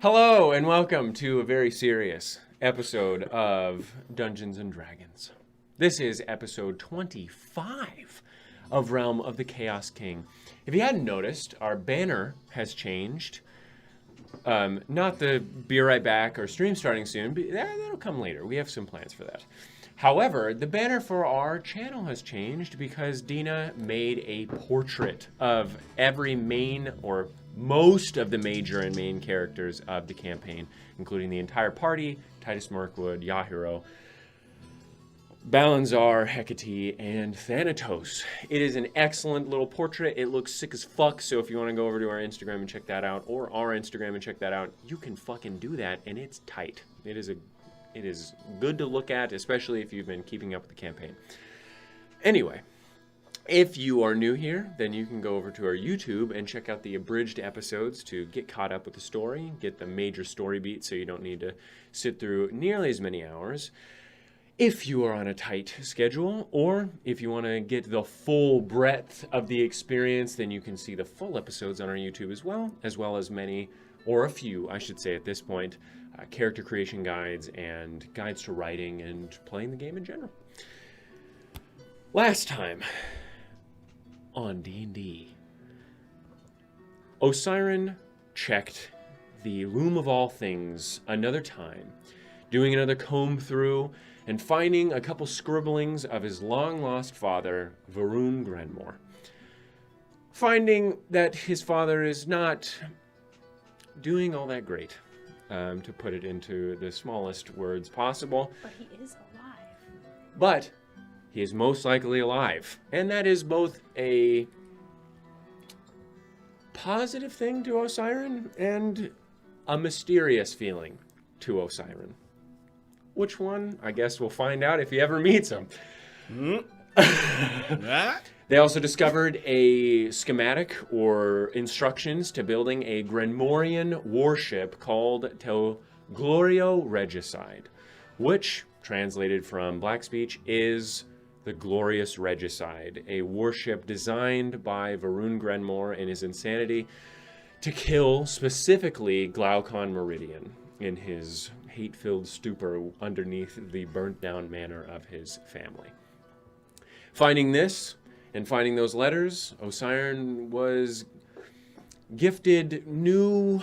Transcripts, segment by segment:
Hello and welcome to a very serious episode of Dungeons and Dragons. This is episode 25 of Realm of the Chaos King. If you hadn't noticed, our banner has changed. Not the be right back or stream starting soon, but that'll come later. We have some plans for that. However, the banner for our channel has changed because Dina made a portrait of every main or most of the major and main characters of the campaign, including the entire party, Titus Mirkwood, Yahiro, Balanzar, Hecate, and Thanatos. It is an excellent little portrait. It looks sick as fuck, so if you want to go over to our Instagram and check that out, or our Instagram and check that out, you can fucking do that, and it's tight. It is good to look at, especially if you've been keeping up with the campaign. Anyway, if you are new here, then you can go over to our YouTube and check out the abridged episodes to get caught up with the story, get the major story beats so you don't need to sit through nearly as many hours. If you are on a tight schedule, or if you want to get the full breadth of the experience, then you can see the full episodes on our YouTube as well as many, or a few, I should say at this point, character creation guides and guides to writing and playing the game in general. Last time on D&D, Osiren checked the Loom of All Things another time, doing another comb through and finding a couple scribblings of his long-lost father, Varun Grenmore. Finding that his father is not doing all that great, to put it into the smallest words possible. But he is alive. But he is most likely alive. And that is both a positive thing to Osiren and a mysterious feeling to Osiren. Which one? I guess we'll find out if he ever meets him. They also discovered a schematic or instructions to building a Grenmorian warship called Tel Glorio Regicide, which, translated from Black Speech, is the Glorious Regicide, a warship designed by Varun Grenmore in his insanity to kill specifically Glaucon Meridian in his hate-filled stupor underneath the burnt-down manor of his family. Finding this and finding those letters, Osiren was gifted new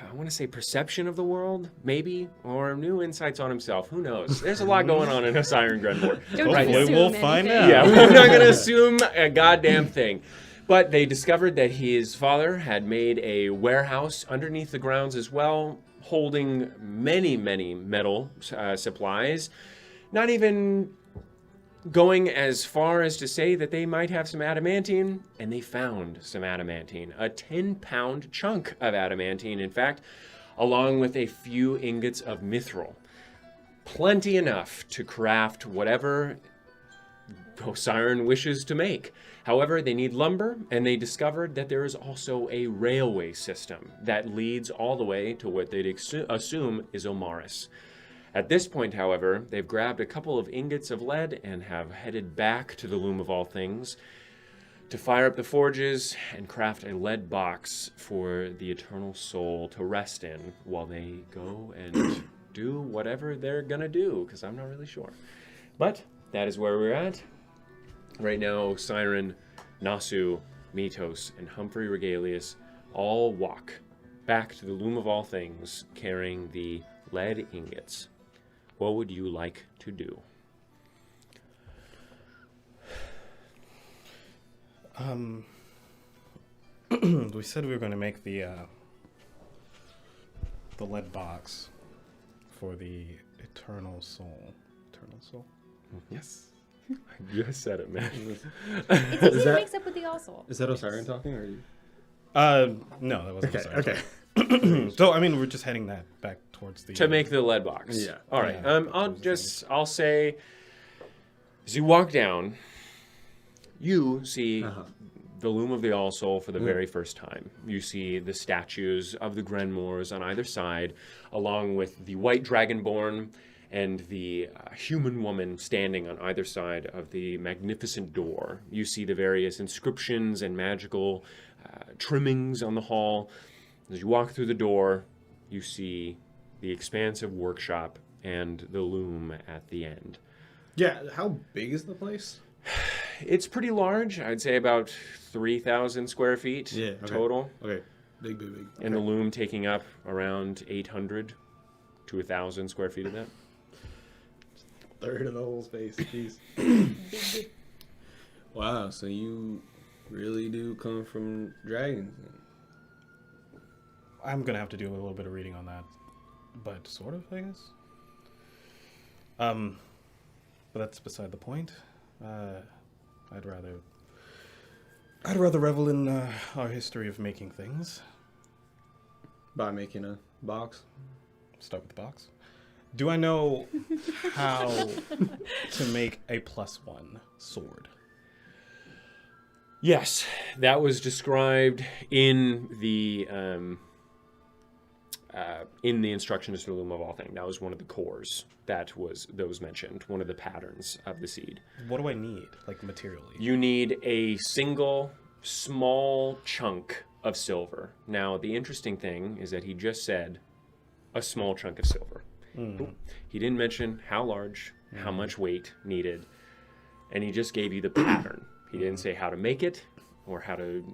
I want to say perception of the world, maybe, or new insights on himself. Who knows? There's a lot going on in Osiren Grenmore. Hopefully we'll find out. Yeah, we're not going to assume a goddamn thing. But they discovered that his father had made a warehouse underneath the grounds as well, holding many, many metal supplies. Not even going as far as to say that they might have some adamantine, and they found some adamantine. A 10-pound chunk of adamantine, in fact, along with a few ingots of mithril. Plenty enough to craft whatever Osiren wishes to make. However, they need lumber, and they discovered that there is also a railway system that leads all the way to what they'd assume is Omaris. At this point, however, they've grabbed a couple of ingots of lead and have headed back to the Loom of All Things to fire up the forges and craft a lead box for the Eternal Soul to rest in while they go and do whatever they're gonna do, because I'm not really sure. But that is where we're at. Right now, Osiren, Nossew, Metos, and Humphrey Regalius all walk back to the Loom of All Things carrying the lead ingots. What would you like to do? We said we were going to make the lead box for the Eternal Soul. Eternal Soul? Yes. You just said it, man. It's easy to mix up with the also. Is that Osiren talking, or are you? No, that wasn't Osiren. Okay. So, I mean, we're just heading that back towards the... To make the lead box. Yeah. All right. Yeah. I'll say, as you walk down, you see the Loom of the All Soul for the very first time. You see the statues of the Grenmores on either side, along with the White Dragonborn and the human woman standing on either side of the magnificent door. You see the various inscriptions and magical trimmings on the hall. As you walk through the door, you see the expansive workshop and the loom at the end. Yeah, how big is the place? It's pretty large. I'd say about 3,000 square feet total. Okay, big. And the loom taking up around 800 to 1,000 square feet of that. Third of the whole space. Jeez. Wow, so you really do come from dragons then? I'm gonna have to do a little bit of reading on that, but sort of, I guess. But that's beside the point. I'd rather revel in our history of making things. By making a box? Start with the box. Do I know how to make a +1 sword? Yes, that was described in the instructions for the Loom of All Things. That was one of the cores that was mentioned, one of the patterns of the seed. What do I need, like materially? You need a single small chunk of silver. Now, the interesting thing is that he just said a small chunk of silver. He didn't mention how large, how much weight needed, and he just gave you the pattern. He didn't say how to make it or how to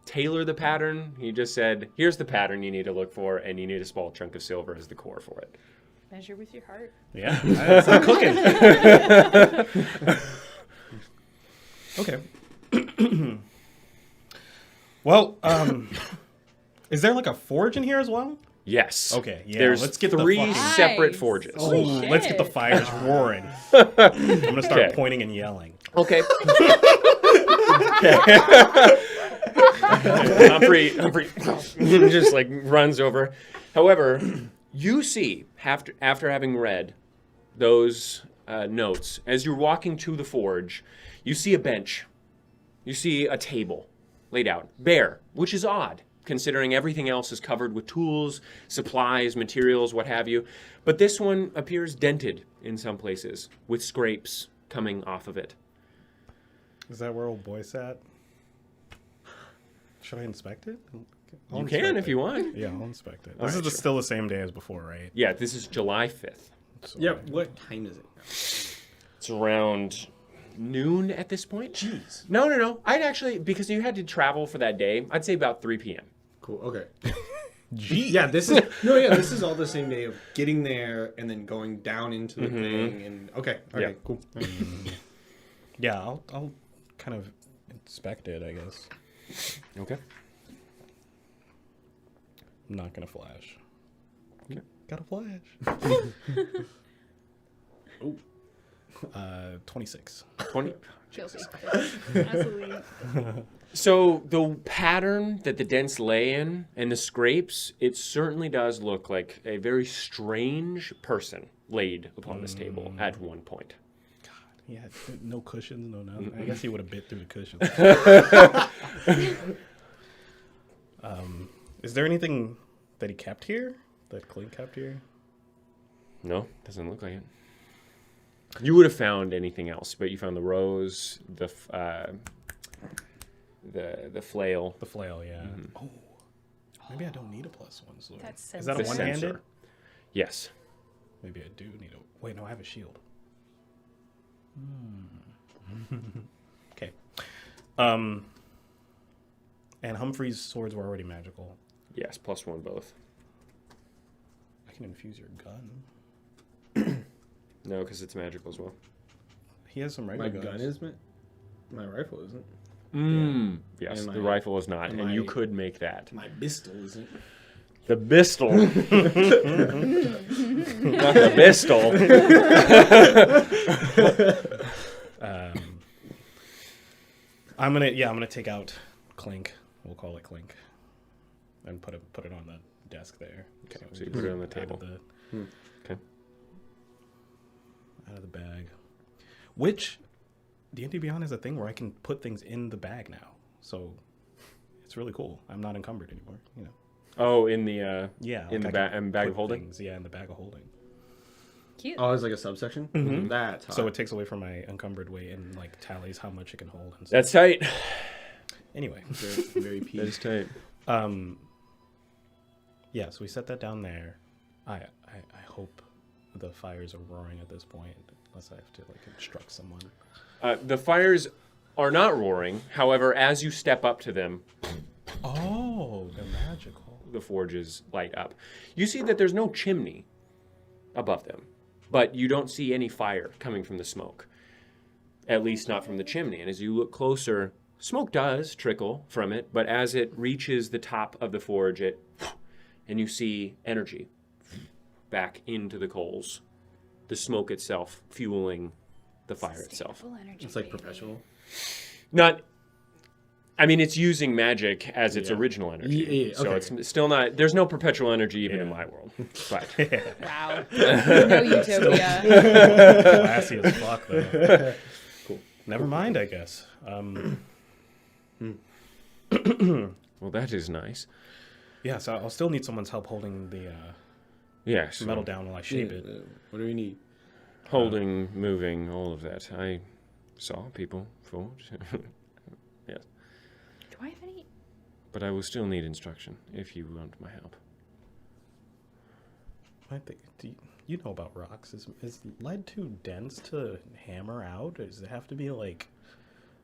tailor the pattern. He just said, here's the pattern you need to look for, and you need a small chunk of silver as the core for it. Measure with your heart. Yeah, that's not cooking. Okay. Well, is there like a forge in here as well? Yes. Okay, yeah, There's let's get the 3 fucking- separate Nice. forges. Oh, Holy let's get the shit. fires roaring. I'm gonna start Okay. pointing and yelling. Okay. Humphrey just like runs over. However, you see, after having read those notes, as you're walking to the forge, you see a bench. You see a table laid out, bare, which is odd, considering everything else is covered with tools, supplies, materials, what have you. But this one appears dented in some places, with scrapes coming off of it. Is that where old boy sat? Should I inspect it? I'll You inspect can if it. you want. Yeah, I'll inspect it. All This right, is sure. still the same day as before, right? Yeah, this is July 5th. So, Yeah, what time is it? It's around noon at this point. Jeez. No. I'd actually, because you had to travel for that day, I'd say about 3 p.m. Cool, okay. Gee. Yeah, this is all the same day of getting there and then going down into the thing and okay, Yeah. cool. Yeah, I'll kind of inspect it, I guess. Okay. I'm not gonna flash. Okay. Got a flash. Oh. 26. 20. Guilty. Absolutely. So the pattern that the dents lay in and the scrapes, it certainly does look like a very strange person laid upon this table at one point. Yeah, no cushions, no nothing. I guess he would have bit through the cushions. Is there anything that he kept here? That Clink kept here? No, doesn't look like it. You would have found anything else, but you found the rose, the flail. The flail, yeah. Oh. Maybe I don't need a +1 sword. That's Is that a The one-handed? censer. Yes. Maybe I do need a... Wait, no, I have a shield. Okay. And Humphrey's swords were already magical. Yes, +1 both. I can infuse your gun. No, because it's magical as well. He has some My regular gun guns. is my rifle isn't. Yes, And the my- rifle is not, and and you my- could make that. My pistol isn't. The Bistle. Not the Bistle. I'm gonna take out Clink. We'll call it Clink, and put it on the desk there. Okay, so you put it on the table. Okay. Out of the bag. Which D&D Beyond is a thing where I can put things in the bag now, so it's really cool. I'm not encumbered anymore. You know. Oh, in the Yeah. in like the I can bag put of holding. things, yeah, in the bag of holding. Cute. Oh, it's like a subsection? Mhm. That's hot. So it takes away from my encumbered weight and like tallies how much it can hold and stuff. That's tight. Anyway. very, very peak. That is tight. Yeah, so we set that down there. I hope the fires are roaring at this point, unless I have to like instruct someone. The fires are not roaring. However, as you step up to them, Oh, they're magical. the forges light up. You see that there's no chimney above them, but you don't see any fire coming from the smoke. At least not from the chimney. And as you look closer, smoke does trickle from it, but as it reaches the top of the forge, and you see energy back into the coals. The smoke itself fueling the fire itself. Sustainable energy, It's like baby. perpetual. Not, I mean, it's using magic as its Yeah. original energy. Yeah, So okay. it's still not, there's no perpetual energy even in my world. But Wow. No utopia. Classy as fuck, though. Cool. Never mind, I guess. well, that is nice. Yeah, so I'll still need someone's help holding the Yes. metal down while I shape it. What do we need? Holding, moving, all of that. I saw people forge. Yes. Do I have any? But I will still need instruction if you want my help. I think, you know about rocks. Is lead too dense to hammer out? Does it have to be like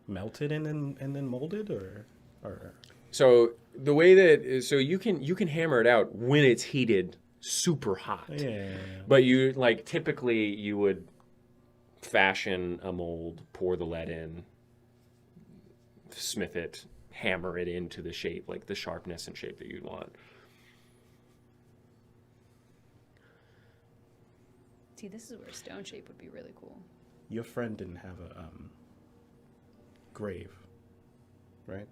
melted and then molded, or? So the way that so you can hammer it out when it's heated super hot. Yeah. But you like typically you would fashion a mold, pour the lead in, smith it, hammer it into the shape, like the sharpness and shape that you'd want. See, this is where stone shape would be really cool. Your friend didn't have a grave, right?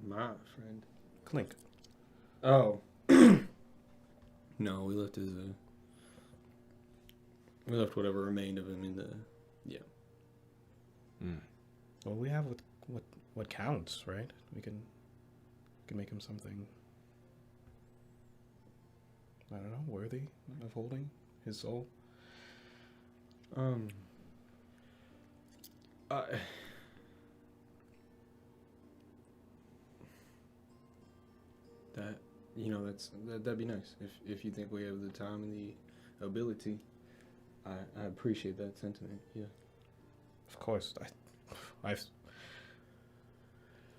My friend. Clink. Oh. No, we left we left whatever remained of him in the. Yeah. Well, we have what counts, right? We can make him something. I don't know, worthy of holding his soul. That that'd be nice if you think we have the time and the ability. I appreciate that sentiment. Yeah. Of course,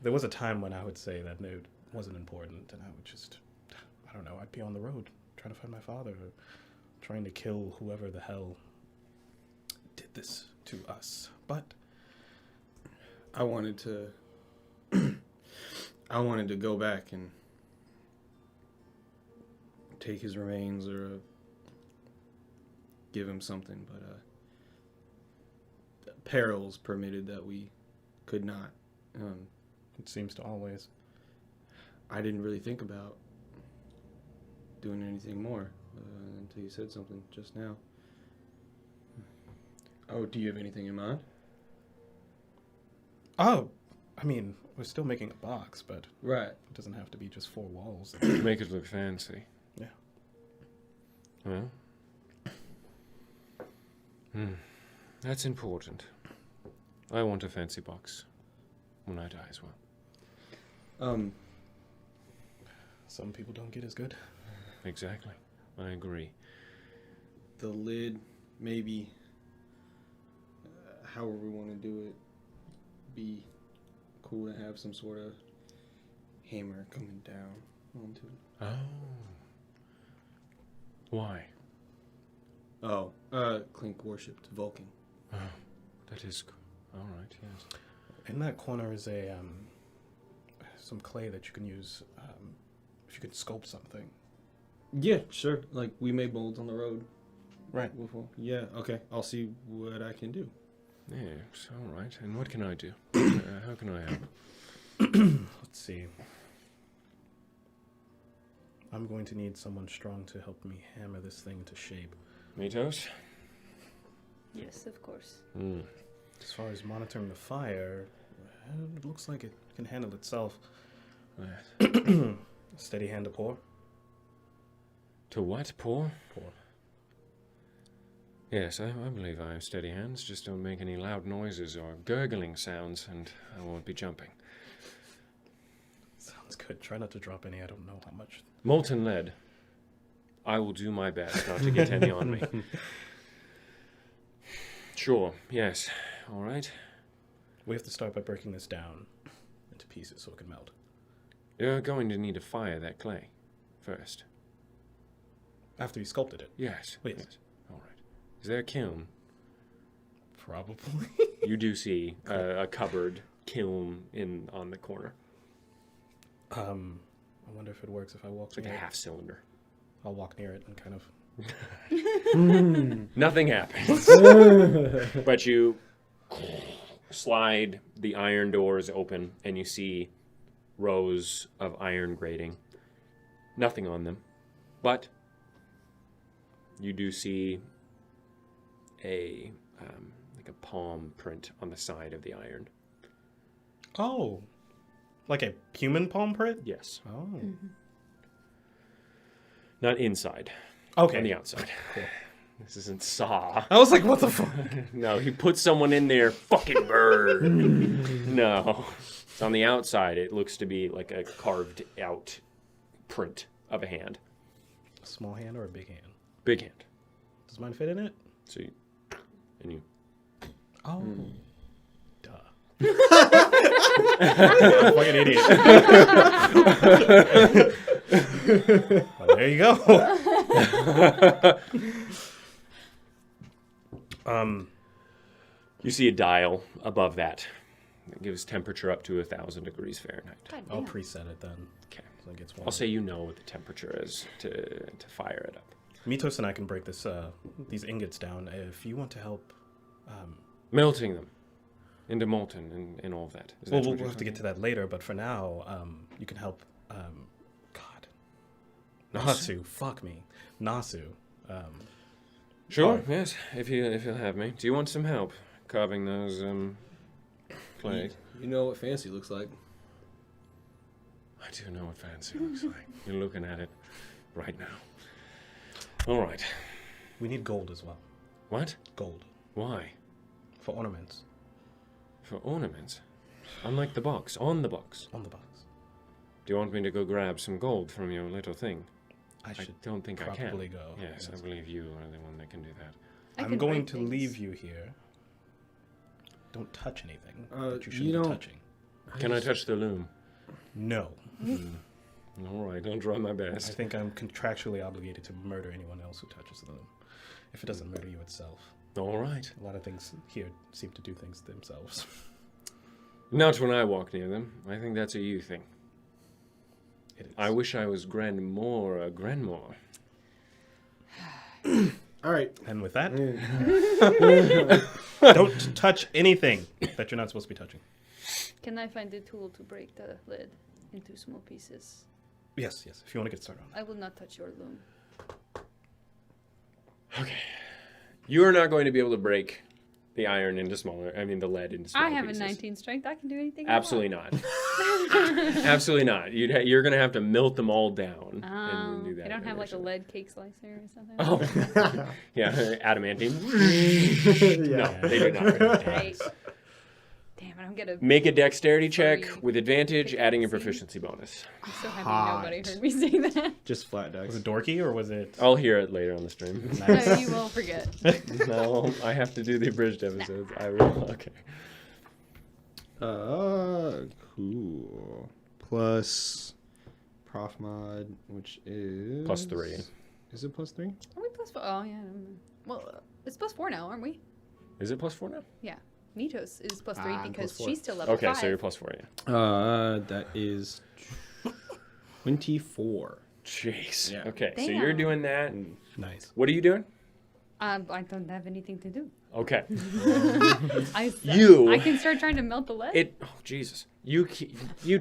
there was a time when I would say that it wasn't important, and I would just, I don't know, I'd be on the road trying to find my father, or trying to kill whoever the hell did this to us. But I wanted to. I wanted to go back and take his remains or give him something, but perils permitted that we could not. it seems to always. I didn't really think about doing anything more until you said something just now. Oh, do you have anything in mind? Oh, I mean, we're still making a box, but Right. it doesn't have to be just 4 walls. Make it look fancy. Yeah. Well. That's important. I want a fancy box when I die as well. Some people don't get as good. Exactly. I agree. The lid, maybe, however we want to do it, be cool to have some sort of hammer coming down onto it. Oh. Why? Oh, Clink worshipped Vulcan. Oh, that is all right. Yes. In that corner is a some clay that you can use if you could sculpt something. Yeah, sure. Like we made molds on the road. Right. Before. Yeah. Okay. I'll see what I can do. Yes. All right. And what can I do? How can I help? Let's see. I'm going to need someone strong to help me hammer this thing into shape. Metos? Yes, of course. As far as monitoring the fire, it looks like it can handle itself. Yes. Steady hand to pour. To what? Pour? Pour. Yes, I believe I have steady hands. Just don't make any loud noises or gurgling sounds, and I won't be jumping. Sounds good. Try not to drop any. I don't know how much. Molten lead. I will do my best not to get any on me. Sure, yes. All right. We have to start by breaking this down into pieces so it can melt. You're going to need to fire that clay first. After you sculpted it? Yes. Yes. Yes. All right. Is there a kiln? Probably. You do see a cupboard kiln on the corner. I wonder if it works if I walk It's like near a it. half cylinder. I'll walk near it and kind of... Nothing happens. But you slide the iron doors open and you see rows of iron grating. Nothing on them. But you do see a like a palm print on the side of the iron. Oh. Like a human palm print? Yes. Oh. Not inside. Okay. On the outside. Cool. This isn't Saw. I was like, what the fuck? No, he put someone in there. Fucking bird. No. It's on the outside. It looks to be like a carved out print of a hand. A small hand or a big hand? Big hand. Does mine fit in it? So you, and you. Oh. Duh. Fucking idiot. Well, there you go. You see a dial above that. It gives temperature up to 1,000 degrees Fahrenheit. God I'll damn. preset it then. Okay. So it gets warm. I'll say you know what the temperature is to fire it up. Metos and I can break this these ingots down if you want to help. Melting them into molten and all of that. Is that Well, what we'll you're have to get to that later, but for now, you can help. God. Nossew. Fuck me. Nossew. Sure, Oh. yes, if you'll have me. Do you want some help carving those clay? You know what fancy looks like. I do know what fancy looks like. You're looking at it right now. All right. We need gold as well. What? Gold. Why? For ornaments. For ornaments? Unlike the box. On the box. On the box. Do you want me to go grab some gold from your little thing? I I should don't think I can. probably go. Yes, I believe you are the one that can do that. I I'm can going break to things. leave you here. Don't touch anything that you you shouldn't be don't- touching. Can I touch the loom? No. All right, I'll try my I best. think I'm contractually obligated to murder anyone else who touches them. If it doesn't murder you itself. All right. A lot of things here seem to do things themselves. Not when I walk near them. I think that's a you thing. It is. I wish I was Grandmore. All right. And with that, don't touch anything that you're not supposed to be touching. Can I find a tool to break the lid into small pieces? Yes, yes. If you want to get started on that. I will not touch your loom. Okay. You are not going to be able to break the iron into smaller, the lead into smaller I have pieces. a 19 strength. I can do anything. Absolutely not. Absolutely not. You're going to have to melt them all down and do that. I don't have like a eventually. lead cake slicer or something. Oh, yeah, adamantine. No, they do not. Right. Damn, I don't get a. Make a dexterity check Sorry. with advantage, Pick adding a up the proficiency bonus. I'm so happy Hot. nobody heard me say that. Just flat Was dice. it dorky or was it? I'll hear it later on the stream. Nice. No, you will forget. No, I have to do the abridged episodes. I will. Okay. Cool. Plus prof mod, which is +3. Is it +3? Are we plus 4? Oh, yeah. I don't know. Well, it's plus 4 now, aren't we? Is it +4 now? Yeah. Metos is plus 3 I'm because +4. she's still level Okay, 5. so you're +4, yeah. That is 24. Jeez. Yeah. Okay, so you're Damn. doing that. Nice. What are you doing? I don't have anything to do. Okay. I can start trying to melt the lead. Oh, Jesus. You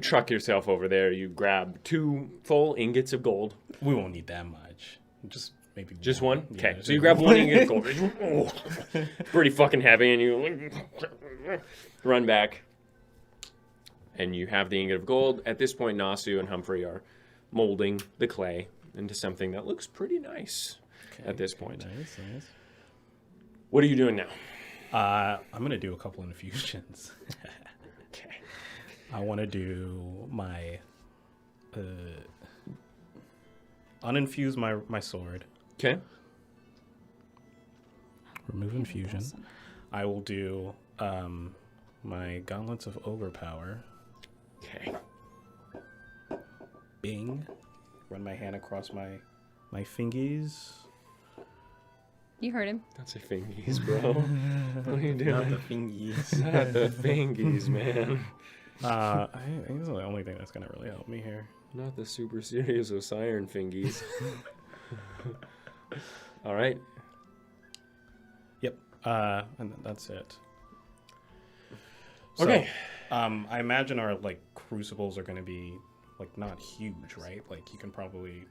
truck yourself over there. You grab 2 full ingots of gold. We won't need that much. Just maybe Just one? Yeah, Okay. just So you grab 1 ingot of gold. Oh, it's pretty fucking heavy, and you run back. And you have the ingot of gold. At this point, Nossew and Humphrey are molding the clay into something that looks pretty nice at this point. Nice, nice. What are you doing now? I'm gonna do a couple infusions. Okay. I want to do my uninfuse my sword. Okay. Remove infusion. I will do my gauntlets of ogre power. Okay. Bing. Run my hand across my fingies. You heard him. Don't say fingies, bro. What are you doing? Not the fingies. Not the fingies, man. I think this is the only thing that's gonna really help me here. Not the super serious Osiron fingies. All right. Yep. And that's it. So, Okay. I imagine our like crucibles are gonna be like not huge, right? Like you can probably.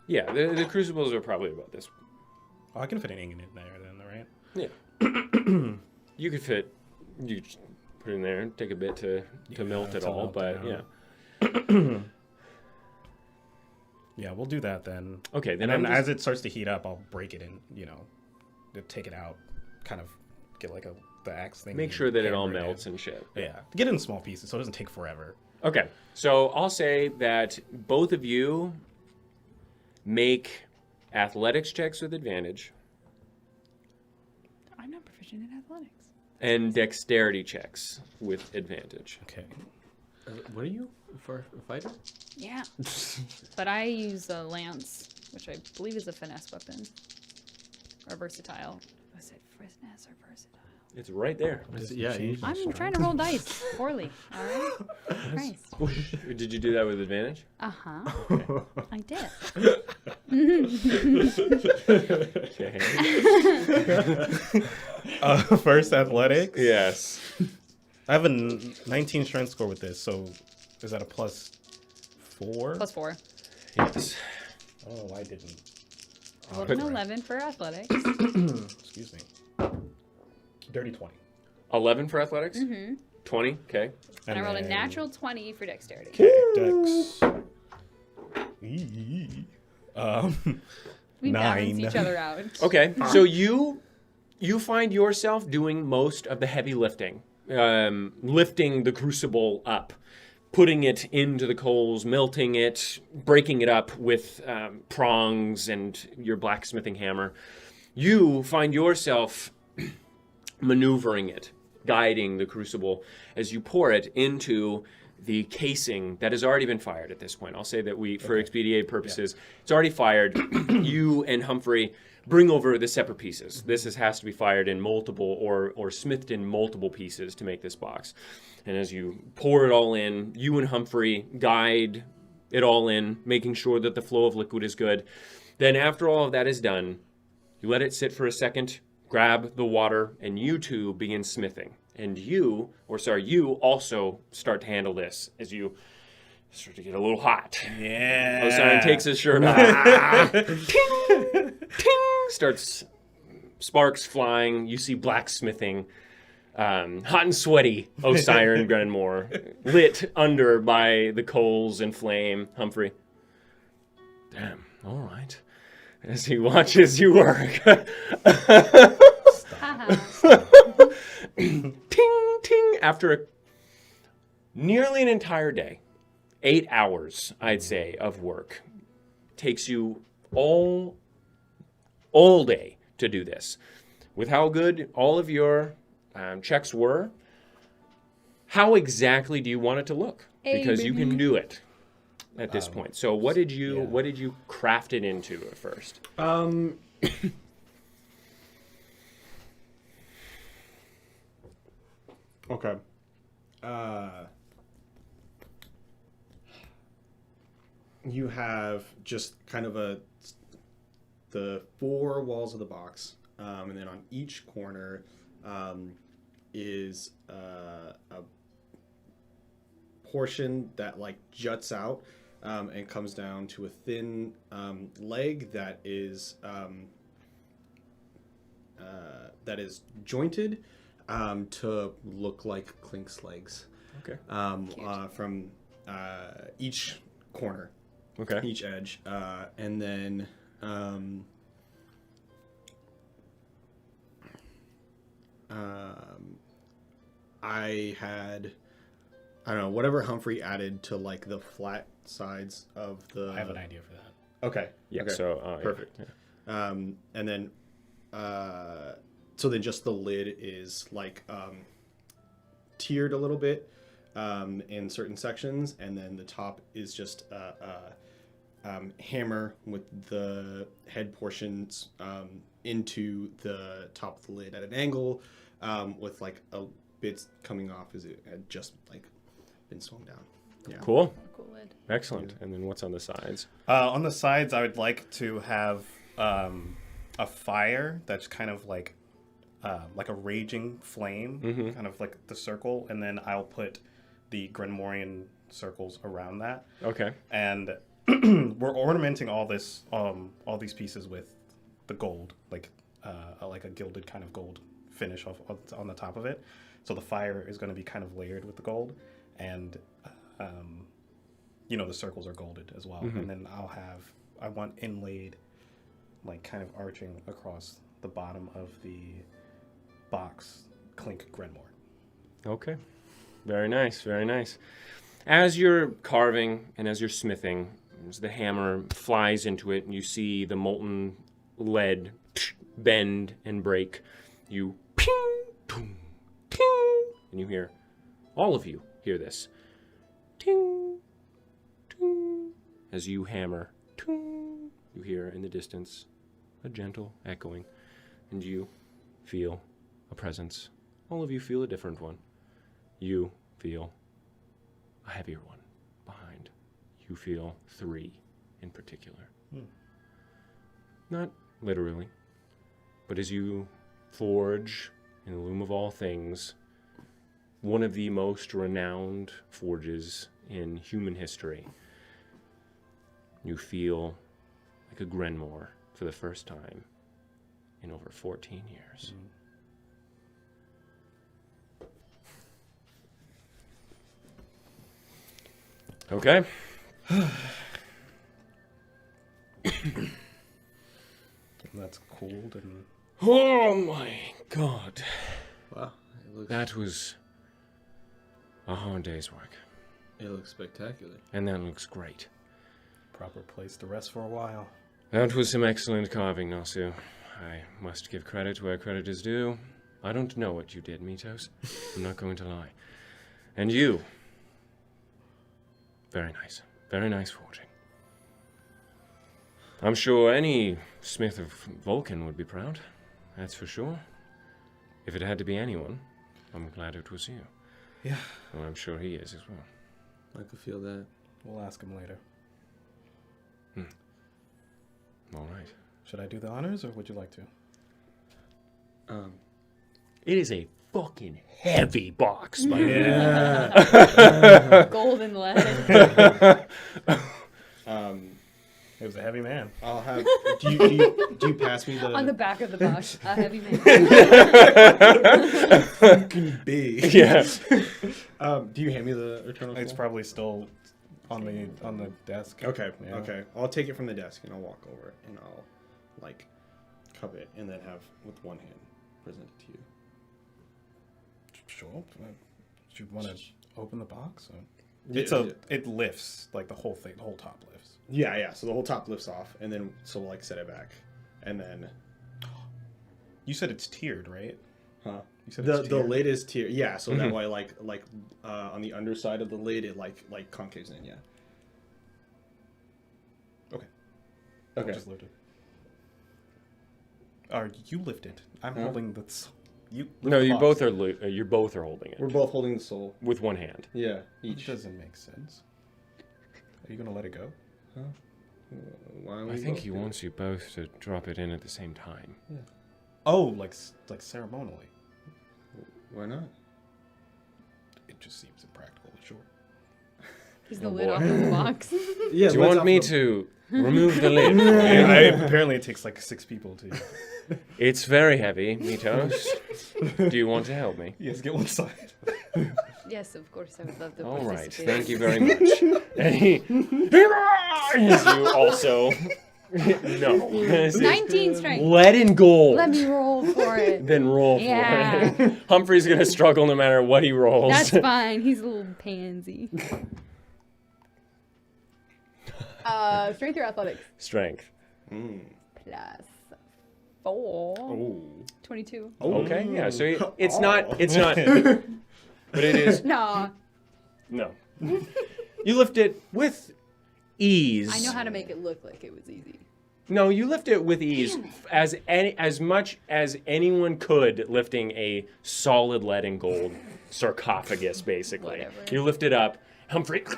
Yeah, the crucibles are probably about this. Oh, I can fit an ingot in there then, right? Yeah. You could fit. You just put it in there and take a bit to melt it to all, melt but down. yeah. Yeah, we'll do that then. Okay, then And then as it starts to heat up, I'll break it in. Take it out, kind of get like the axe thing. make and sure that it all hammer melts in. and shit. Yeah, get it in small pieces so it doesn't take forever. Okay, so I'll say that both of you make athletics checks with advantage I'm not proficient in athletics. and dexterity checks with advantage. Okay. What are you for a fighter? Yeah. But I use a lance, which I believe is a finesse weapon. Or versatile. Was it finesse or versatile? It's right there. Yeah, you, I'm trying to roll dice poorly. All right. Christ. Did you do that with advantage? Uh-huh. I did. Okay. First athletics. Yes. I have a 19 strength score with this, so is that a plus 4? Plus 4. Yes. Oh, I didn't. I rolled an 11 for athletics. Excuse me. Dirty 20. 11 for athletics? Mm-hmm. 20? Okay. And I rolled a then- natural 20 for dexterity. Dex. We balance 9. each other out. Okay, so you find yourself doing most of the heavy lifting, lifting the crucible up, putting it into the coals, melting it, breaking it up with prongs and your blacksmithing hammer. You find yourself maneuvering it, guiding the crucible as you pour it into the casing that has already been fired at this point. I'll say that for expediate purposes, it's already fired. You and Humphrey bring over the separate pieces. This has to be fired in multiple or smithed in multiple pieces to make this box. And as you pour it all in, you and Humphrey guide it all in, making sure that the flow of liquid is good. Then after all of that is done, you let it sit for a second, grab the water, and you two begin smithing. And you also start to handle this as you start to get a little hot. Yeah. Osiron takes his shirt off. Ting! Ting! Starts sparks flying. You see blacksmithing. Hot and sweaty Osiron Grenmore, lit under by the coals and flame. Humphrey. Damn, all right. As he watches you work. Ting, ting. After nearly an entire day, 8 hours, I'd say, of work. Takes you all day to do this. With how good all of your checks were, how exactly do you want it to look? Because you can do it at this point. So what did you craft it into at first? Okay. You have just kind of the 4 walls of the box, and then on each corner is a portion that like juts out and comes down to a thin leg that is jointed to look like Clink's legs. Okay. From each corner. Okay. Each edge. And then I don't know, whatever Humphrey added to like the flat sides of the. I have an idea for that. Okay. Yeah. Okay. So Perfect. Yeah. And then, so then just the lid is like tiered a little bit in certain sections, and then the top is just hammer with the head portions into the top of the lid at an angle, with like a bits coming off as it had just like been swung down. Yeah. Cool. Cool lid. Excellent. And then what's on the sides? On the sides, I would like to have a fire that's kind of like a raging flame, kind of like the circle, and then I'll put the Grenmorian circles around that. Okay. And we're ornamenting all these pieces with the gold, like a gilded kind of gold finish on the top of it. So the fire is going to be kind of layered with the gold, and the circles are golded as well. And then I want inlaid, like kind of arching across the bottom of the box, clink Grenmore. Okay. Very nice. Very nice. As you're carving and as you're smithing, as the hammer flies into it and you see the molten lead bend and break, you ping, boom, ting, and you hear, all of you hear this. Ting, ting. As you hammer, ting, you hear in the distance a gentle echoing, and you feel a presence. All of you feel a different one. You feel a heavier one behind. You feel 3 in particular. Not literally, but as you forge in the loom of all things, one of the most renowned forges in human history, you feel like a Grenmore for the first time in over 14 years. Okay. That's cooled and Oh my God. Wow. It looks, That was a hard day's work. it looks spectacular. And that looks great. proper place to rest for a while. That was some excellent carving, Nossew. I must give credit where credit is due. I don't know what you did, Metos. I'm not going to lie. And you. Very nice. Very nice forging. I'm sure any smith of Vulcan would be proud. That's for sure. If it had to be anyone, I'm glad it was you. Yeah. And I'm sure he is as well. I could feel that. We'll ask him later. All right. Should I do the honors, or would you like to? It is a fucking heavy box, my Golden lead. It was a heavy man. I'll have. Do you pass me the On the back of the box, a heavy man. fucking big? Yeah. Do you hand me the Eternal It's Soul? probably still on the desk. Okay. Yeah. Okay. I'll take it from the desk and I'll walk over it and I'll like cup it and then have with one hand present it to you. Sure. Do you want to open the box? Or? Yeah, It lifts, like the whole thing. The whole top lifts. Yeah. So the whole top lifts off and then so we'll like set it back and then. You said it's tiered, right? Huh? You said The it's tiered. lid is tiered. Yeah. So that way like on the underside of the lid it like concaves in. Yeah. Okay. Okay. I'll just lift it. Or you lift it. I'm holding the. You. lift No, the you box. both are you both are holding it We're both holding the soul. with one hand. Yeah. It Each. doesn't make sense. Are you gonna let it go? Why don't I we think both he do it? wants you both to drop it in at the same time. Oh, like ceremonially. Why not? It just seems impractical. Sure. He's the lid off of the box. Yeah. Do you want me to remove the lid? Apparently, it takes like 6 people to. It's very heavy, Metos. Do you want to help me? Yes, get one side. Yes, of course, I would love to All right, participate. thank you very much. And he, as you also No. 19 strength. Lead and gold. Let me roll for it. Then roll for Yeah. it. Humphrey's gonna struggle no matter what he rolls. That's fine. He's a little pansy. Strength or athletics? Strength. Plus 4. Oh. 22. Okay, yeah. So it's not, but it is. No. No. You lift it with ease. I know how to make it look like it was easy. No, you lift it with ease, as much as anyone could lifting a solid lead and gold sarcophagus, basically. Whatever. You lift it up, Humphrey, put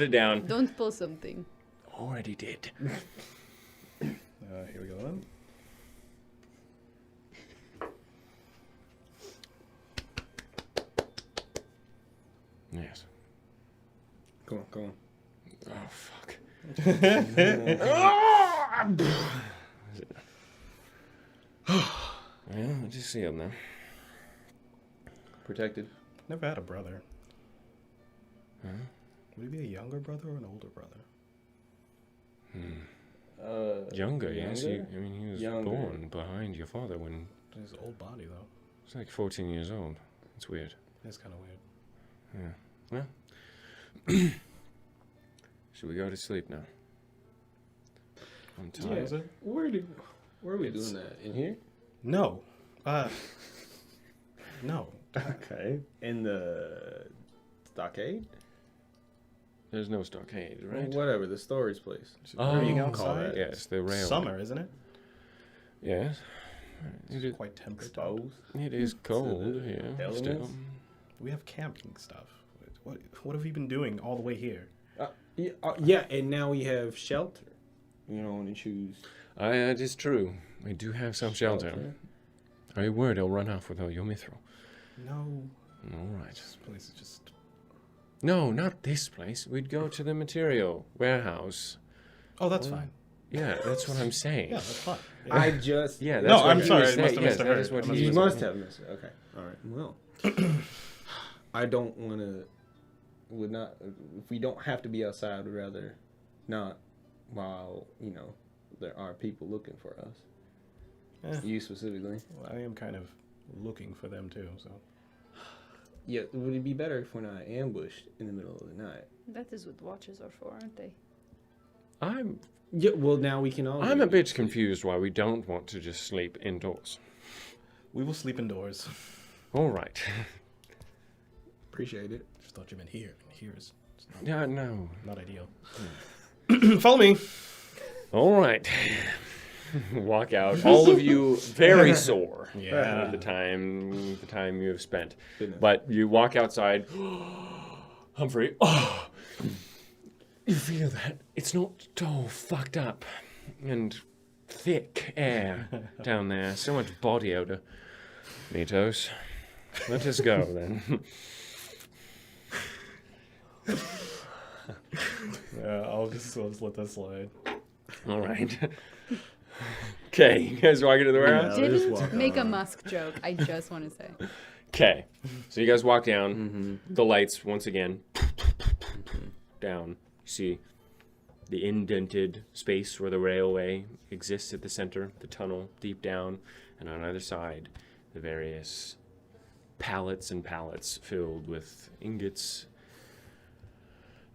it down. Don't pull something. Already did. Here we go then. Yes. Go on. Oh fuck. Well, I just see him now. Protected. Never had a brother. Would he be a younger brother or an older brother? Younger, yes. Younger? He was Younger. born behind your father when His old body, though. he was like 14 years old. It's weird. It's kind of weird. Well, should we go to sleep now? I'm tired. Is it? Where are we doing that? In here? No. No. Okay. In the stockade? There's no stockade, right? Whatever, the storage place. Oh, you call outside? that? Yes, the railway. Summer, isn't it? Yes. It is, Quite temperate. Exposed. it is cold here. elements? Still. We have camping stuff. What have you been doing all the way here? Yeah, and now we have shelter. You don't want to choose It is true. We do have some shelter. Are you worried I'll run off without your mithril? No. All right. This place is just... No, not this place. We'd go to the material warehouse. Oh, that's fine. Yeah, that's what I'm saying. Yeah, that's fine. I just... Yeah, No, that's what I'm he sorry, was I must saying. have Yes, that misheard. is what I must he You have was must have missed it. Okay. All right. Well, I don't want to... Would not... If we don't have to be outside, would rather not while, there are people looking for us. Eh. You specifically. Well, I am kind of looking for them, too, so... Yeah, would it be better if we're not ambushed in the middle of the night? That is what watches are for, aren't they? Yeah, well, now we can all... I'm a bit confused why we don't want to just sleep indoors. We will sleep indoors. All right. Appreciate it. Just thought you meant here. Here is Yeah, no. not ideal. Follow me. All right. Walk out. All of you very sore. Yeah. The time you have spent. Goodness. But you walk outside. Humphrey. Oh, you feel that? It's not so fucked up and thick air down there. So much body odor. Metos. Let us go then. Yeah, I'll just let that slide. All right. Okay, you guys walking to the warehouse? Yeah, just Didn't walk make a on. Musk joke. I just want to say. Okay, so you guys walk down. The lights once again down. You see the indented space where the railway exists at the center, the tunnel deep down, and on either side, the various pallets and pallets filled with ingots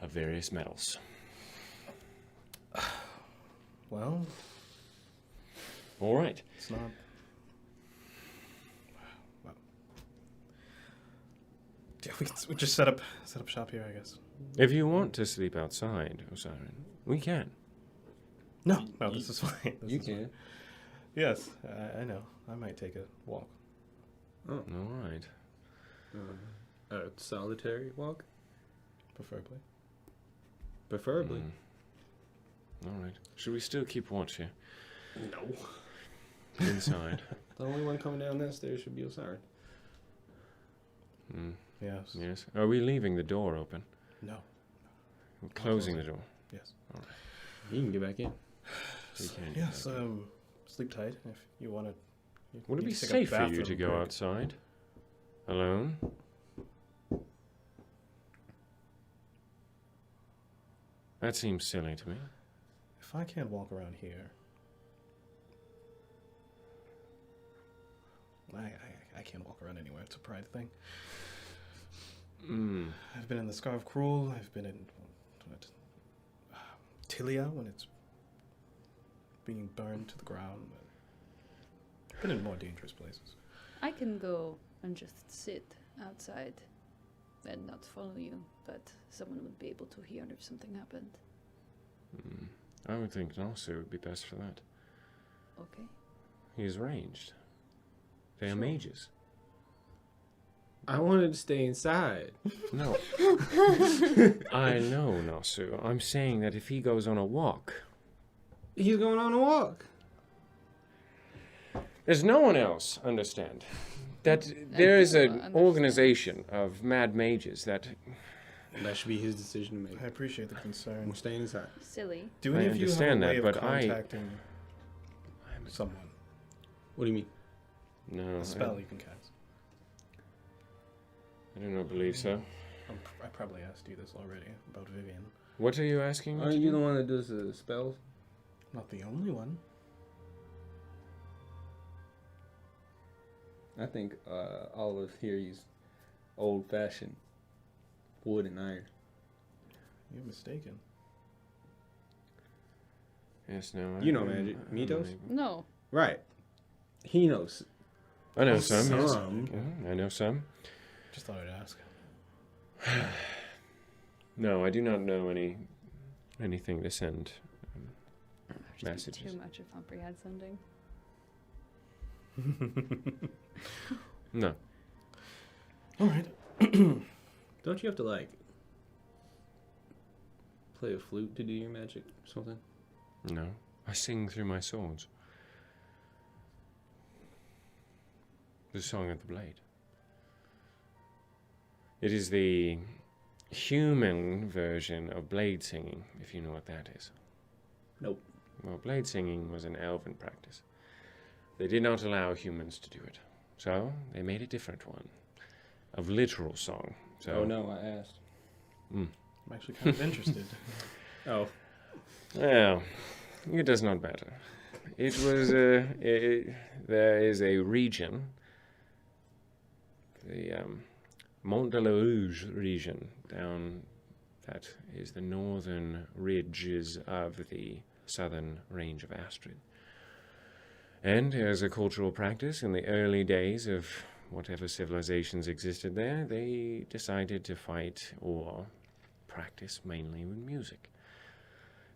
of various metals. Well, All right. it's not... Well. Yeah, we just set up shop here, I guess. If you want to sleep outside, Osiris, we can. No, this is fine. This You is can. fine. Yes, I know. I might take a walk. All right. A solitary walk? Preferably. Preferably. All right. Should we still keep watch here? No. Inside. The only one coming down that stairs should be Osiris. Yes. Yes. Are we leaving the door open? No. We're closing the door. Yes. You can get back in. We can. Yes. Sleep tight if you want to. Would it be safe for you to go outside? Alone? That seems silly to me. if I can't walk around here, I can't walk around anywhere. It's a pride thing. I've been in the Scar of Cruel. I've been in Tilia when it's being burned to the ground. I've been in more dangerous places. I can go and just sit outside and not follow you, but someone would be able to hear if something happened. I would think Nossew would be best for that. Okay. He is ranged. They are Sure. mages. I wanted to stay inside. No. I know, Nossew. I'm saying that if he goes on a walk, He's going on a walk. there's no one else, understand, that there is an organization of mad mages that... That should be his decision to make. I appreciate the concern. I'm staying inside. Silly. Do I any of you have a understand way that, of but I- contacting someone? What do you mean? No, A spell you can cast. I do not believe so. I probably asked you this already about Vivian. What are you asking me Aren't to you do? the one that does the spells? Not the only one. I think all of here is old-fashioned wood and iron. You're mistaken. Yes, no. You know magic. Metos? No. Right. He knows. I know Oh, some, yes. some. Yeah, I know some. Just thought I'd ask. No, I do not know anything to send. Just Messages. too much if Humphrey had sending. No. All right. Don't you have to, like, play a flute to do your magic or something? No. I sing through my swords. The Song of the Blade. It is the human version of blade singing, if you know what that is. Nope. Well, blade singing was an elven practice. They did not allow humans to do it. So, they made a different one. Of literal song. So, Oh, no, I asked. I'm actually kind of interested. Oh. Well, it does not matter. It was there is a region, the Mont de la Rouge region, down that is the northern ridges of the southern range of Astrid. And as a cultural practice in the early days of whatever civilizations existed there, they decided to fight or practice mainly with music.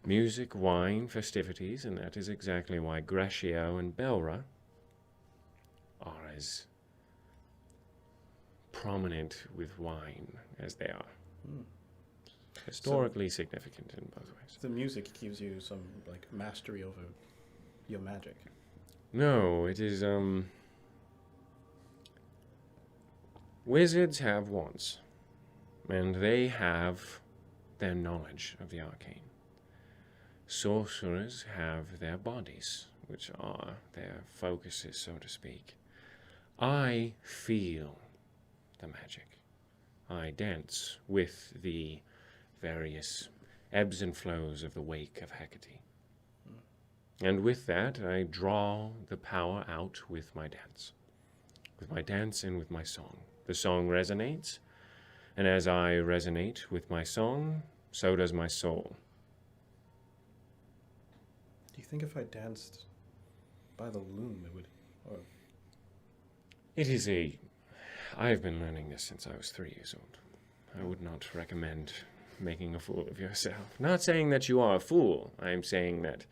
Music, wine, festivities, and that is exactly why Grescio and Belra are as prominent with wine as they are. Historically significant in both ways. The music gives you some like mastery over your magic. No, it is, wizards have wands, and they have their knowledge of the arcane. Sorcerers have their bodies, which are their focuses, so to speak. I feel the magic. I dance with the various ebbs and flows of the wake of Hecate. And with that, I draw the power out with my dance. With my dance and with my song. The song resonates, and as I resonate with my song, so does my soul. Do you think if I danced by the loom, it would? Or It is I have been learning this since I was 3 years old. I would not recommend making a fool of yourself. Not saying that you are a fool. I am saying that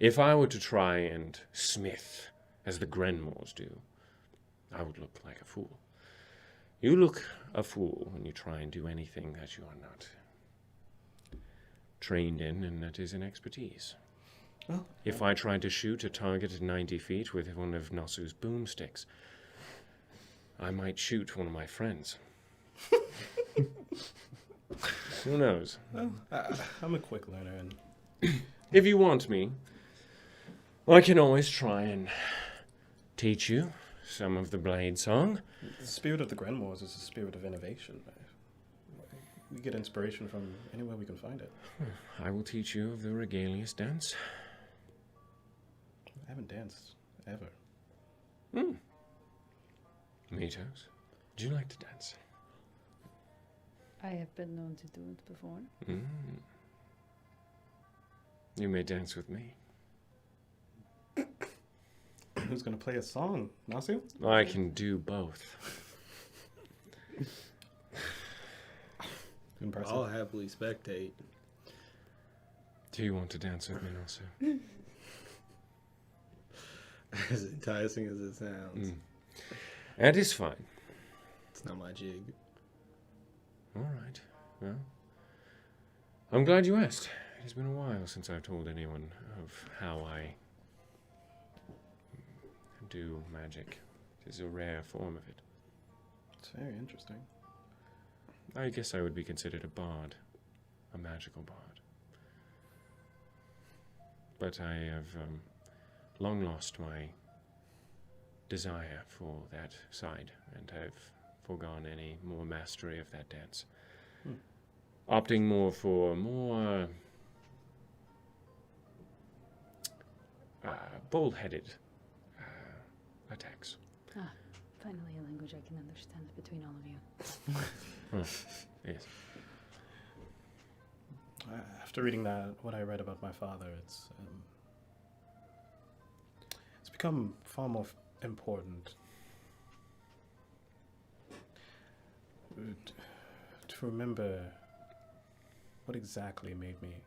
if I were to try and smith, as the Grenmores do, I would look like a fool. You look a fool when you try and do anything that you are not trained in, and that is an expertise. well, If I tried to shoot a target at 90 feet with one of Nossew's boomsticks, I might shoot one of my friends. Who knows? I'm a quick learner, and If you want me, I can always try and teach you some of the blade song. the spirit of the Grenmores is a spirit of innovation. We get inspiration from anywhere we can find it. I will teach you of the Regalius dance. I haven't danced ever. Metos, would you like to dance? I have been known to do it before. You may dance with me. Who's gonna play a song? Nossew? I can do both. Impressive. I'll happily spectate. Do you want to dance with me, Nossew? As enticing as it sounds. That is fine. It's not my jig. All right. Well, I'm glad you asked. It's been a while since I've told anyone of how I do magic. It is a rare form of it. It's very interesting. I guess I would be considered a bard, a magical bard. But I have long lost my desire for that side, and have foregone any more mastery of that dance. Opting more for more bull-headed attacks. Finally, a language I can understand between all of you. Yes. After reading what I read about my father, it's become far more important to remember what exactly made me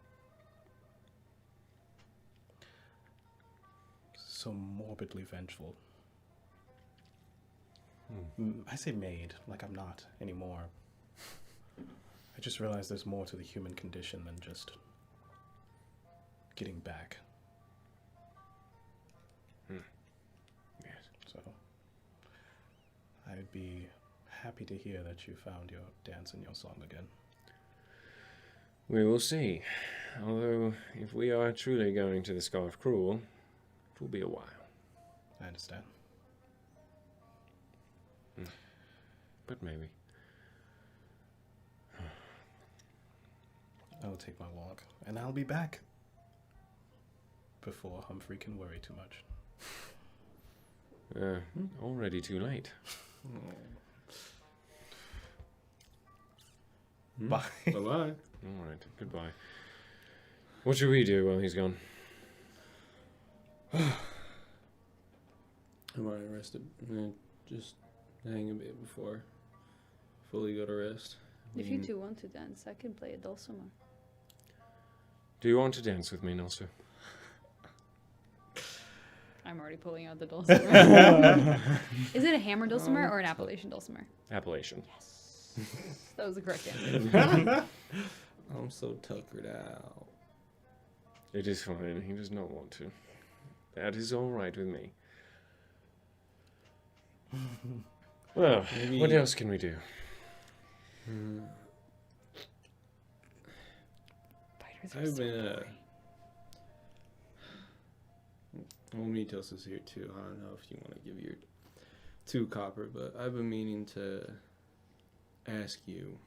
so morbidly vengeful. I say made, like I'm not anymore. I just realized there's more to the human condition than just getting back. Yes. So I'd be happy to hear that you found your dance and your song again. We will see. Although, if we are truly going to the Scarf Cruel, it will be a while. I understand. But maybe. I will take my walk, and I'll be back before Humphrey can worry too much. Already too late. Bye. Bye-bye. All right, goodbye. What should we do while he's gone? I'm already rested. I'm gonna just hang a bit before fully go to rest. If you two want to dance, I can play a dulcimer. Do you want to dance with me, Nossew? I'm already pulling out the dulcimer. Is it a hammer dulcimer or an Appalachian dulcimer? Appellation. That was the correct answer. I'm so tuckered out. It is fine. He does not want to. That is all right with me. Well, Maybe- what else can we do? Fighters are I've so been boring. well, Metos is here too. I don't know if you want to give your 2 copper, but I've been meaning to ask you.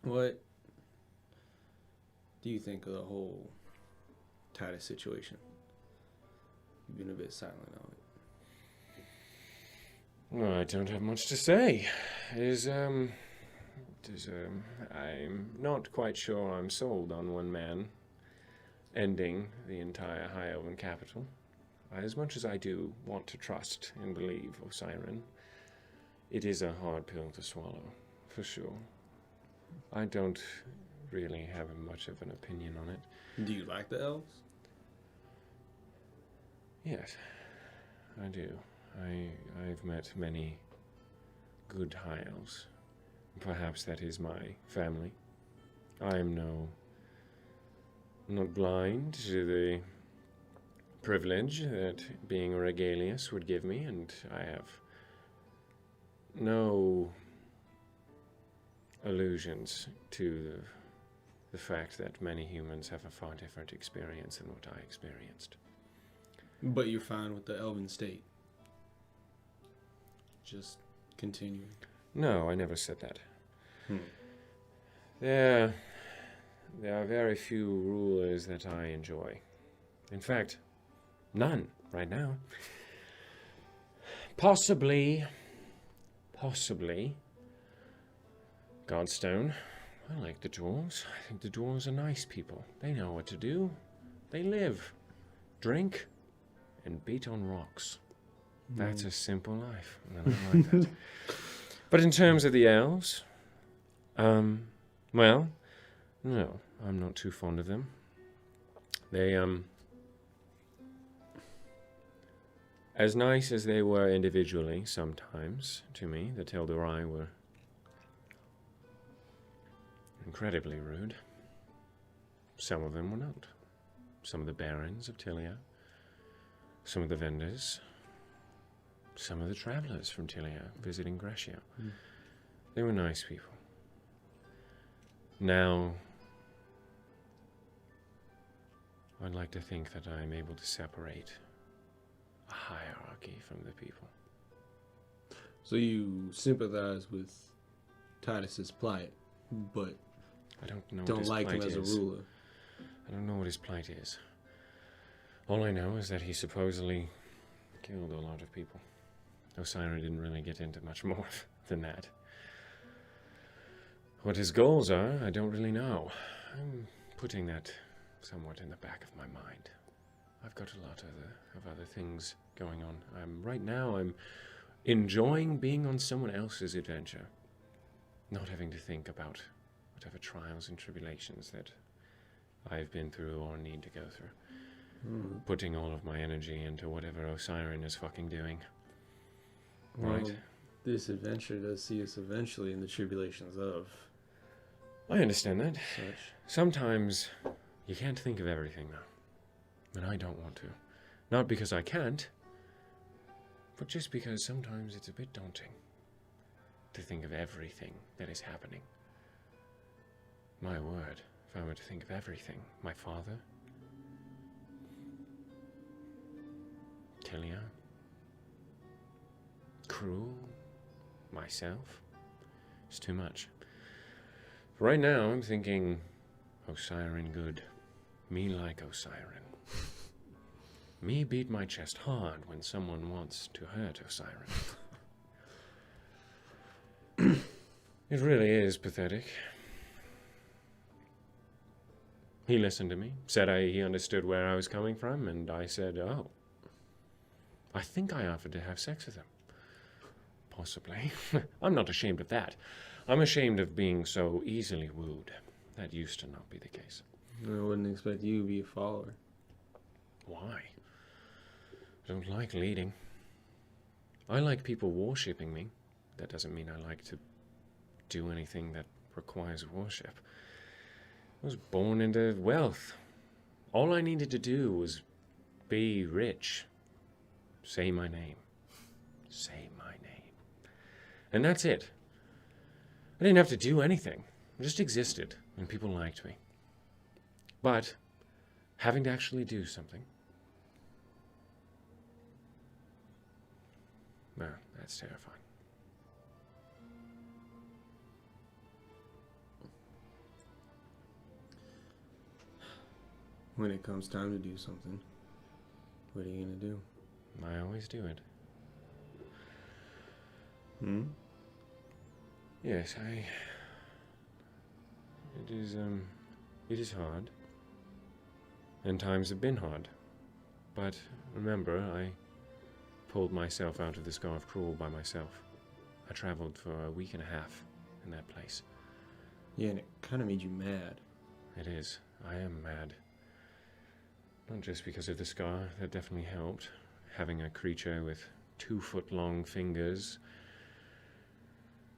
What do you think of the whole Titus situation? You've been a bit silent on it. Well, I don't have much to say. I'm not quite sure I'm sold on one man ending the entire High Elven capital. As much as I do want to trust and believe Osiren, it is a hard pill to swallow, for sure. I don't really have much of an opinion on it. Do you like the elves? Yes, I do. I've met many good high elves. Perhaps that is my family. I am not blind to the privilege that being a Regalius would give me, and I have no allusions to the fact that many humans have a far different experience than what I experienced. But you're fine with the elven state. Just continuing. No, I never said that. Hmm. There are very few rulers that I enjoy. In fact, none right now. Possibly, Godstone. I like the dwarves. I think the dwarves are nice people. They know what to do. They live, drink, and beat on rocks. That's a simple life, and I like that. But in terms of the elves, well, no, I'm not too fond of them. They, as nice as they were individually sometimes to me, the Tel'Dorai were incredibly rude. Some of them were not. Some of the barons of Tilia, some of the vendors, some of the travelers from Tilia visiting Grescia. They were nice people. Now, I'd like to think that I'm able to separate a hierarchy from the people. So you sympathize with Titus's plight, but I don't know what don't his like him plight as a is. ruler. I don't know what his plight is. All I know is that he supposedly killed a lot of people. Osiris didn't really get into much more than that. What his goals are, I don't really know. I'm putting that somewhat in the back of my mind. I've got a lot of other things going on. Right now I'm enjoying being on someone else's adventure, not having to think about whatever trials and tribulations that I've been through or need to go through. Putting all of my energy into whatever Osiris is fucking doing. Well, Right. this adventure does see us eventually in the tribulations of I understand that. such. Sometimes you can't think of everything, though. And I don't want to. Not because I can't, but just because sometimes it's a bit daunting to think of everything that is happening. My word, if I were to think of everything, my father, Tilia, Cruel, myself, it's too much. Right now, I'm thinking Osiris good. Me like Osiris. Me beat my chest hard when someone wants to hurt Osiris. It really is pathetic. He listened to me, said he understood where I was coming from, and I said, oh. I think I offered to have sex with him. Possibly. I'm not ashamed of that. I'm ashamed of being so easily wooed. That used to not be the case. I wouldn't expect you to be a follower. Why? I don't like leading. I like people worshipping me. That doesn't mean I like to do anything that requires worship. I was born into wealth. All I needed to do was be rich. Say my name. Say my name. And that's it. I didn't have to do anything. I just existed, and people liked me. But having to actually do something, well, that's terrifying. When it comes time to do something, what are you gonna do? I always do it. Yes, it is hard. And times have been hard. But remember, I pulled myself out of the Scar of Cruel by myself. I traveled for a week and a half in that place. Yeah, and it kind of made you mad. It is. I am mad. Not just because of the scar, that definitely helped. Having a creature with 2-foot-long fingers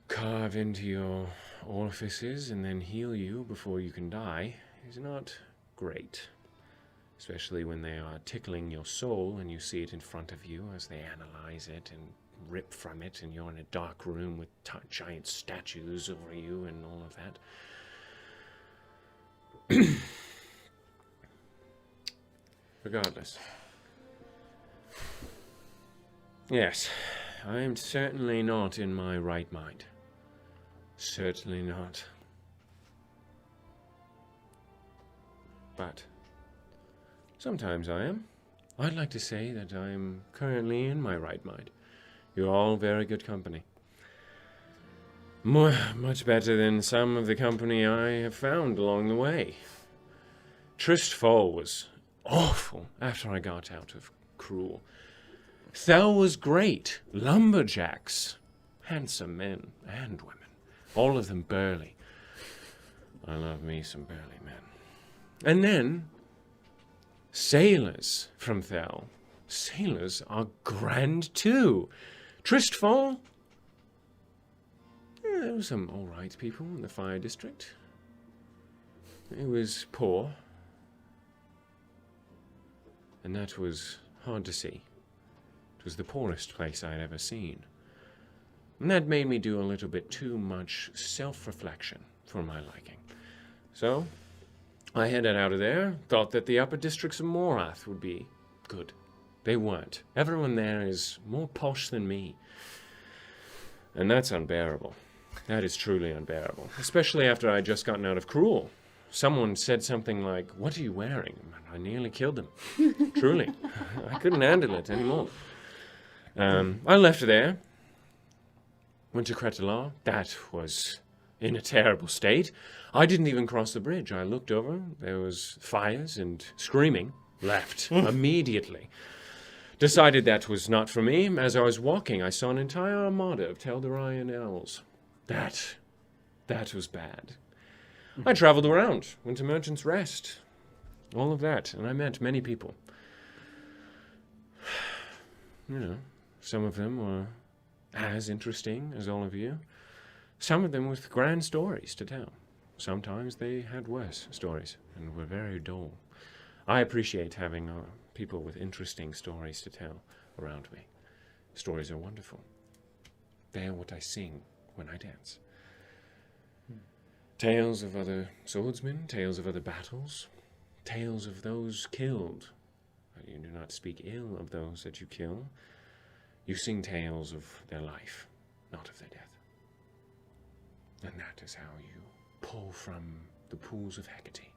carve into your orifices and then heal you before you can die is not great. Especially when they are tickling your soul and you see it in front of you as they analyze it and rip from it, and you're in a dark room with giant statues over you and all of that. Regardless. Yes, I am certainly not in my right mind. Certainly not. But sometimes I am. I'd like to say that I am currently in my right mind. You're all very good company. Much better than some of the company I have found along the way. Trist Fall was awful after I got out of Cruel. Thel was great. Lumberjacks. Handsome men and women. All of them burly. I love me some burly men. And then, sailors from Thel. Sailors are grand too. Tristfall? There were some alright people in the fire district. It was poor. And that was hard to see. It was the poorest place I'd ever seen. And that made me do a little bit too much self-reflection for my liking. So, I headed out of there, thought that the upper districts of Morath would be good. They weren't. Everyone there is more posh than me. And that's unbearable. That is truly unbearable. Especially after I'd just gotten out of Cruel. Someone said something like, "What are you wearing?" I nearly killed them. Truly. I couldn't handle it anymore. I left there. Went to Cretelar. That was in a terrible state. I didn't even cross the bridge. I looked over. There was fires and screaming. Left immediately. Decided that was not for me. As I was walking, I saw an entire armada of Teldarian elves. That was bad. I traveled around, went to Merchant's Rest, all of that, and I met many people. You know, some of them were as interesting as all of you. Some of them with grand stories to tell. Sometimes they had worse stories and were very dull. I appreciate having people with interesting stories to tell around me. Stories are wonderful. They are what I sing when I dance. Tales of other swordsmen, tales of other battles, tales of those killed. You do not speak ill of those that you kill. You sing tales of their life, not of their death. And that is how you pull from the pools of Hecate.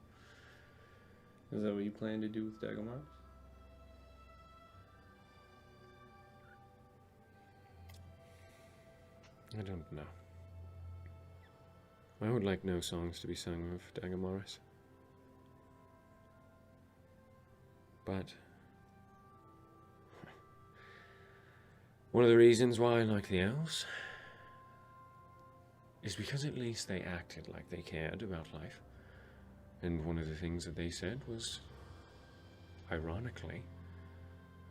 Is that what you plan to do with Dagomar? I don't know. I would like no songs to be sung of Dagamaris. But one of the reasons why I like the elves is because at least they acted like they cared about life. And one of the things that they said was, ironically,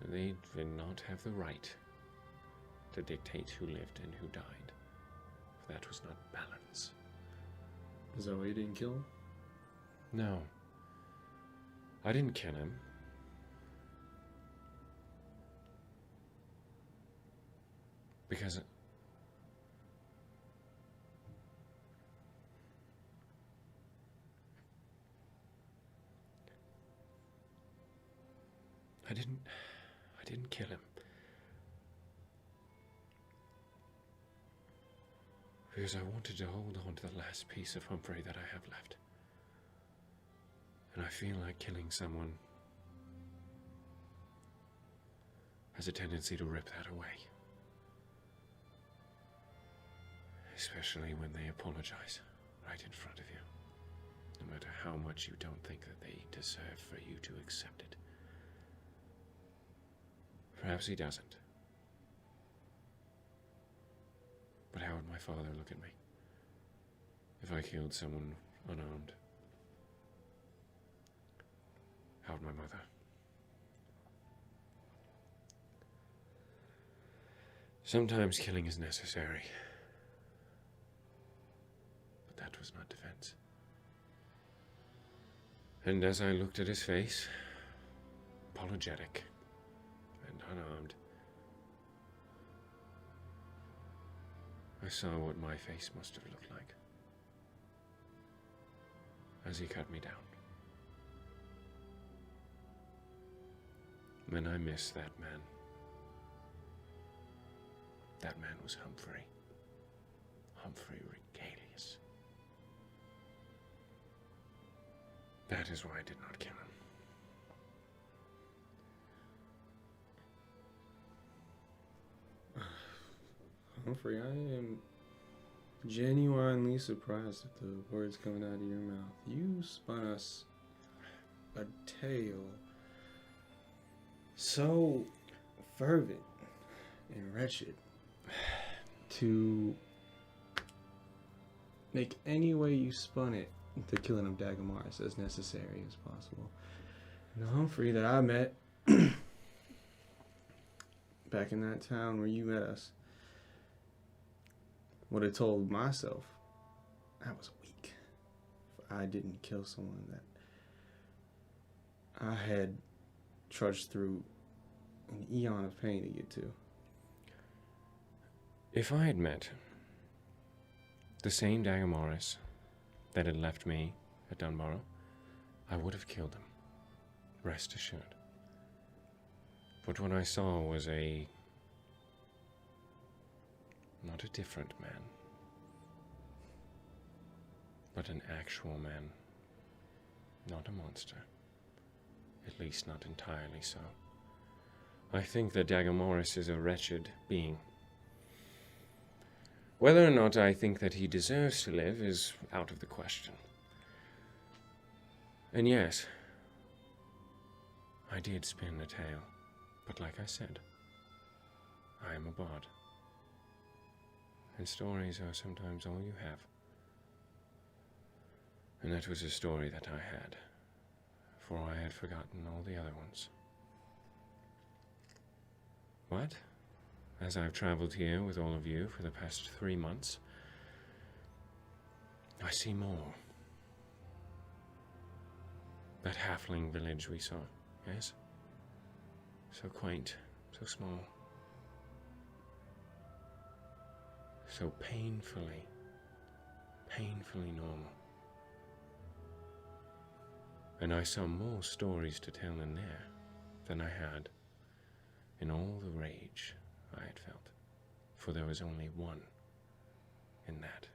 they did not have the right to dictate who lived and who died. That was not balance. Is that why you didn't kill him? No. I didn't kill him. Because I didn't kill him. Because I wanted to hold on to the last piece of Humphrey that I have left. And I feel like killing someone has a tendency to rip that away. Especially when they apologize right in front of you. No matter how much you don't think that they deserve for you to accept it. Perhaps he doesn't. But how would my father look at me if I killed someone unarmed? How would my mother? Sometimes killing is necessary. But that was not defense. And as I looked at his face, apologetic and unarmed, I saw what my face must have looked like as he cut me down. And I miss that man. That man was Humphrey. Humphrey Regalius. That is why I did not kill him. Humphrey, I am genuinely surprised at the words coming out of your mouth. You spun us a tale so fervent and wretched to make any way you spun it the killing of Dagamaris as necessary as possible. And the Humphrey that I met back in that town where you met us would have told myself I was weak if I didn't kill someone that I had trudged through an eon of pain to get to. If I had met the same Dagamaris that had left me at Dunbarrow, I would have killed him. Rest assured. But what I saw was not a different man, but an actual man, not a monster. At least not entirely so. I think that Dagamaris is a wretched being. Whether or not I think that he deserves to live is out of the question. And yes, I did spin a tale, but like I said, I am a bard. And stories are sometimes all you have. And that was a story that I had, for I had forgotten all the other ones. But, as I've traveled here with all of you for the past 3 months, I see more. That halfling village we saw, yes? So quaint, so small. So painfully normal. And I saw more stories to tell in there than I had in all the rage I had felt, for there was only one in that.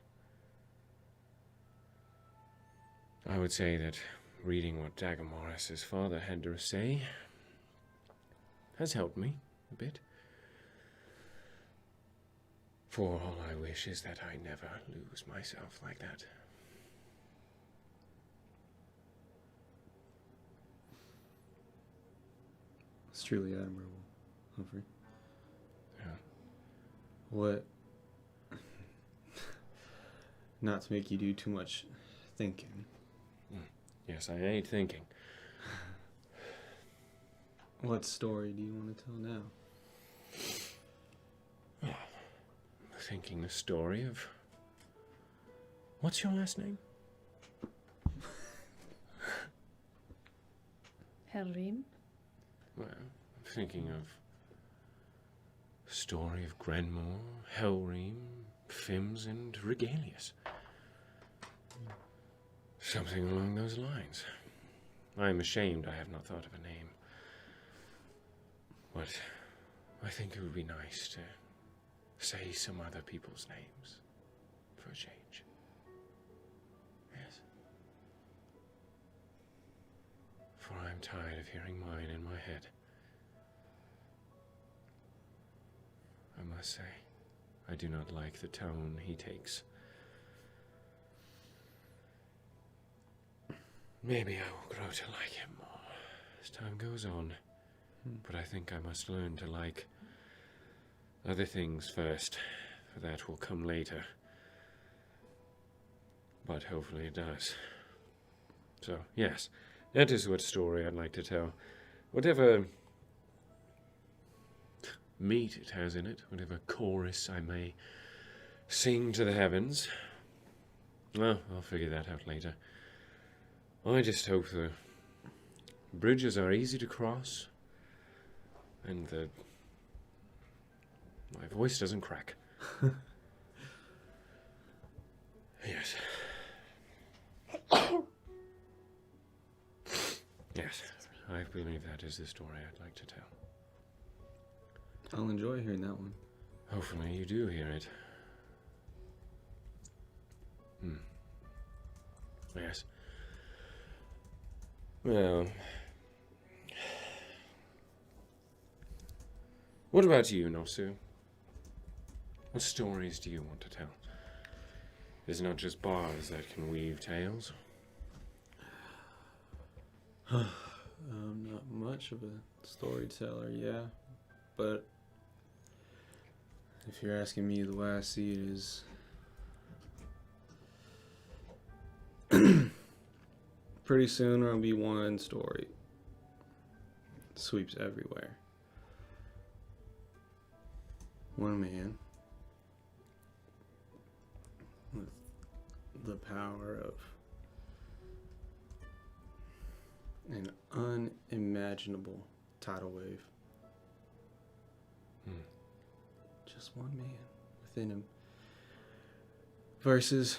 I would say that reading what Dagamaris' father had to say has helped me a bit. For all I wish is that I never lose myself like that. It's truly admirable, Humphrey. Yeah. What? Not to make you do too much thinking. Yes, I ain't thinking. What story do you want to tell now? Thinking the story of... What's your last name? Helrim? Well, I'm thinking of... story of Grenmore, Helrim, Fims, and Regalius. Something along those lines. I am ashamed I have not thought of a name. But I think it would be nice to say some other people's names for a change. Yes. For I am tired of hearing mine in my head. I must say, I do not like the tone he takes. Maybe I will grow to like him more as time goes on. But I think I must learn to like other things first, for that will come later. But hopefully it does. So, yes, that is what story I'd like to tell. Whatever meat it has in it, whatever chorus I may sing to the heavens. Well, I'll figure that out later. I just hope the bridges are easy to cross, and my voice doesn't crack. Yes. Yes, I believe that is the story I'd like to tell. I'll enjoy hearing that one. Hopefully you do hear it. Yes. Well... What about you, Nossew? What stories do you want to tell? It's not just bards that can weave tales. I'm not much of a storyteller, yeah. But if you're asking me, the way I see it is pretty soon there'll be one story. Sweeps everywhere. One man with the power of an unimaginable tidal wave. Just one man within him. Versus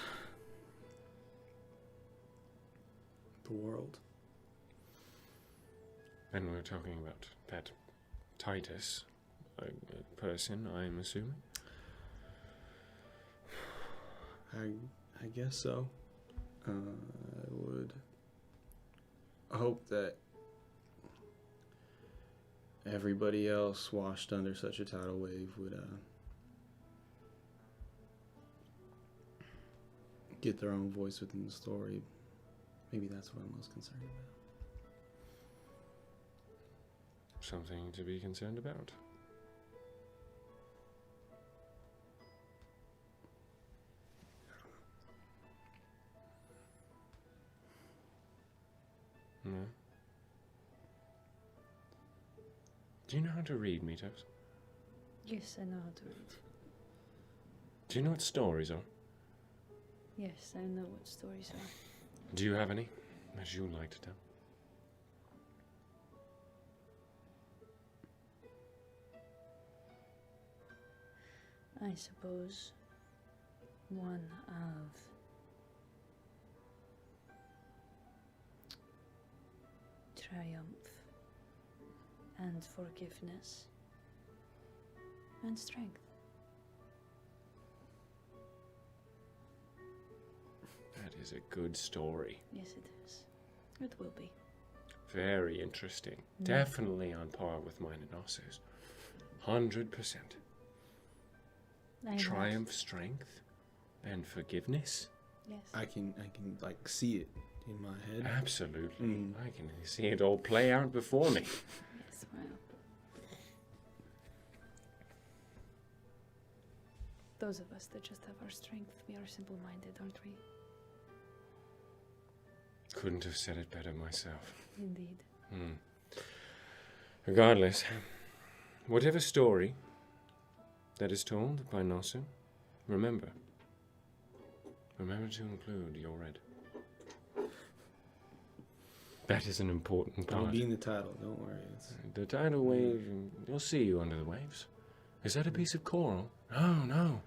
the world. And we're talking about that Titus person, I'm assuming? I guess so. I would hope that everybody else washed under such a tidal wave would get their own voice within the story. Maybe that's what I'm most concerned about. Something to be concerned about. No. Do you know how to read, Metos? Yes, I know how to read. Do you know what stories are? Yes, I know what stories are. Do you have any that you would like to tell? I suppose one of triumph and forgiveness and strength. That is a good story. Yes, it is. It will be. Very interesting. Definitely on par with mine and Nossew's. 100%. Triumph, strength, and forgiveness? Yes. I can like see it in my head. Absolutely. I can see it all play out before me. Yes, well. Those of us that just have our strength, we are simple-minded, aren't we? Couldn't have said it better myself. Indeed. Regardless, whatever story that is told by Nossew, remember to include your red. That is an important It'll part. be in the title, don't worry. The tidal wave, you'll see you under the waves. Is that a piece of coral? No.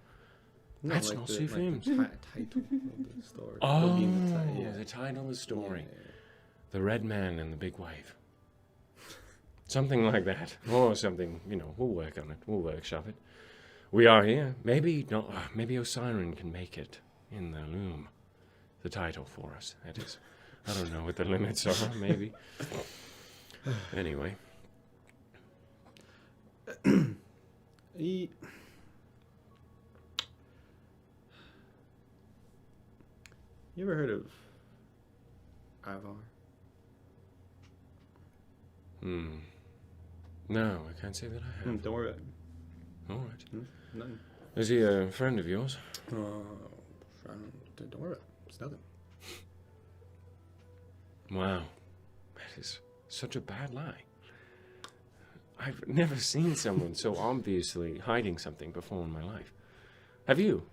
That's like Nossew Films. The title of the story. Oh, It'll be in the title, yeah. the title of the story. Yeah. The Red Man and the Big Wave. Something like that. Or something, we'll work on it. We'll workshop it. We are here. Maybe Osiren can make it in the loom. The title for us, that is. I don't know what the limits are, maybe. Anyway. You ever heard of Ivar? No, I can't say that I have. Don't worry about it. All right. Nothing. Is he a friend of yours? Don't worry about it. It's nothing. Wow. That is such a bad lie. I've never seen someone so obviously hiding something before in my life. Have you?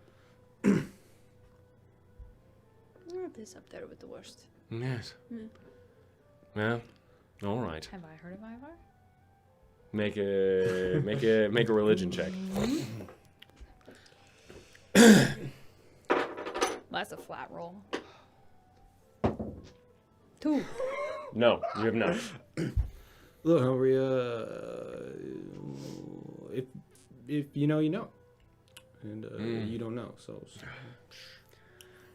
This up there with the worst. Yes. Well, all right. Have I heard of Ivar? Make a religion check. That's a flat roll. 2. No, you have not. Look, Humphrey, if you know, you know. and you don't know. So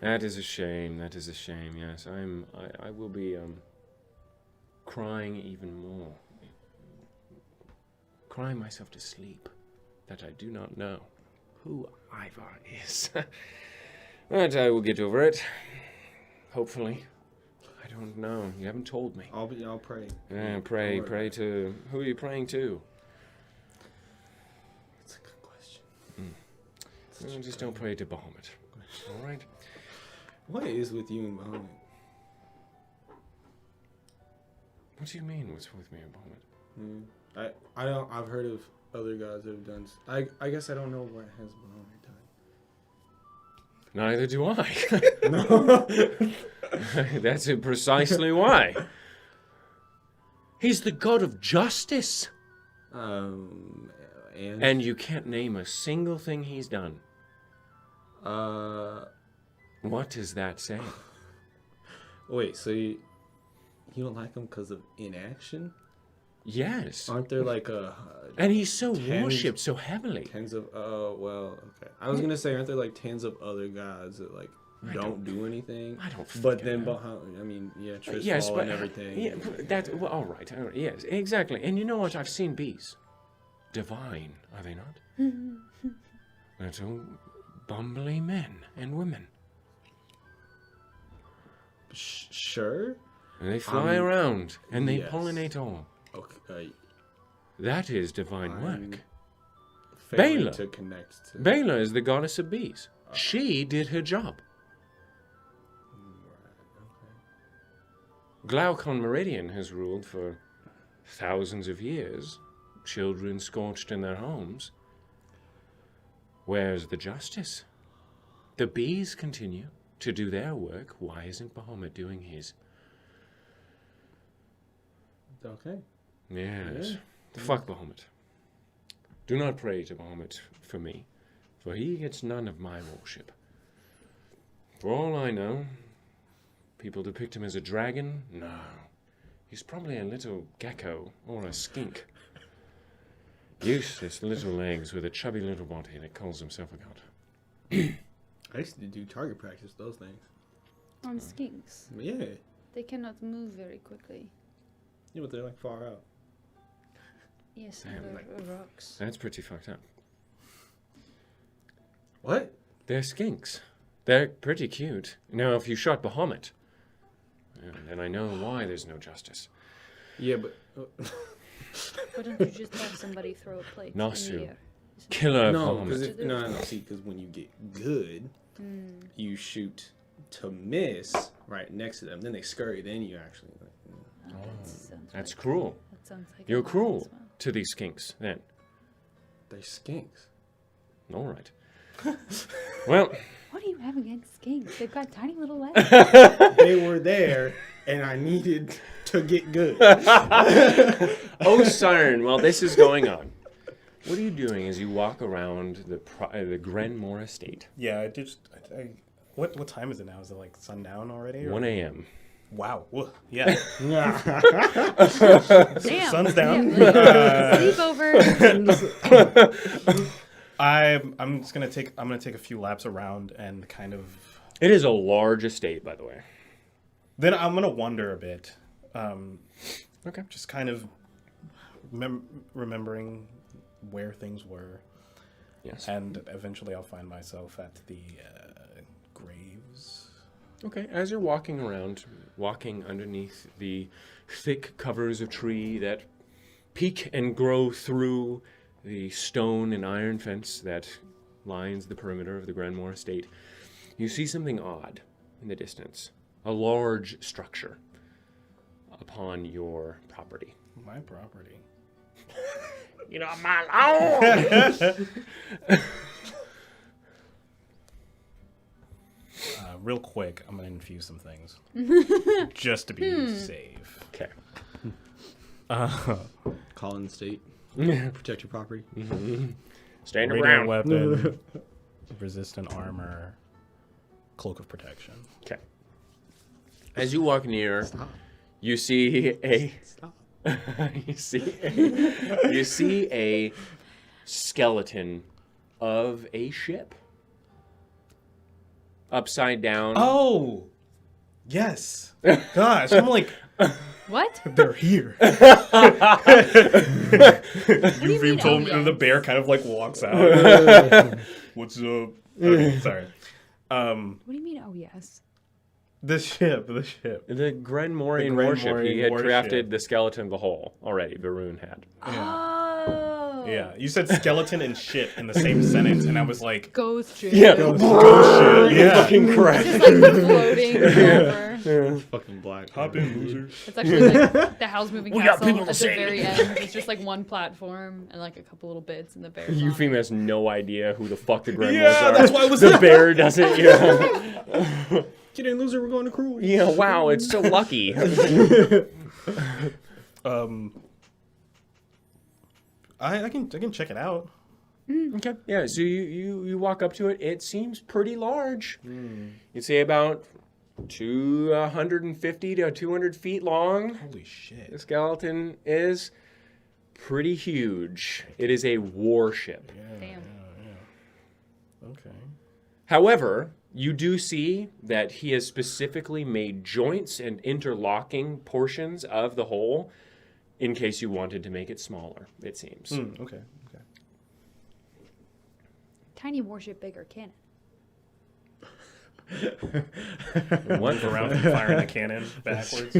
That is a shame. That is a shame. Yes, I will be crying even more, crying myself to sleep, that I do not know who Ivar is. But I will get over it. Hopefully. I don't know. You haven't told me. I'll pray. Yeah, pray to. Who are you praying to? That's a good question. Just don't pray to Bahamut. All right. What is with you and Bahamut? What do you mean? What's with me and Bahamut? I don't. I've heard of other gods that have done. I guess I don't know what has Bahamut done. Neither do I. No. That's precisely why. He's the god of justice. And you can't name a single thing he's done. What does that say? Wait. So you don't like him because of inaction? Yes. Aren't there like And he's so worshipped so heavily. tens of? Oh well. Okay. I was gonna say, aren't there like tens of other gods that like don't do anything? I don't. But then Bahamut, I mean, yeah, Trisfall and everything. Yeah, that. Well, all right. Yes, exactly. And you know what? I've seen bees. Divine, are they not? Little bumbly men and women. Sure. And they fly around and they yes. pollinate all. Okay. That is divine I'm work. failing Bela. to connect to. Bela is the goddess of bees. She did her job. Glaucon Meridian has ruled for thousands of years. Children scorched in their homes. Where's the justice? The bees continue to do their work. Why isn't Bahamut doing his? Okay. Yes. Yeah. Fuck Bahamut. Do not pray to Bahamut for me, for he gets none of my worship. For all I know, people depict him as a dragon. No. He's probably a little gecko or a skink. Useless little legs with a chubby little body that calls himself a god. I used to do target practice, those things. On skinks. Yeah. They cannot move very quickly. Yeah, but they're like far out. Yes, Damn, and they're rocks. That's pretty fucked up. What? They're skinks. They're pretty cute. Now, if you shot Bahamut, then I know why there's no justice. Yeah, but. Why don't you just have somebody throw a plate Nossew. in the air? Killer No, Bahamut. because no. See, because when you get good, you shoot to miss right next to them. Then they scurry. Then you actually. That's cruel. That sounds like You're a lie cruel as well. to these skinks, then. They're skinks. All right. Well, What do you have against skinks? They've got tiny little legs. They were there, and I needed to get good. oh, Siren, while this is going on, what are you doing as you walk around the Grenmore estate? Yeah, what time is it now? Is it like sundown already? Or? 1 a.m. Wow. Whoa. Yeah. Damn. Sun's down. Sleepover. I'm gonna take a few laps around and kind of. It is a large estate, by the way. Then I'm gonna wonder a bit. Okay. Just kind of remembering where things were. Yes. And eventually I'll find myself at the graves. Okay, as you're walking around, walking underneath the thick covers of tree that peek and grow through the stone and iron fence that lines the perimeter of the Grenmore estate, you see something odd in the distance. A large structure upon your property. My property. You know, my lawn! Real quick, I'm gonna infuse some things. Just to be safe. Okay. Call in the state. Protect your property. Stand Radiant around. weapon, resistant armor, cloak of protection. Okay. As you walk near, you see a you see a skeleton of a ship. Upside down. Oh, yes. Gosh, I'm like, What? they're here. do you You've mean, told oh, me, yes? and the bear kind of like walks out. What's up? Okay, sorry. What do you mean? Oh yes. The ship. The Grenmorian The warship. He Grenmorian had warship. crafted the skeleton of the whole already. Varun had. Oh. Yeah, you said skeleton and ship in the same sentence, and I was like, Ghost ship. oh shit, yeah. Fucking correct. Just like floating over. Fucking black. Hop in, losers. It's actually like the house moving got castle people at to the see. very end. It's just like one platform and like a couple little bits and the bear. Eufeme has no idea who the fuck the Gremlins Yeah, are. that's why I was the like- bear doesn't. Yeah. Get in, loser. We're going to cruise. Yeah. Wow. It's so lucky. I can check it out. Okay. Yeah. So you walk up to it. It seems pretty large. You'd say about 250 to 200 feet long. Holy The shit. skeleton is pretty huge. It is a warship. Damn. Okay. However, you do see that he has specifically made joints and interlocking portions of the hull in case you wanted to make it smaller, it seems. Okay. Tiny warship, bigger cannon. What? Move around and firing the cannon backwards.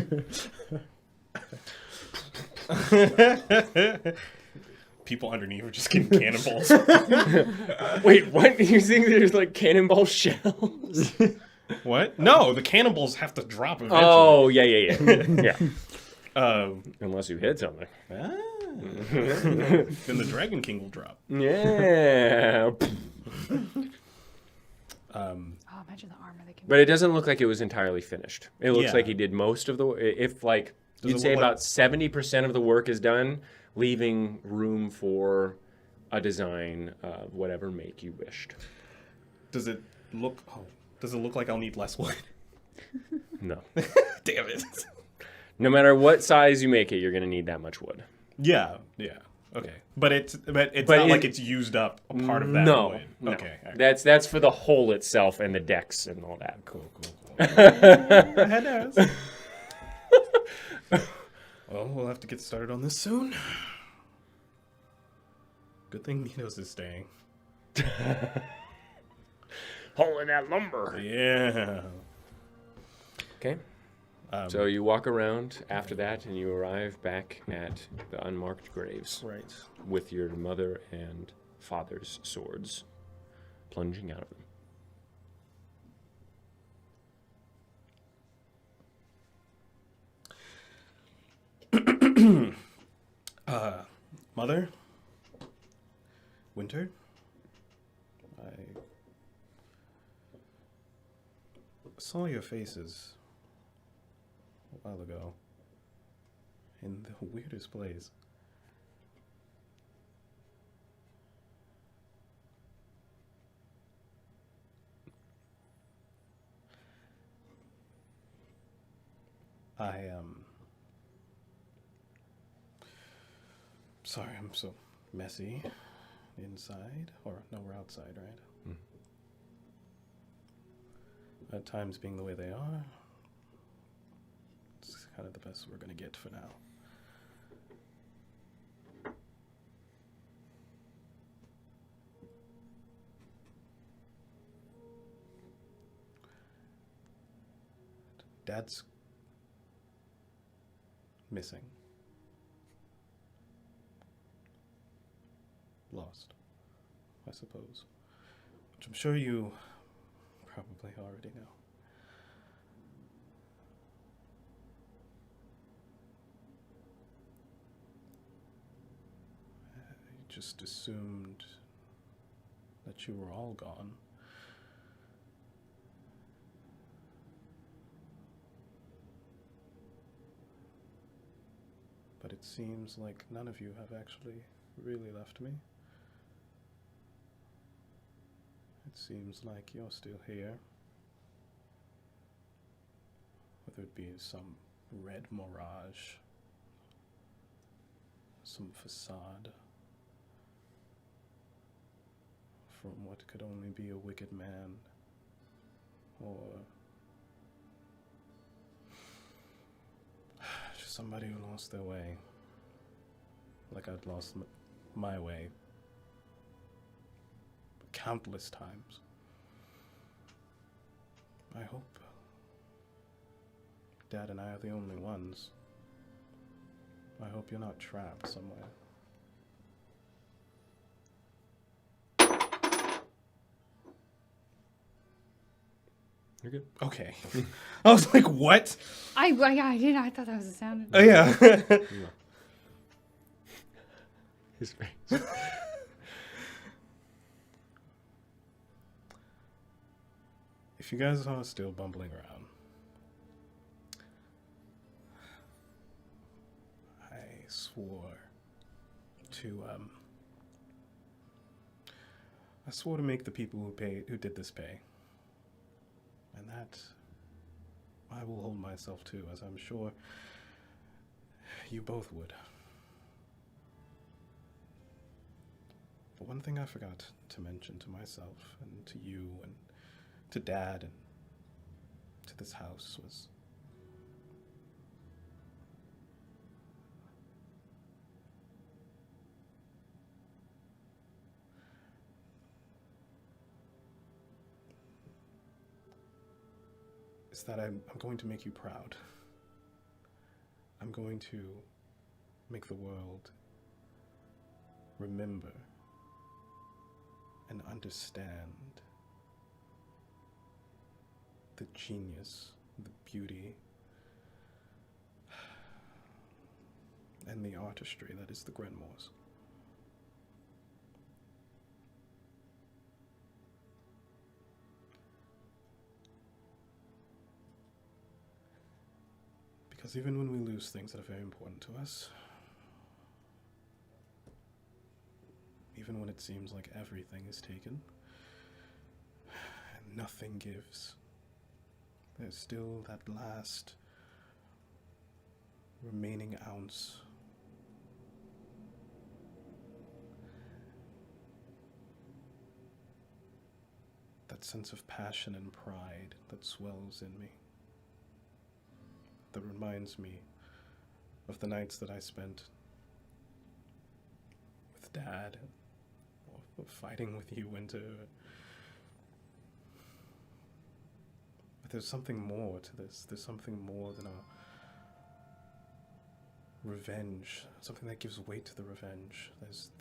People underneath are just getting cannonballs. Wait, what? You think there's like cannonball shells? What? No, the cannonballs have to drop eventually. Oh, yeah. Yeah. Um, Unless you hit something. then the Dragon King will drop. Yeah. Oh, imagine the armor they can. But it doesn't look like it was entirely finished. It looks Yeah. like he did most of the. If like Does you'd it say look like- about 70% of the work is done, leaving room for a design of whatever make you wished. Does it look? Oh, does it look like I'll need less wood? No. Damn it. No matter what size you make it, you're gonna need that much wood. Yeah. Okay, but it's not it- like it's used up a part of that No. wood. No. Okay. all right. That's for the hole itself and the decks and all that. Cool. I had to ask. Well, we'll have to get started on this soon. Good thing Metos is staying. Hole in that lumber. Yeah. Okay. So you walk around after that, and you arrive back at the unmarked graves Right. with your mother and father's swords plunging out of them. Mother? Winter? I saw your faces a while ago in the weirdest place. Sorry, I'm so messy inside. Or, no, we're outside, right? At times being the way they are, it's kind of the best we're going to get for now. Dad's missing. Lost, I suppose. Which I'm sure you probably already know. I just assumed that you were all gone. But it seems like none of you have actually really left me. It seems like you're still here. Whether it be some red mirage, some facade, from what could only be a wicked man, or just somebody who lost their way, like I'd lost my way countless times. I hope Dad and I are the only ones. I hope you're not trapped somewhere. You're good. Okay. I was like, what? I didn't. I thought that was a sound. Oh, yeah. His face. If you guys are still bumbling around, I swore to make the people who did this pay. And that I will hold myself to, as I'm sure you both would. But one thing I forgot to mention to myself and to you and to Dad and to this house was that I'm going to make you proud. I'm going to make the world remember and understand the genius, the beauty, and the artistry that is the Grenmores. Because even when we lose things that are very important to us, even when it seems like everything is taken and nothing gives, there's still that last remaining ounce that sense of passion and pride that swells in me, that reminds me of the nights that I spent with Dad, or fighting with you, Winter. But there's something more to this. There's something more than a revenge, something that gives weight to the revenge. There's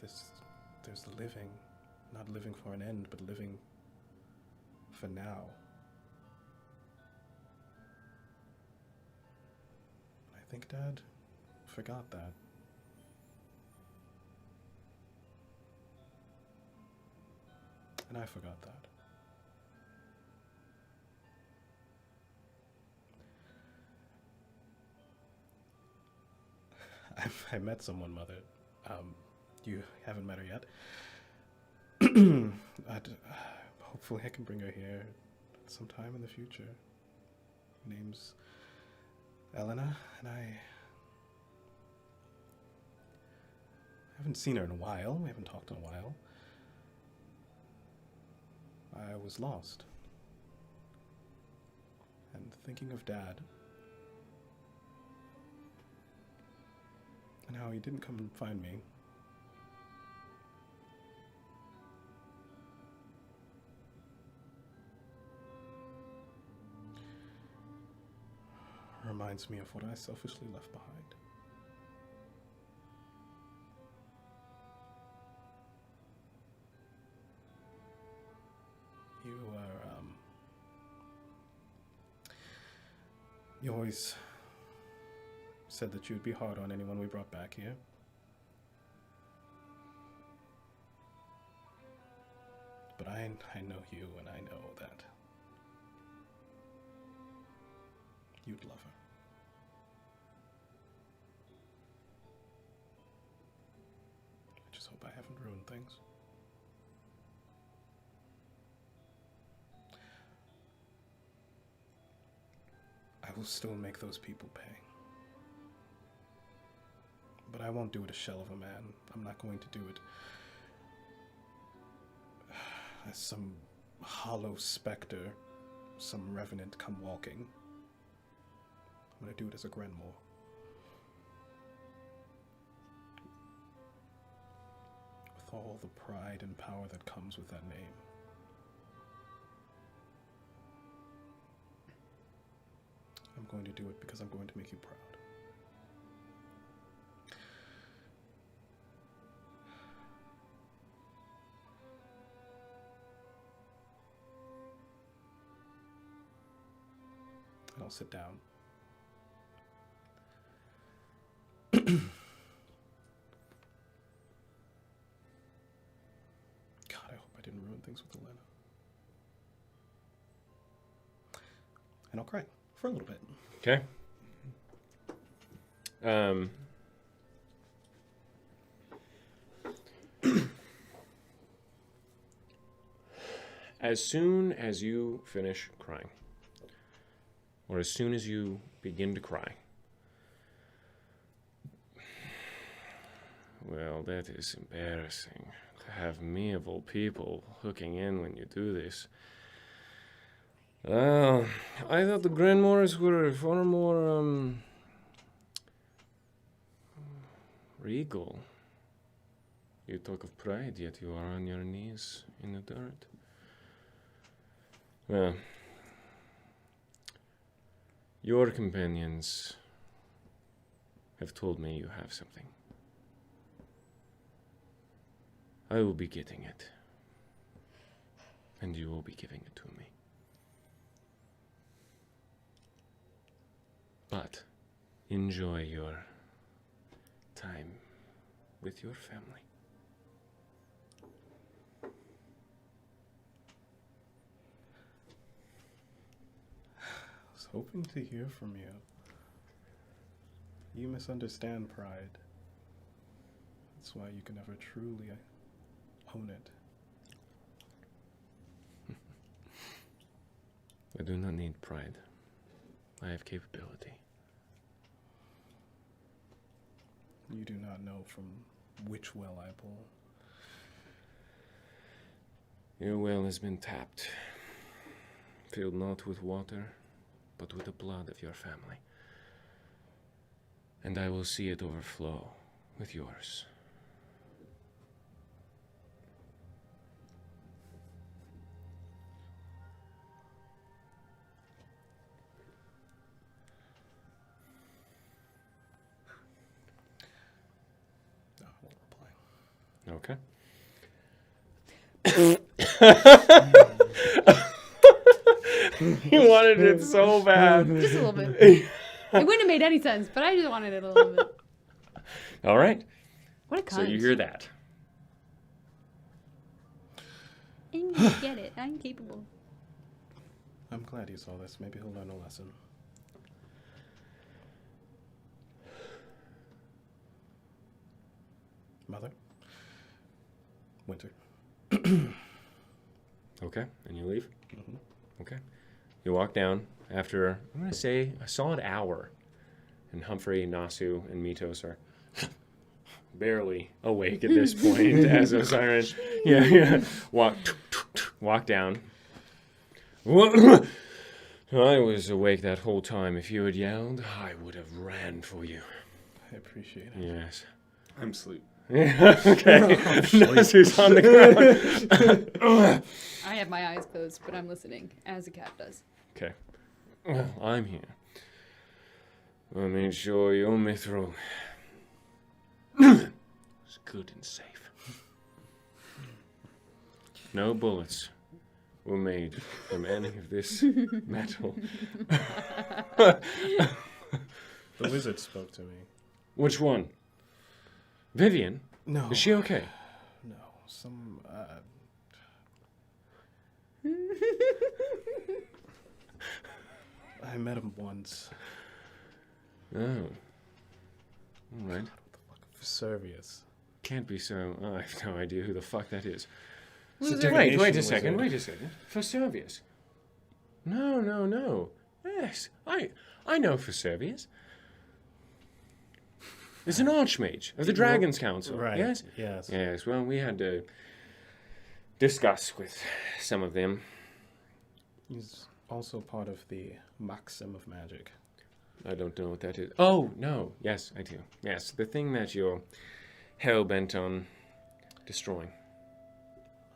living, not living for an end, but living for now. I think Dad forgot that. And I forgot that. I met someone, Mother. You haven't met her yet. Hopefully I can bring her here sometime in the future. Her name's Elena, and I haven't seen her in a while. We haven't talked in a while. I was lost. And thinking of Dad, and how he didn't come and find me. Reminds me of what I selfishly left behind. You always said that you'd be hard on anyone we brought back here. But I know you, and I know that you'd love her. I just hope I haven't ruined things. I will still make those people pay. But I won't do it a shell of a man. I'm not going to do it as some hollow specter, some revenant come walking. I'm going to do it as a Grenmore. With all the pride and power that comes with that name. I'm going to do it because I'm going to make you proud. And I'll sit down. God, I hope I didn't ruin things with Elena. And I'll cry for a little bit. Okay. As soon as you finish crying, or as soon as you begin to cry, well, that is embarrassing. To have me, of all people, hooking in when you do this. Well, I thought the Grenmores were far more, regal. You talk of pride, yet you are on your knees in the dirt. Well, your companions have told me you have something. I will be getting it, and you will be giving it to me. But enjoy your time with your family. I was hoping to hear from you. You misunderstand pride. That's why you can never truly own it. I do not need pride. I have capability. You do not know from which well I pull. Your well has been tapped, filled not with water, but with the blood of your family. And I will see it overflow with yours. No, I won't reply. Okay. You wanted it so bad. Just a little bit. It wouldn't have made any sense, but I just wanted it a little bit. All right. What a cunt. So you hear that. And you get it. I'm capable. I'm glad he saw this. Maybe he'll learn a lesson. Mother? Winter. Okay. And you leave? Mhm. Okay. You walk down after, I'm going to say, a solid hour. And Humphrey, Nossew, and Metos are barely awake at this point as Osiris walk down. I was awake that whole time. If you had yelled, I would have ran for you. I appreciate it. Yes. I'm asleep. Okay. Nossew's on the ground. I have my eyes closed, but I'm listening, as a cat does. Okay. Well, I'm here. I made sure your mithril is good and safe. No bullets were made from any of this metal. The wizard spoke to me. Which one? Vivian? No. Is she okay? No. Some, I met him once. Oh. All right. Servius. Can't be so. I have no idea who the fuck that is. Loser. Wait a Divination second. wizard. Wait a second. Vesuvius. No. Yes, I know Vesuvius. It's an archmage of the Dragon's Council. Right. Yes. Yes. Yes. Well, we had discuss with some of them. He's also part of the Maxim of Magic. I don't know what that is. Oh, no. Yes, I do. Yes, the thing that you're hell-bent on destroying.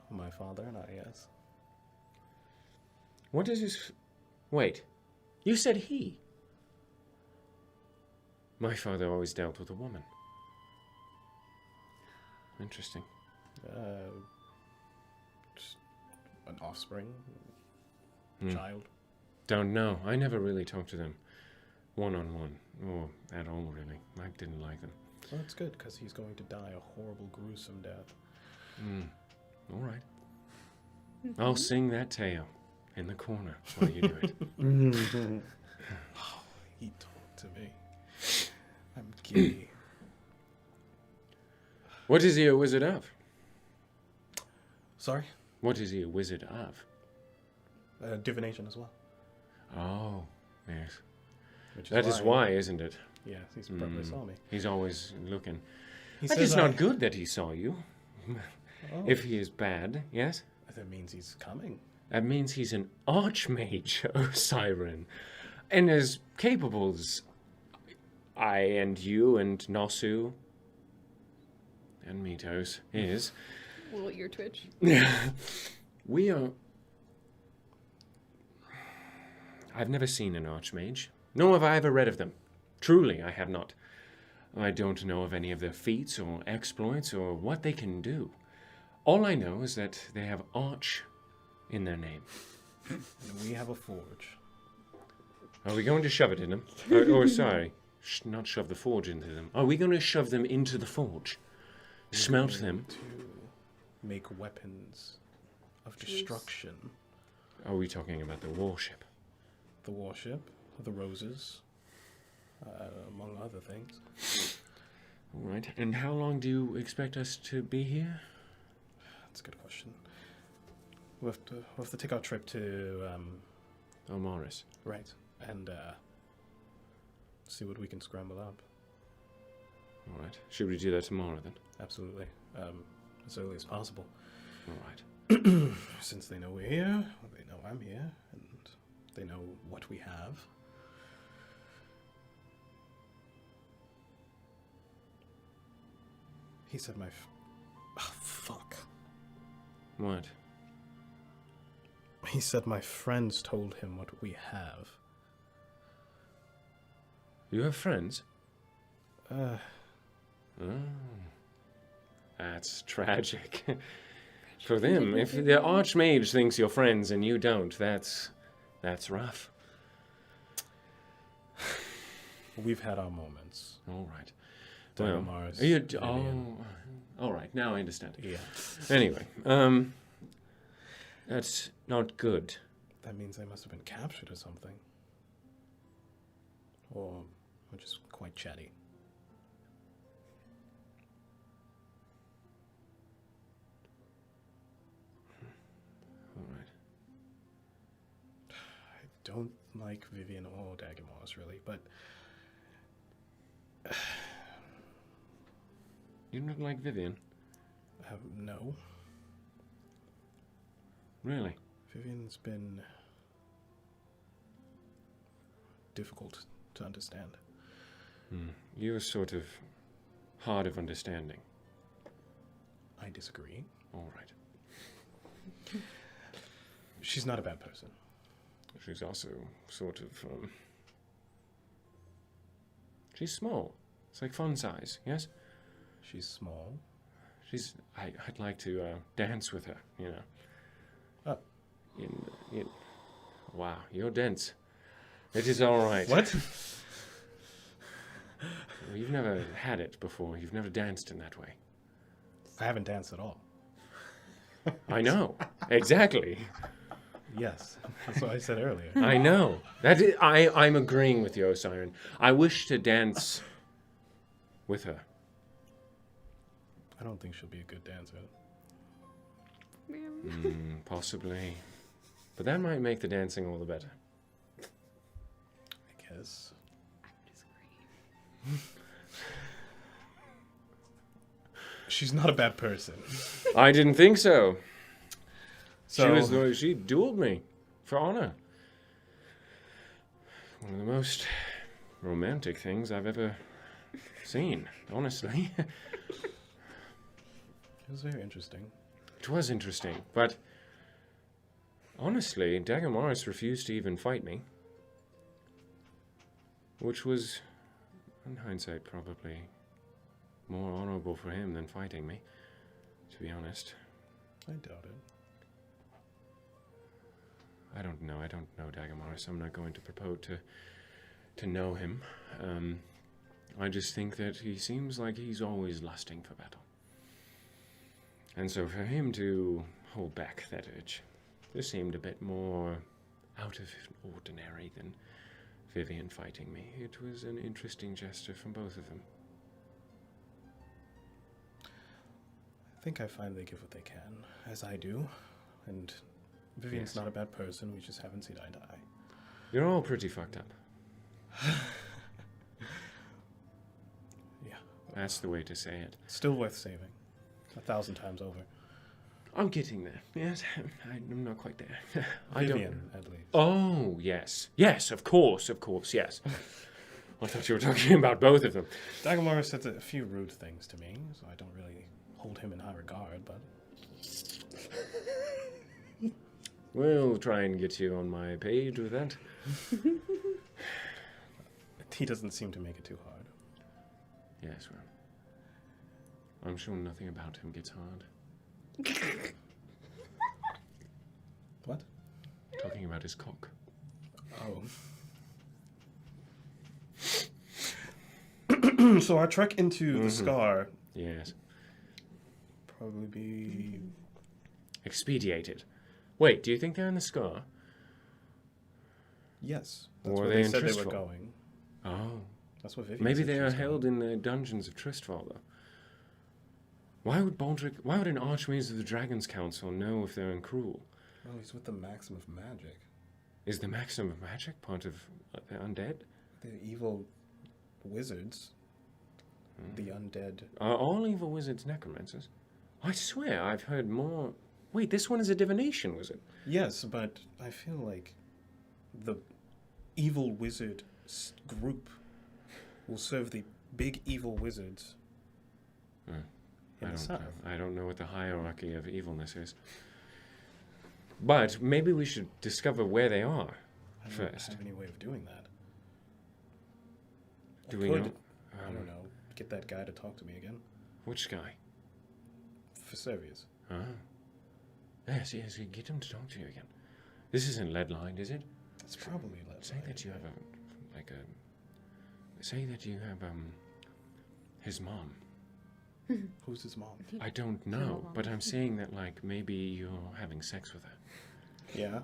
My father and I, yes. What is his... Wait. You said he. My father always dealt with a woman. Interesting. Just an offspring, child. Don't know. I never really talked to them one-on-one, or at all, really. I didn't like them. Well, it's good, because he's going to die a horrible, gruesome death. All right. I'll sing that tale in the corner while you do it. He talked to me. I'm giddy. What is he a wizard of? Sorry? What is he a wizard of? Divination as well. Oh, yes. Which That is why, isn't it? Yeah, he's probably saw me. He's always looking. He That says is not good that he saw you. Oh, If he is bad, yes? that means he's coming. That means he's an archmage, O Siren. And as capable as I and you and Nossew and Metos is, Will your Twitch? we are... I've never seen an archmage, nor have I ever read of them. Truly, I have not. I don't know of any of their feats or exploits or what they can do. All I know is that they have arch in their name. And we have a forge. Are we going to shove it in them? Or sorry, not shove the forge into them. Are we going to shove them into the forge? Smelt them? To make weapons of destruction. Are we talking about the warship? The warship, the roses, among other things. All right. And how long do you expect us to be here? That's a good question. We'll have to take our trip to, Morris. right, and see what we can scramble up. All right. Should we do that tomorrow then? Absolutely. As early as possible. All right. Since they know we're here, they know I'm here, and they know what we have. He said oh, fuck. What? He said my friends told him what we have. You have friends? Uh, Oh. That's tragic. For them, if the archmage thinks you're friends and you don't, that's rough. we've had our moments. All right. Dynamars, Are you, Vivian. all right. Now I understand. Yeah. Anyway, that's not good. That means they must have been captured or something. Or just quite chatty. All right. I don't like Vivian or Dagomars, really, but... You don't like Vivian? No. Really? Vivian's been... difficult to understand. You're sort of hard of understanding. I disagree. All right. She's not a bad person. She's also sort of, she's small. It's like fun size, yes? She's small. I'd like to dance with her, you know. Oh. Wow, you're dense. It is all right. What? You've never had it before. You've never danced in that way. I haven't danced at all. I know. Exactly. Yes. That's what I said earlier. I know. I'm agreeing with you, Osiren. I wish to dance with her. I don't think she'll be a good dancer. Possibly. But that might make the dancing all the better. I guess. She's not a bad person. I didn't think so. So She dueled me for honor. One of the most romantic things I've ever seen, honestly. it was very interesting. It was interesting, but honestly, Dagamaris refused to even fight me. Which was, in hindsight, probably more honorable for him than fighting me, to be honest. I doubt it. I don't know Dagamaris. I'm not going to purport to know him. I just think that he seems like he's always lusting for battle. And so for him to hold back that urge, this seemed a bit more out of ordinary than Vivian fighting me. It was an interesting gesture from both of them. I think I find they give what they can, as I do. And Vivian's Yes. not a bad person. We just haven't seen eye to eye. You're all pretty fucked up. Yeah. That's the way to say it. Still worth saving. 1,000 times over. I'm getting there. Yes, I'm not quite there. Vivian, at least. Oh, yes. Yes, of course, yes. I thought you were talking about both of them. Dagamaris said a few rude things to me, so I don't really hold him in high regard, but... We'll try and get you on my page with that. He doesn't seem to make it too hard. Yes, well, I'm sure nothing about him gets hard. What? Talking about his cock. Oh. So our trek into the Scar Yes. probably be... Expedited. Wait, do you think they're in the Scar? Yes. Or That's are where they they in said they were Tristfall? going. Oh. That's what Vivian Maybe said they she are was held going. in the dungeons of Tristfall, though. Why would an Archmage of the Dragon's Council know if they're in Cruel? Oh, he's with the Maxim of Magic. Is the Maxim of Magic part of the undead? They're evil wizards. The undead. Are all evil wizards necromancers? I swear I've heard more... Wait, this one is a divination wizard. Yes, but I feel like the evil wizard group will serve the big evil wizards in the south. I don't know what the hierarchy of evilness is. But maybe we should discover where they are I don't first. have any way of doing that. Do I we could, know? I don't know. Get that guy to talk to me again. Which guy? For Servius. Oh. Yes, get him to talk to you again. This isn't lead-lined, is it? It's probably Say that you have Say that you have, his mom. Who's his mom? I don't know, but I'm saying that, like, maybe you're having sex with her. Yeah.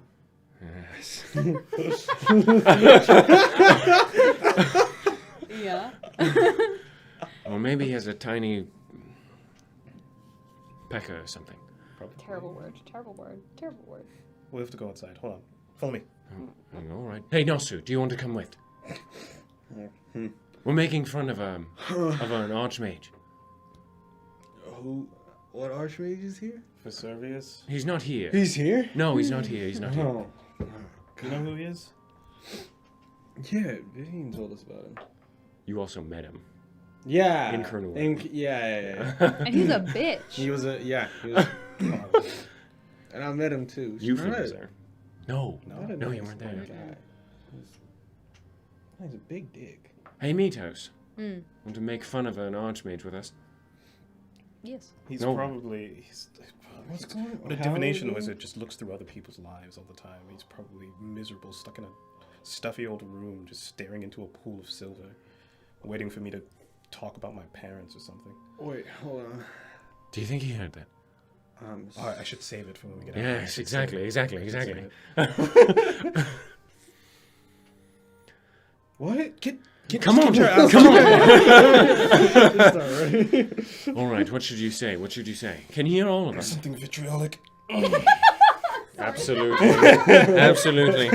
Yes. Yeah. Or maybe he has a tiny pecker or something. Probably. Terrible word. Terrible word. Terrible word. We'll have to go outside. Hold on. Follow me. All right. Hey, Nossew, do you want to come with? We're making fun of an archmage. Who? What archmage is here? For Servius. He's not here. He's here? No, he's not here. He's not here. Oh. You know who he is? Yeah, Vivian told us about him. You also met him. Yeah. In Colonel. Yeah. And he's a bitch. He was and I met him too. You was there. No, Not a no, nice you weren't there. guy. He's a big dick. Hey, Metos. Want to make fun of an archmage with us? Yes. He's No. probably... What's going on? But a divination wizard just looks through other people's lives all the time. He's probably miserable, stuck in a stuffy old room, just staring into a pool of silver, waiting for me to talk about my parents or something. Wait, hold on. Do you think he heard that? Oh, I should save it for when we get out. I Yes, should exactly. save it. What? Come on, your ass come on. It's not right. All right, what should you say? What should you say? Can you hear all of us? Something vitriolic. Absolutely. Absolutely.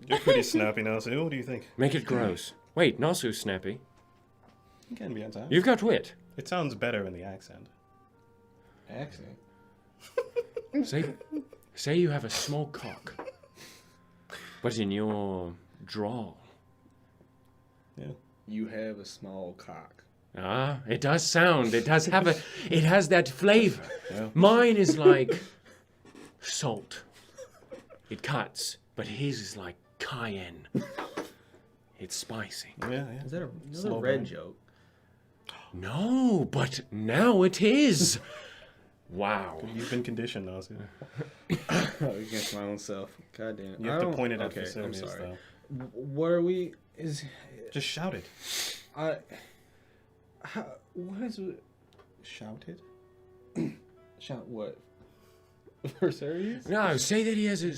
You're pretty snappy now, Sue. What do you think? Make it gross. Wait, Nossew's snappy. You can be on time. You've got wit. It sounds better in the accent. accent. Say you have a small cock, but in your drawl. Yeah. You have a small cock. Ah, it does sound. It does have it has that flavor. Yeah. Mine is like salt. It cuts, but his is like cayenne. It's spicy. Yeah. Is that another Slow red burn. joke? No, but now it is. Wow. You've been conditioned, Nossew. Against my own self. God damn it. You have to point it at okay, I'm Vesuvius, sorry. though. What are we? Is Just shout it. what is it? Shout it? Shout what? For serious? No, say that he has a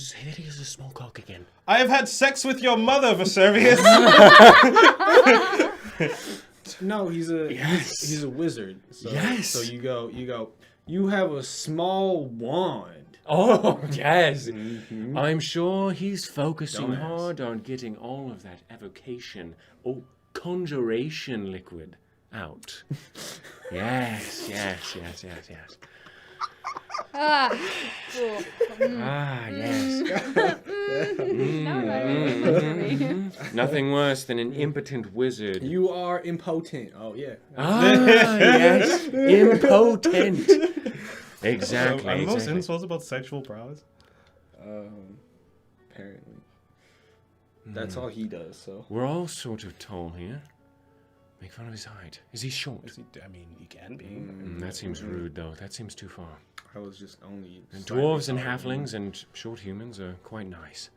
small cock again. I have had sex with your mother, Vesuvius. No, he's a Yes. he's a wizard. So, Yes. So you go. You have a small wand. Oh, yes. Mhm. I'm sure he's focusing Dumbass. hard on getting all of that evocation or conjuration liquid out. Yes. Ah. Cool. Ah, yes. Now I'm Mhm. Nothing worse than an impotent wizard. You are impotent. Oh yeah. Ah, yes. Impotent. Exactly. Are most exactly. insults about sexual prowess? Apparently. That's all he does. So. We're all sort of tall here. Make fun of his height. Is he short? Is he, I mean, he can be. That seems rude, though. That seems too far. I was just only. And slightly dwarves and taller than halflings and short humans are quite nice.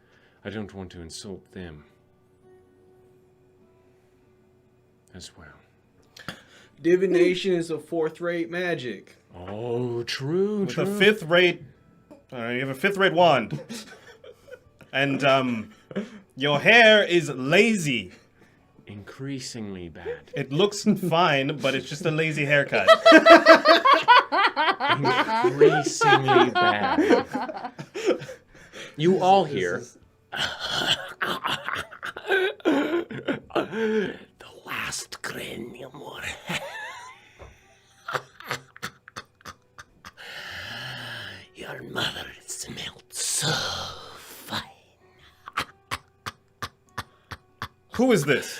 I don't want to insult them as well. Divination is a fourth-rate magic. Oh, true, With true. a fifth-rate... you have a fifth-rate wand. And, your hair is lazy. Increasingly bad. It looks fine, but it's just a lazy haircut. Increasingly bad. You all hear the last cranium war. Your mother smelled so fine. Who is this?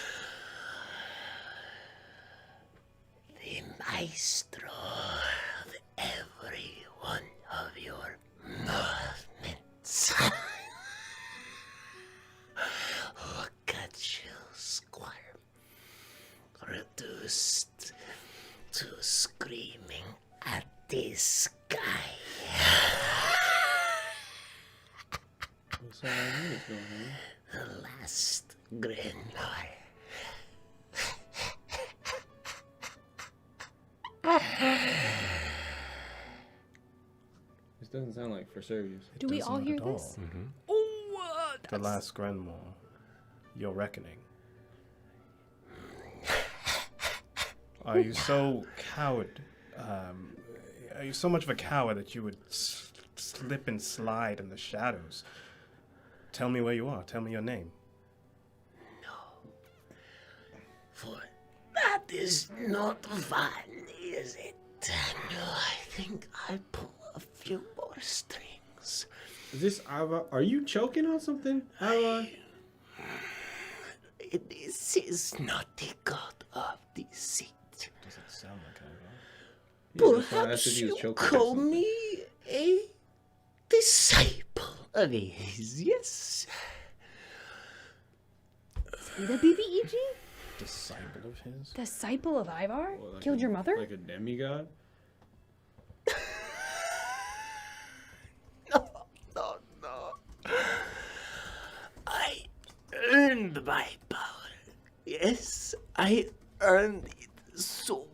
The maestro of every one of your movements. Look at you, Squire. Reduced to screaming at the sky. What's all that is going on? The last Grendor. This doesn't sound like for serious. Do we all Doesn't hear at all. this? Mm-hmm. Oh, The last Grandmore. Your reckoning. Are you so coward? Are you so much of a coward that you would slip and slide in the shadows? Tell me where you are. Tell me your name. For that is not fun, is it? No, I think I pull a few more strings. Is this Ava? Are you choking on something, Ava? This is not the god of deceit. Doesn't sound like I Yeah, that's why I asked Perhaps if he was you choking on call something. me a disciple of his, yes? the BBEG? Disciple of his? Disciple of Ivar? What, like Killed your mother? Like a demigod? No. I earned my power. Yes, I earned it with so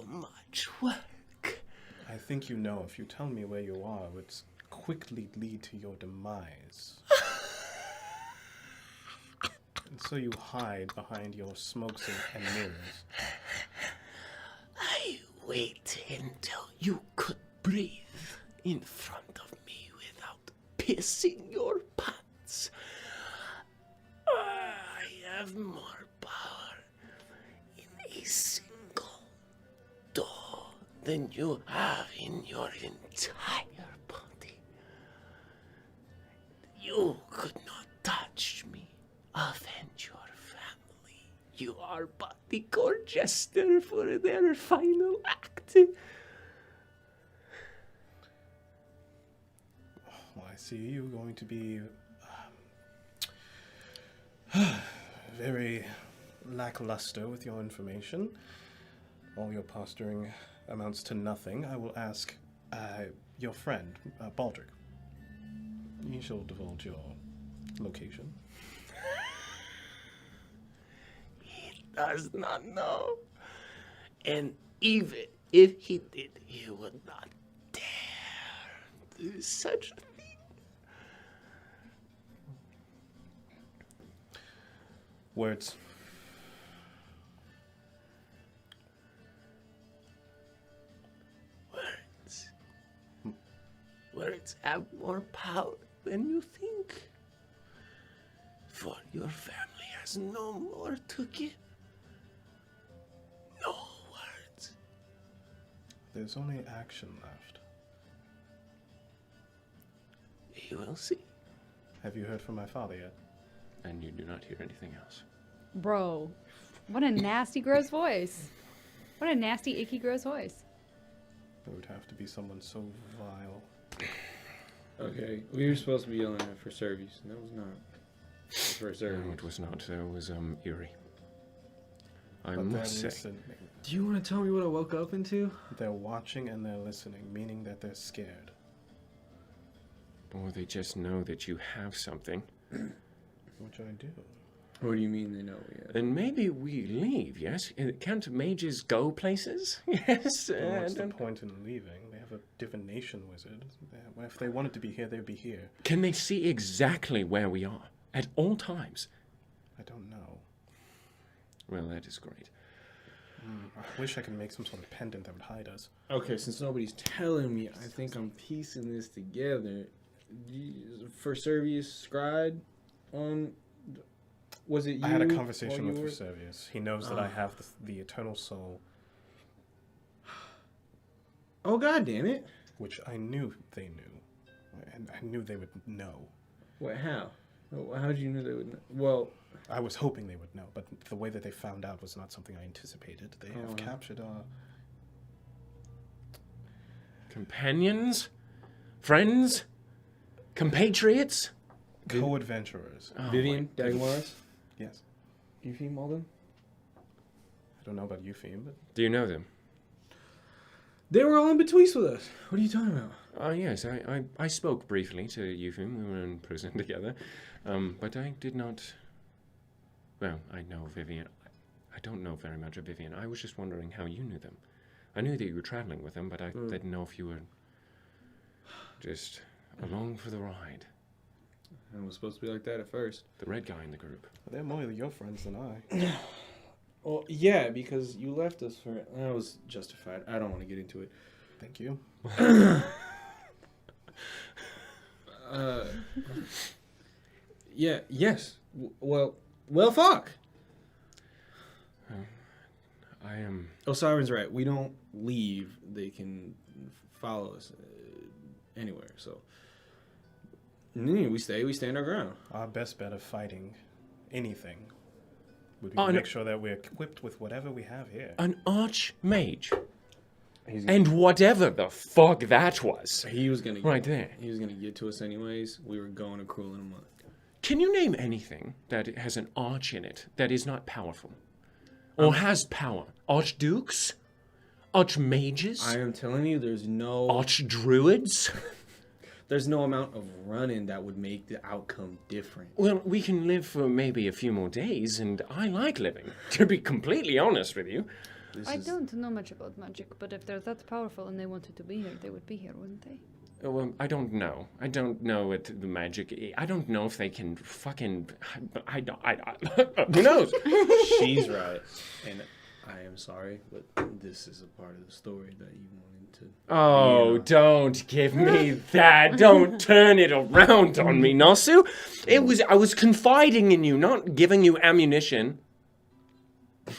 much work. I think you know if you tell me where you are, it would quickly lead to your demise. And so you hide behind your smokes and mirrors. I wait until you could breathe in front of me without pissing your pants. I have more power in a single door than you have in your entire body. You could not touch me. Avenge your family. You are but the court jester for their final act. Well, I see you're going to be very lackluster with your information. All your posturing amounts to nothing. I will ask your friend, Baldric. He shall divulge your location. He does not know. And even if he did, he would not dare do such a thing. Words. Words have more power than you think. For your family has no more to give. No words. There's only action left. You will see. Have you heard from my father yet? And you do not hear anything else. Bro, what a nasty, gross voice. What a nasty, icky, gross voice. It would have to be someone so vile. Okay, we were supposed to be yelling at for service, and that was not for service. No, it was not. It was eerie. I But must they're say. listening. Do you want to tell me what I woke up into? They're watching and they're listening, meaning that they're scared. Or they just know that you have something. Which I do. What do you mean they know we had? Then maybe we leave, yes? Can't mages go places? Yes. Well, what's the and- point in leaving? They have a divination wizard. If they wanted to be here, they'd be here. Can they see exactly where we are at all times? I don't know. Well, that is great. I wish I could make some sort of pendant that would hide us. Okay, since nobody's telling me, I think I'm piecing this together. For Servius Scribe, was it you? I had a conversation while with you were- Vesuvius. He knows that I have the eternal soul, Oh, god damn it. which I knew they knew. And I knew they would know. What, how? How did you know they would know? Well, I was hoping they would know, but the way that they found out was not something I anticipated. They have Oh. captured our... Companions? Friends? Compatriots? co-adventurers. Oh, Vivian, my- Dagmars, Yes. Eupheme Malden? I don't know about Eupheme, but Do you know them? They were all in between with us. What are you talking about? Oh, yes, I spoke briefly to Eupheme. We were in prison together. But I did not... Well, I know Vivian. I don't know very much of Vivian. I was just wondering how you knew them. I knew that you were traveling with them, but I didn't know if you were just along for the ride. It was supposed to be like that at first. The red guy in the group. they're more your friends than I. Well, yeah, because you left us for... That was justified. I don't want to get into it. Thank you. Yeah, yes. Well, fuck. I am... Osiris right. We don't leave. They can follow us anywhere, so... We stand our ground. Our best bet of fighting anything would be Oh, to no. make sure that we're equipped with whatever we have here. An archmage. He's And whatever the fuck that was. he was gonna Right there. He was gonna get to us anyways. We were going to Cruel in a month. Can you name anything that has an arch in it that is not powerful? Or has power? Archdukes? Archmages? I am telling you, there's no Archdruids? amount of running that would make the outcome different. Well, we can live for maybe a few more days, and I like living, to be completely honest with you. I don't know much about magic, but if they're that powerful and they wanted to be here, they would be here, wouldn't they? Well, I don't know. I don't know what the magic is. I don't know if they can fucking... who knows? She's right, and I am sorry, but this is a part of the story that you wanted to. Oh, Yeah. don't give me that. Don't turn it around on me, Nossew. I was confiding in you, not giving you ammunition.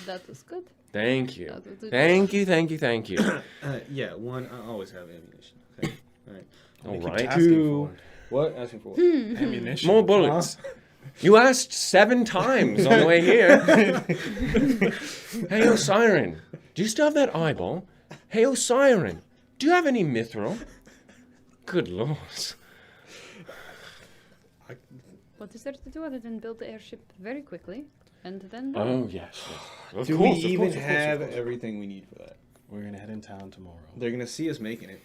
That was good. Thank you. Thank you, thank you, thank you. Yeah, one. I always have ammunition. Okay. All right. All Keep right. asking for it. What? Asking for what? Ammunition. More bullets. You asked 7 times on the way here. Hey, Siren, do you still have that eyeball? Hey, Siren, do you have any mithril? Good lord. What is there to do other than build the airship very quickly and then? Oh, yes. Of Do course, we of even course, of course, of have course. everything we need for that? We're gonna head in town tomorrow. They're gonna see us making it.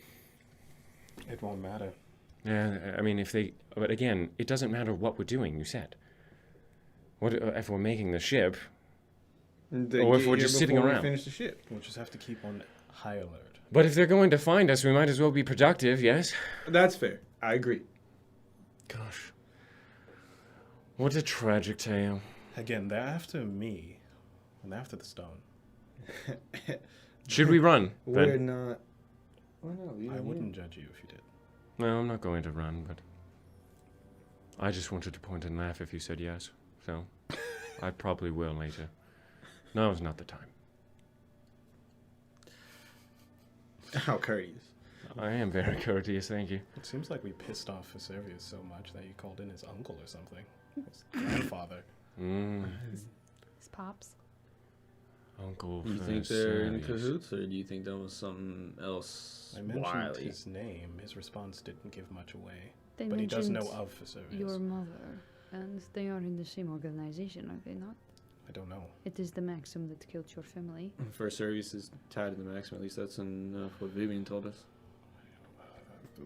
It won't matter. Yeah, I mean, if they... But again, it doesn't matter what we're doing, you said. What if we're making the ship? Or if we're just sitting around. Finish the ship. We'll just have to keep on high alert. But if they're going to find us, we might as well be productive, yes? That's fair. I agree. Gosh. What a tragic tale. Again, they're after me, and after the stone. Should we run? We're Ben? not. Well, no, I wouldn't judge you if you did. No, I'm not going to run, but... I just wanted to point and laugh if you said yes, so... I probably will later. Now is not the time. How courteous. I am very courteous, thank you. It seems like we pissed off Vesuvius so much that he called in his uncle or something. His grandfather. His pops. Uncle You think they're in Vesuvius. cahoots, or do you think that was something else? I mentioned wily? his name. His response didn't give much away. They But he does know mentioned of Vesuvius. your mother, and they are in the same organization, are they not? I don't know. It is the Maxim that killed your family. First service is tied to the Maxim. At least that's enough what Vivian told us.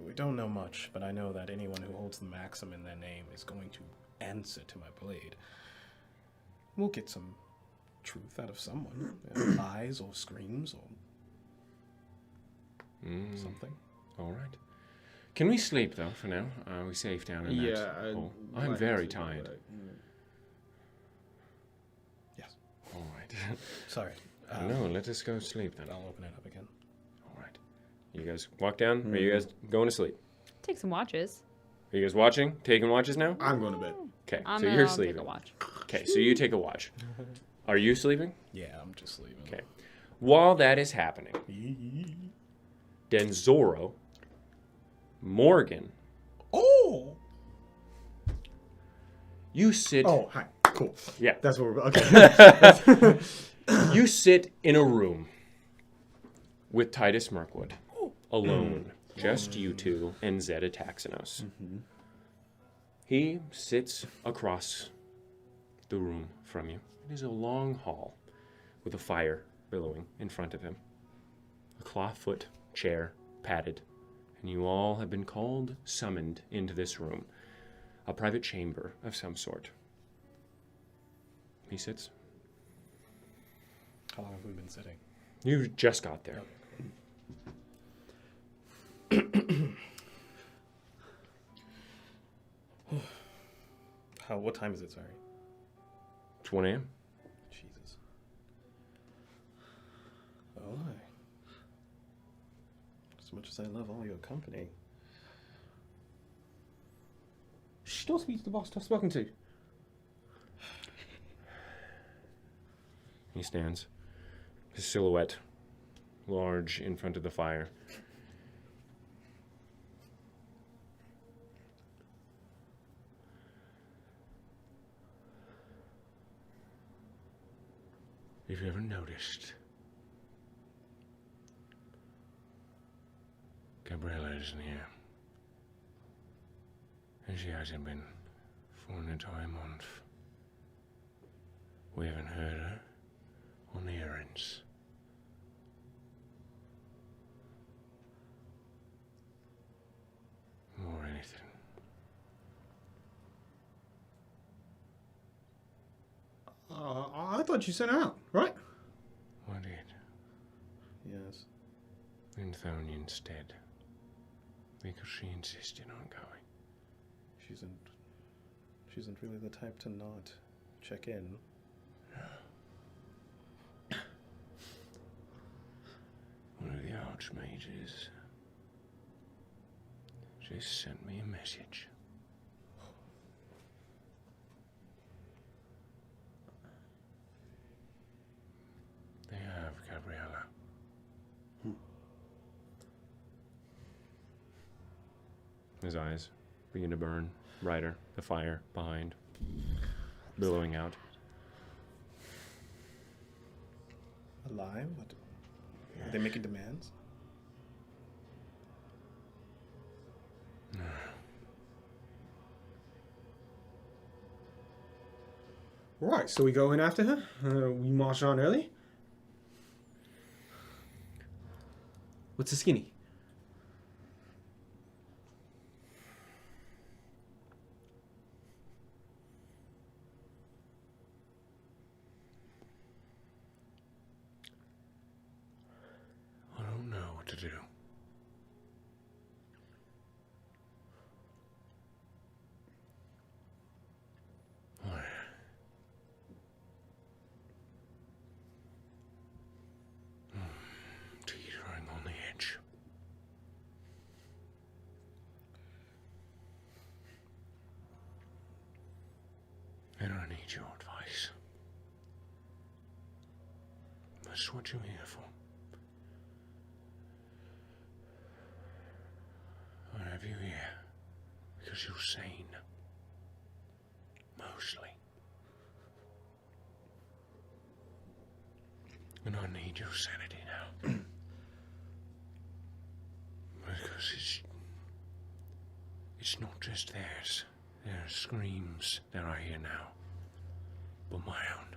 We don't know much, but I know that anyone who holds the Maxim in their name is going to answer to my blade. We'll get some truth out of someone. Lies or screams or something. All right. Can we sleep, though, for now? Are we safe down in that hole? I'm very tired. Yes. All right. Sorry. No, let us go sleep then. I'll open it up again. All right. You guys walk down? Or are you guys going to sleep? Take some watches. Are you guys watching? Taking watches now? I'm going to bed. Okay, I'm so gonna you're take sleeping. a watch. Okay, so you take a watch. Are you sleeping? Yeah, I'm just leaving. Okay. While that is happening, Denzoro, Morgan, Oh! you sit... Oh, hi. Cool. Yeah. That's what we're. Okay. You sit in a room with Titus Mirkwood, alone. Just you two and Zeta Taxinos. He sits across the room from you. It is a long hall with a fire billowing in front of him. A clawfoot chair, padded, and you all have been called, summoned into this room. A private chamber of some sort. He sits. How long have we been sitting? You just got there. What time is it, sorry? It's 1 a.m. Jesus. Oh, my. As much as I love all your company. Shh, don't speak to the boss. I've spoken to. He stands, his silhouette large in front of the fire. If you ever noticed, Gabriella isn't here. And she hasn't been for an entire month. We haven't heard her on the errands. Or anything. I thought you sent her out, right? I did. Yes. In Thony instead. Because she insisted on going. She isn't really the type to not check in. One of the archmages just sent me a message. They Gabriella. His eyes begin to burn brighter, the fire behind, billowing out. Alive? What? Are they making demands? Right, so we go in after her. We march on early. What's a skinny? I don't know what to do. Teetering on the edge. And I need your advice. That's what you're here for. I have you here because you're sane. Mostly. And I need your sanity now. Because it's not just theirs. There are screams that I hear now. But my own.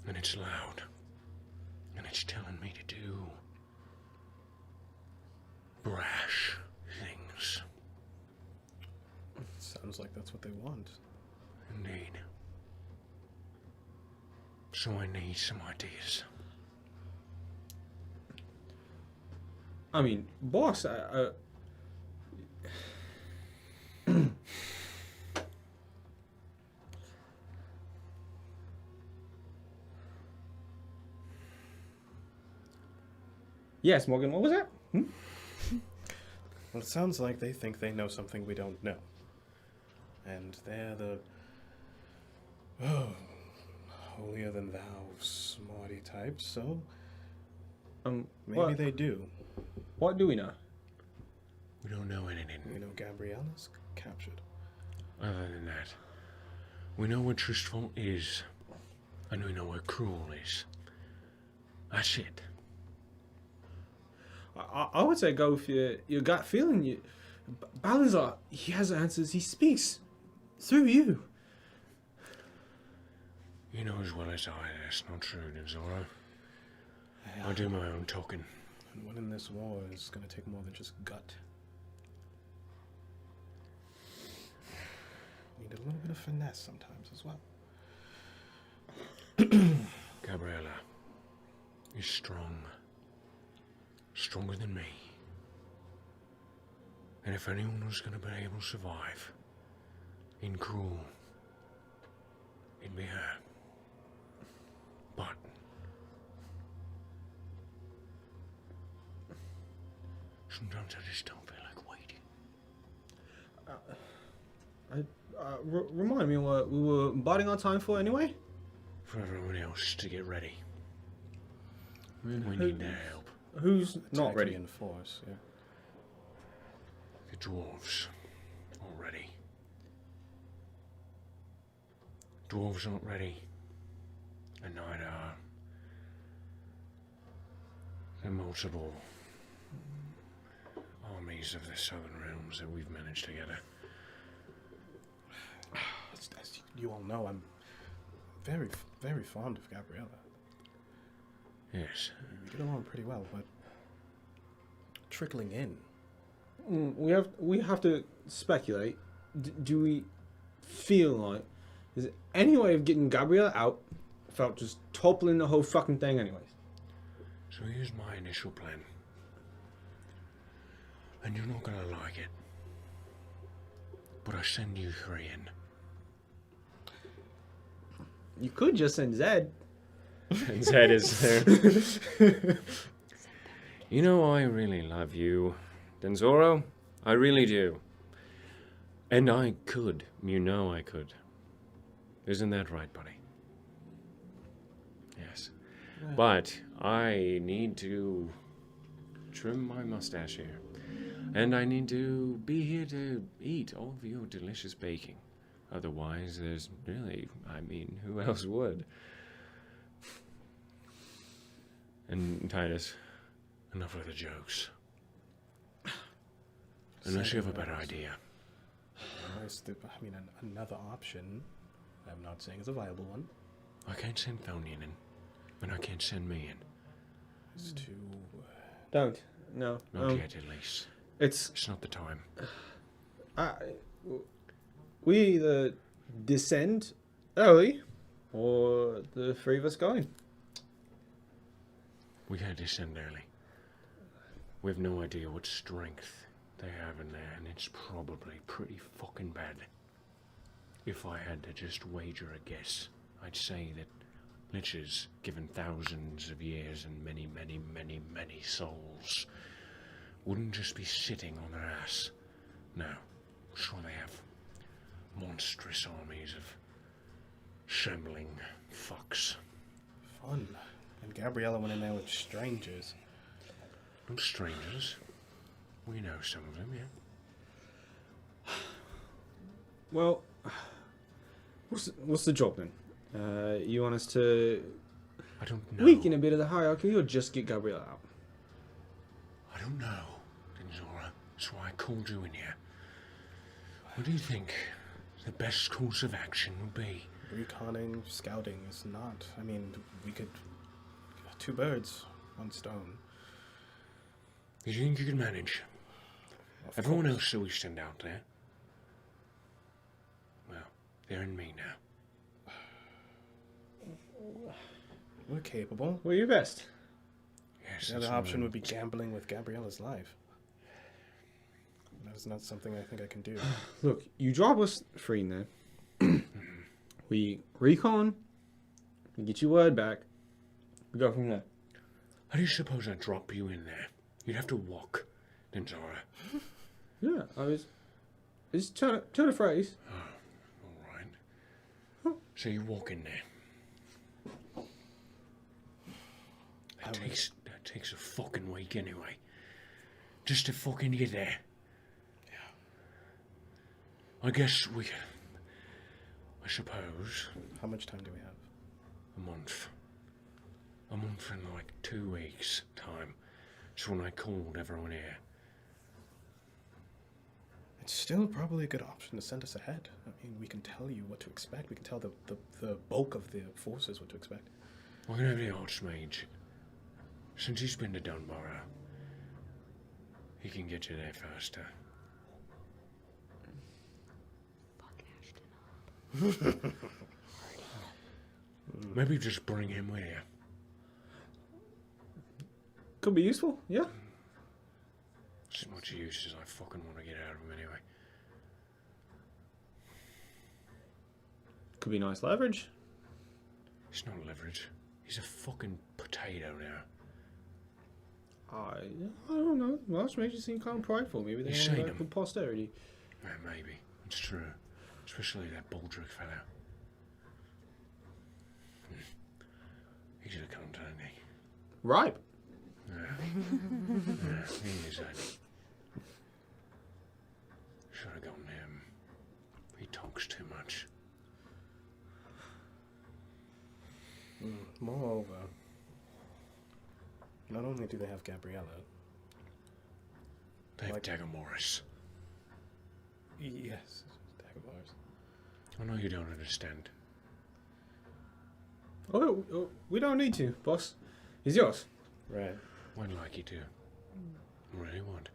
And it's loud. And it's telling me to do brash things. Sounds like that's what they want. Indeed. So I need some ideas. I mean, boss, yes, Morgan, what was that? Well, it sounds like they think they know something we don't know. And they're the... holier than thou, smarty types, so... maybe they do. What do we know? We don't know anything. You know Gabriella's captured. Other than that, we know what Trustful is, and we know what Cruel is. That's it. I would say go with your gut feeling. Balazar, he has answers. He speaks through you. You know as well as I that's not true, Zorro. I do my own talking. And winning this war is going to take more than just gut. Need a little bit of finesse sometimes as well. Gabriella is strong. Stronger than me. And if anyone was going to be able to survive in Cruel, it'd be her. But sometimes I just don't feel like waiting. Remind me what we were biding our time for anyway? For everyone else to get ready. We need their help. Who's not Attacking ready? in force, yeah. The dwarves are ready. Dwarves aren't ready. And neither are the multiple armies of the southern realms that we've managed together. As you all know, I'm very, very fond of Gabriella. Yes. We get along pretty well, but trickling in. We have to speculate. Do we feel like is there any way of getting Gabrielle out without just toppling the whole fucking thing anyways? So here's my initial plan. And you're not gonna like it. But I send you three in. You could just send Zed. And Zed is there. You know, I really love you, Denzoro. I really do. And I could. You know I could. Isn't that right, buddy? Yes. But I need to trim my mustache here. And I need to be here to eat all of your delicious baking. Otherwise, there's really, who else would? And Titus, enough of the jokes. Unless you have a better idea. Another option, I'm not saying it's a viable one, I can't send Thonian in, but I can't send me in. is to... Don't. No. Not yet, at least. It's not the time. we either descend early, or the three of us going. We gotta descend early. We have no idea what strength they have in there, and it's probably pretty fucking bad. If I had to just wager a guess, I'd say that liches, given thousands of years and many, many, many, many souls, wouldn't just be sitting on their ass. No, I'm sure they have monstrous armies of shambling fucks. Fun. And Gabriella went in there with strangers. Not strangers. We know some of them, yeah. Well, what's the job then? You want us to I don't know. weaken a bit of the hierarchy, or just get Gabriella out? I don't know, Denzora. That's why I called you in here. What do you think the best course of action would be? Reconning, scouting is not... we could... Two birds, one stone. You think you can manage? Of Everyone course. else that we send out there, well, they're in me now. We're capable. Well, your best. Yes, The that's other option what would be gambling with Gabriella's life. That is not something I think I can do. Look, you drop us three now. We recon. We get your word back. We go from there. How do you suppose I drop you in there? You'd have to walk, Denzora. Yeah, I was. Just turn a phrase. All right. So you walk in there. That takes a fucking week anyway. Just to fucking get there. Yeah. I guess we can... I suppose... How much time do we have? A month. A month in like 2 weeks' time. It's when I called everyone here. It's still probably a good option to send us ahead. We can tell you what to expect. We can tell the bulk of the forces what to expect. We're gonna have the Archmage. Since he's been to Dunborough, he can get you there faster. Maybe just bring him with you. Could be useful, yeah. As much use as I fucking want to get out of him anyway. Could be nice leverage. He's not leverage. He's a fucking potato now. I don't know. Welsh makes you seem kind of prideful. Maybe they You want seen to work him? for posterity. Yeah, maybe. It's true. Especially that Baldric fellow. He's a cunt, ain't he? Right. Yeah. He is, ain't he? Should have gone him. He talks too much. Moreover, not only do they have Gabriella... They have Like- Dagger Morris. Yes, Dagobars. I know you don't understand. Oh, we don't need to, boss. He's yours. Right. I'd like you to. I really would.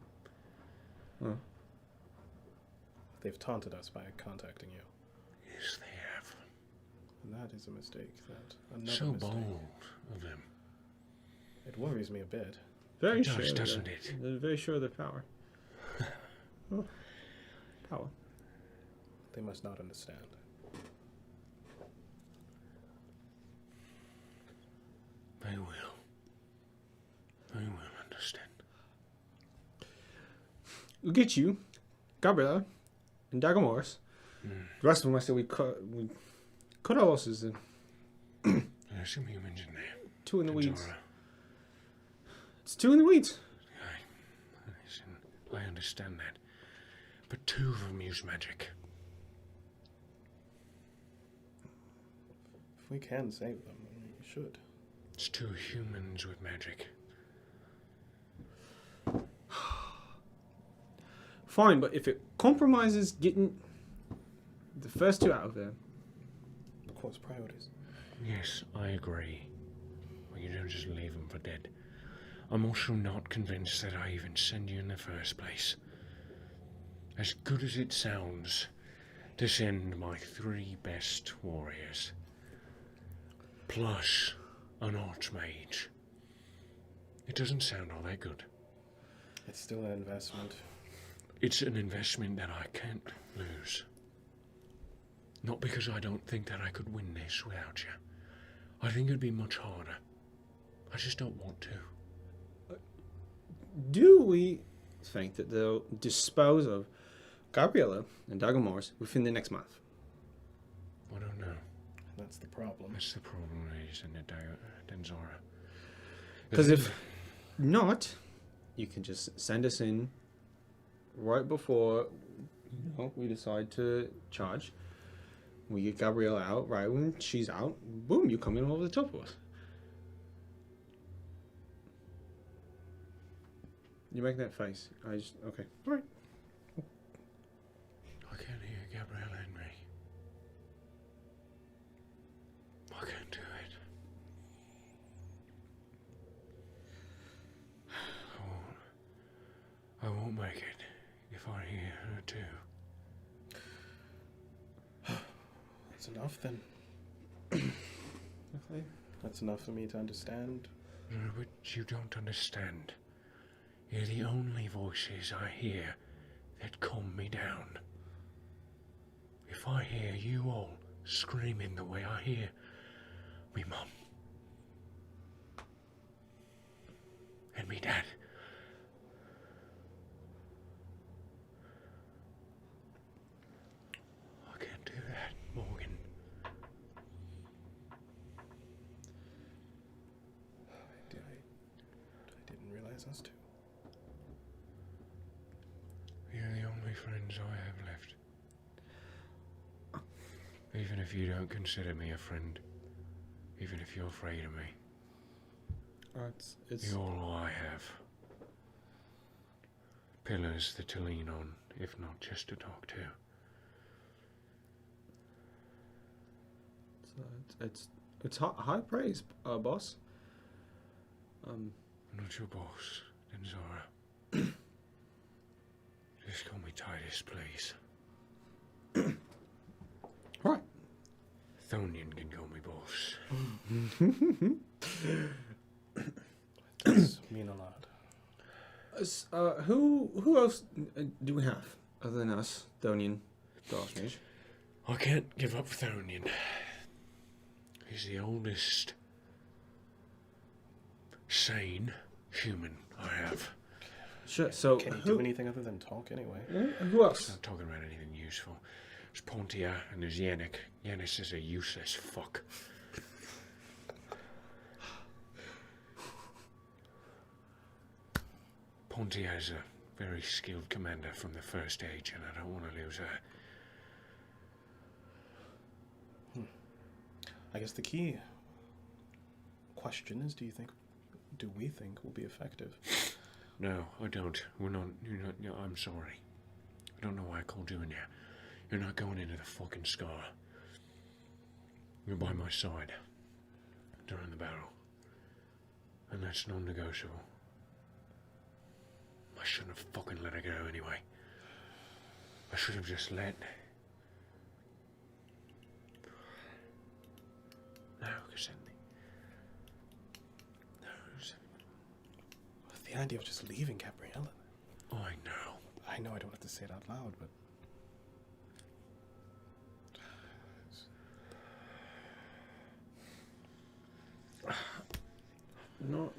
Oh. They've taunted us by contacting you. Yes, they have. And that is a mistake. Another So mistake. bold of them. It worries me a bit. Very It sure. does, of doesn't their- it? They're very sure of their power. Oh. Power. They must not understand. They will. They will understand. We'll get you, Gabriella, and Dagger Morris. The rest of them, I said we cut our losses in There's some humans in there. two in the weeds. Denzora. It's two in the weeds. Listen, I understand that. But two of them use magic. If we can save them, we should. It's two humans with magic. Fine, but if it compromises getting the first two out of there, Of course, priorities. Yes, I agree. Well, you don't just leave them for dead. I'm also not convinced that I even send you in the first place. As good as it sounds to send my 3 best warriors, plus an archmage, it doesn't sound all that good. It's still an investment. It's an investment that I can't lose. Not because I don't think that I could win this without you. I think it'd be much harder. I just don't want to. do we think that they'll dispose of Gabriella and Dagomars within the next month? I don't know. That's the problem. That's the problem, ladies, in the Denzora. Because if not, you can just send us in right before we decide to charge. We get Gabriella out, right when she's out, boom, you come in over the top of us. You make that face. Okay. All right. I can't hear Gabriella Henry. I can't do it. I won't make it if I hear her too. That's enough then. Okay. That's enough for me to understand. No, but you don't understand. You're the only voices I hear that calm me down. If I hear you all screaming the way I hear me mum and me dad, I can't do that, Morgan. I didn't realize us two. You're the only friends I have left. Even if you don't consider me a friend, even if you're afraid of me, It's you're all I have. Pillars that to lean on, if not just to talk to. it's high praise, boss. I'm not your boss, Denzora. Just call me Titus, please. Right. Thonian can call me boss. Does mean a lot. Who else do we have other than us, Donian, the Archmage? I can't give up Thonian. He's the oldest sane human I have. Sure. So Can he do anything other than talk anyway? who He's else? not talking about anything useful. There's Pontia and there's Yannick. Yannick is a useless fuck. Pontia is a very skilled commander from the first age, and I don't want to lose her. I guess the key question is, do we think will be effective? No, I don't. You're not, no, I'm sorry. I don't know why I called you in here. You're not going into the fucking scar. You're by my side during the battle. And that's non-negotiable. I shouldn't have fucking let her go anyway. I should have just let... No, because then... The idea of just leaving Gabriella. I know. I know I don't have to say it out loud, but...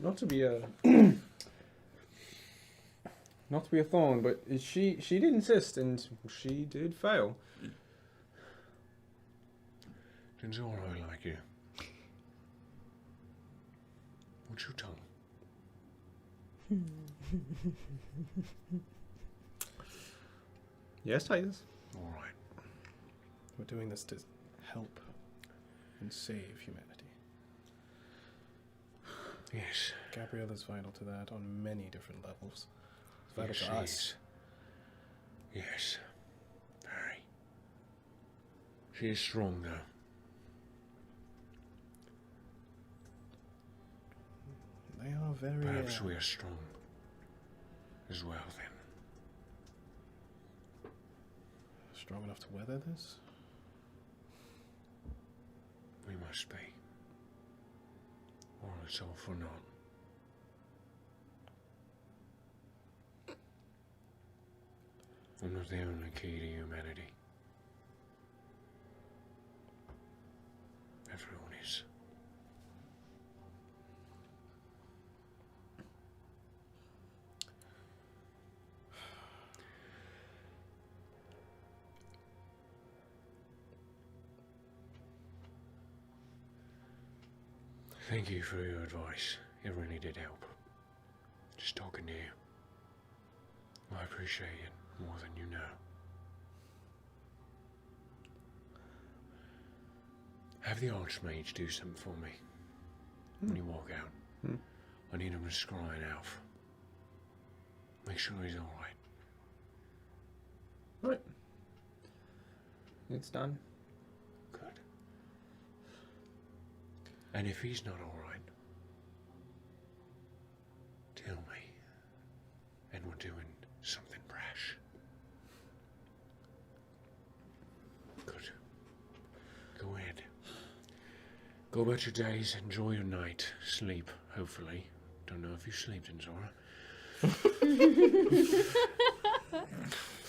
Not to be a not to be a thorn, but she did insist, and she did fail. Denzora, I like you. hold your tongue. Yes, Titus. All right. We're doing this to help and save humanity. Yes. Gabrielle is vital to that on many different levels. It's vital Yes, to she us. is. Yes. Very. She is strong, though. They are very Perhaps we are strong as well, then. strong enough to weather this. We must be. Or it's all for naught. I'm not the only key to humanity. Everyone is. Thank you for your advice. It really did help. Just talking to you. I appreciate it more than you know. Have the Archmage do something for me when you walk out. I need him to scry an elf. Make sure he's alright. Right. It's done. Good. And if he's not alright, tell me. And we're doing something brash. Good. Go ahead. Go about your days, enjoy your night, sleep, hopefully. Don't know if you slept in Zora.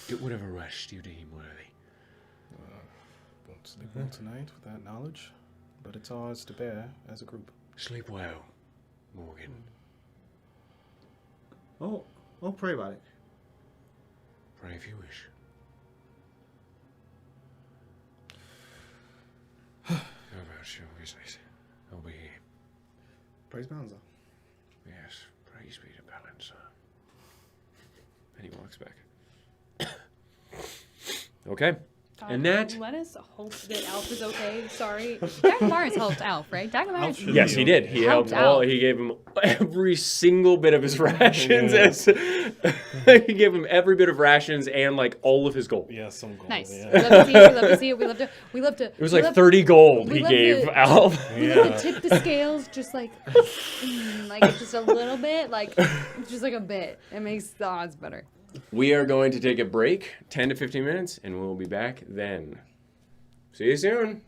Get whatever rest you deem worthy. Won't sleep well tonight with that knowledge, but it's ours to bear as a group. Sleep well, Morgan. Oh, I'll pray about it. Pray if you wish. How about your business? I'll be here. Praise Balanza. Yes, praise be to Balancer. And he walks back. Okay. And that... Let us hope that Alf is okay. Sorry. Dagmar's helped Alf, right? Dagmar. Yes, he did. He Helped helped all. out. He gave him every single bit of his rations. As, he gave him every bit of rations and like all of his gold. Yeah, some gold. Nice. Yeah. We love to see it. We love to see it. We love to. It was like 30 gold we he love gave the- Alf. We love to tip the scales just like just a little bit, like just like a bit. It makes the odds better. We are going to take a break, 10 to 15 minutes, and we'll be back then. See you soon.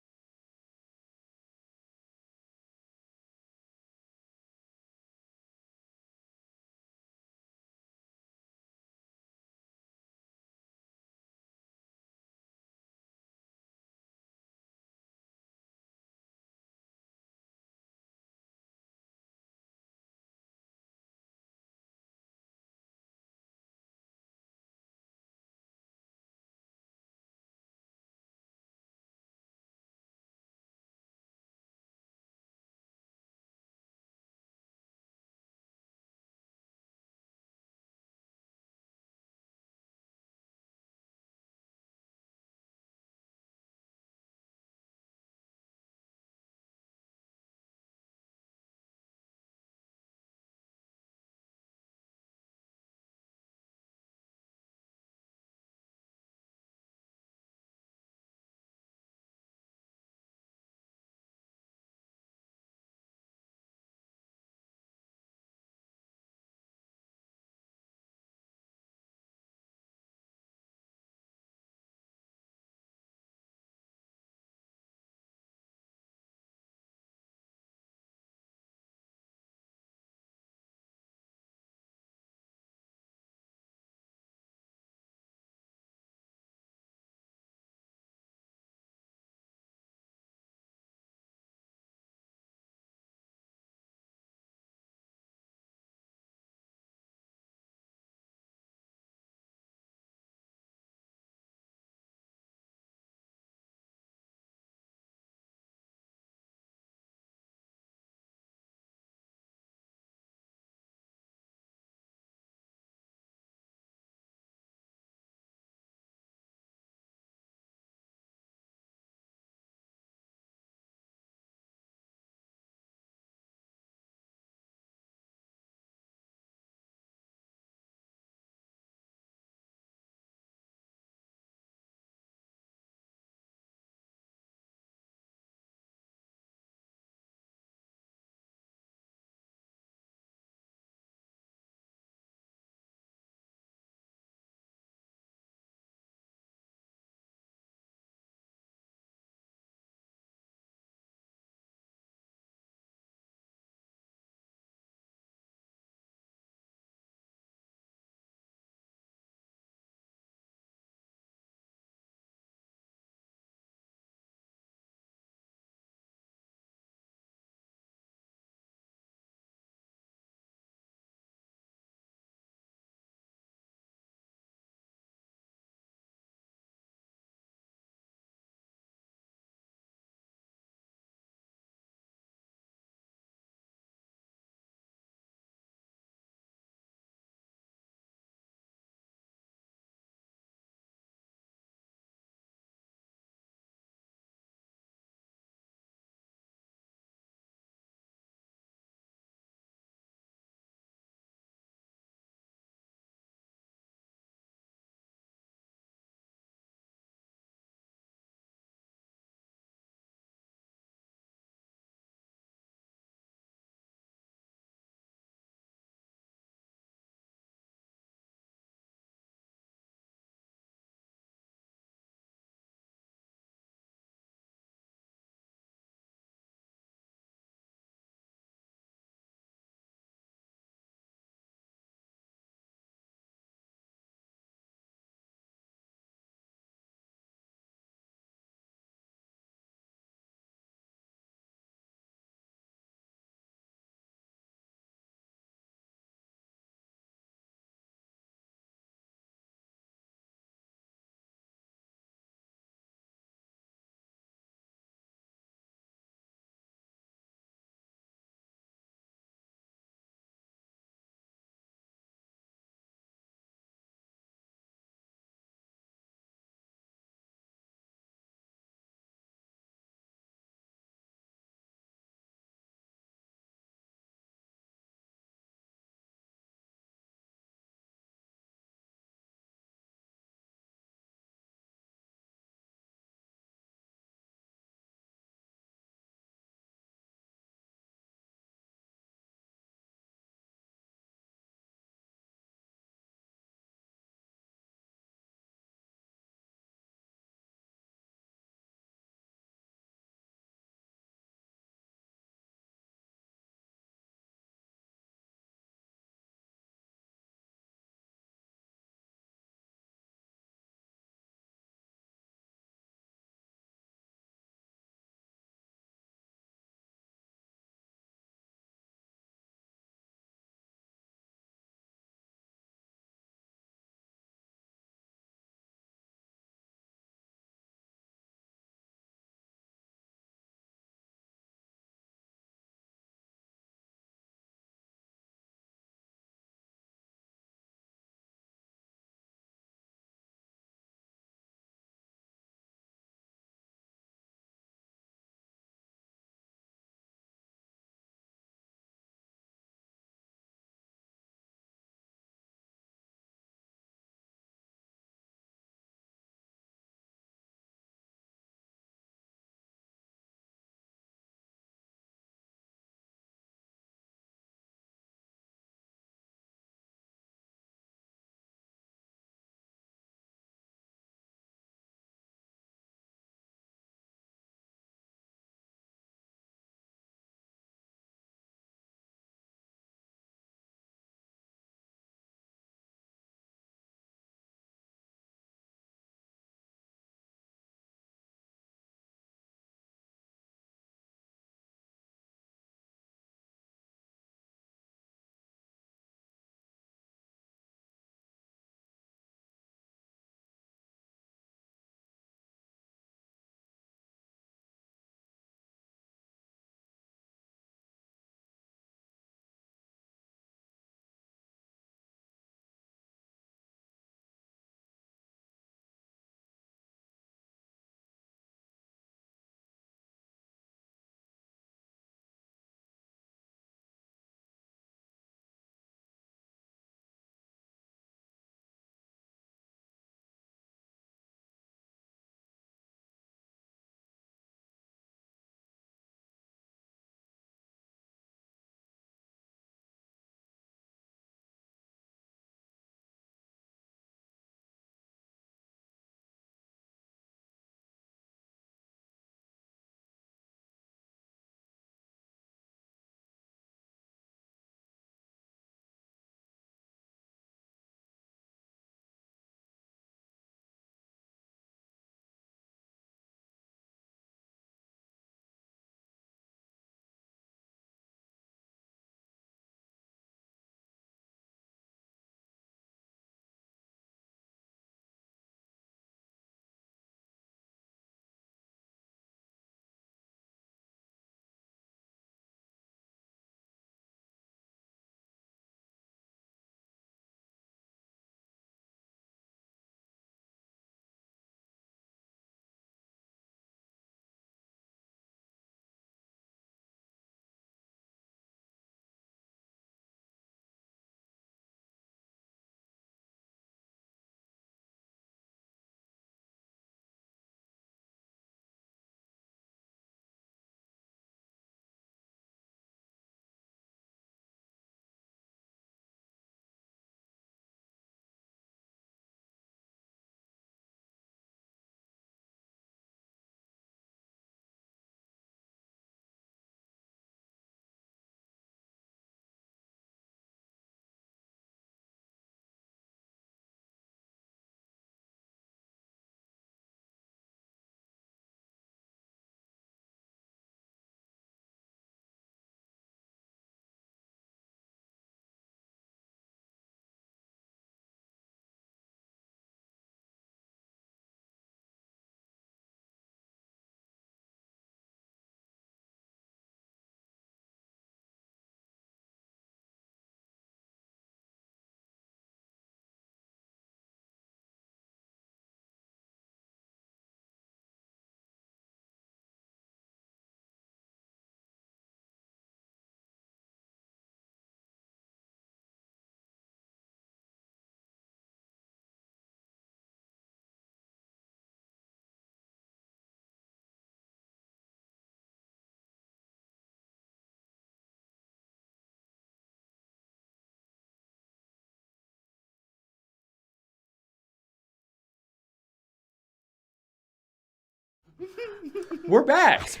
We're back.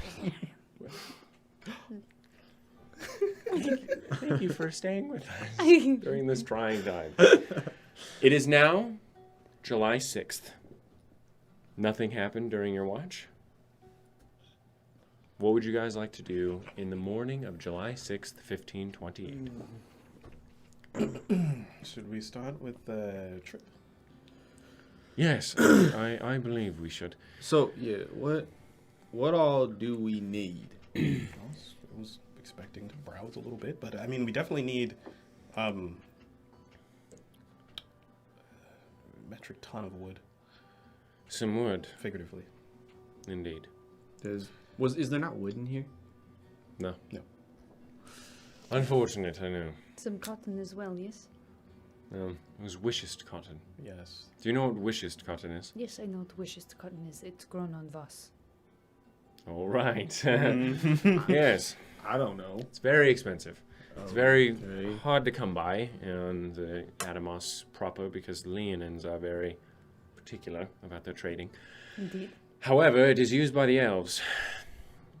Thank you for staying with us during this trying time. It is now July 6th. Nothing happened during your watch. What would you guys like to do in the morning of July 6th, 1528? Should we start with the trip? Yes, I believe we should. So yeah, what all do we need? I was expecting to browse a little bit, but I mean, we definitely need metric ton of wood, Some wood, figuratively. indeed. Is there not wood in here? No. No. Unfortunate, I know. Some cotton as well, yes? It was wishest cotton. Yes. Do you know what wishest cotton is? Yes, I know what wishest cotton is. It's grown on Voss. All right. Yes, I don't know. it's very expensive. It's very Okay. hard to come by in the Adamos proper because the Leonins are very particular about their trading. Indeed. However, it is used by the elves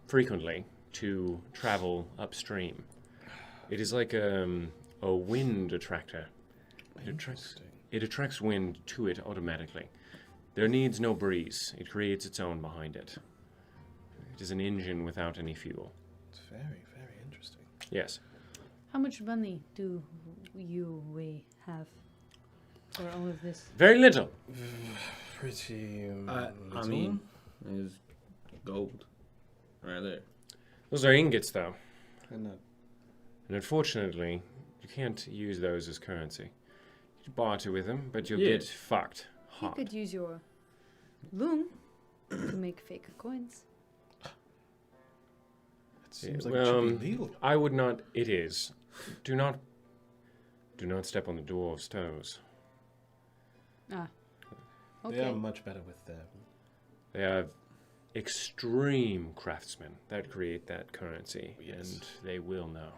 frequently to travel upstream. It is like a wind attractor. It attracts wind to it automatically. There needs no breeze. It creates its own behind it. It is an engine without any fuel. It's very, very interesting. Yes. How much money do we have for all of this? Very little. Pretty. I little. mean, there's gold right there. Those are ingots, though. And And unfortunately, you can't use those as currency. You can barter with them, but you'll Yeah. get fucked You hard. could use your loom to make fake coins. it seems like well, it should be legal. I would not. It is. Do not step on the dwarves' toes. Ah. They are Okay. much better with them. They are extreme craftsmen that create that currency, Yes. and they will know.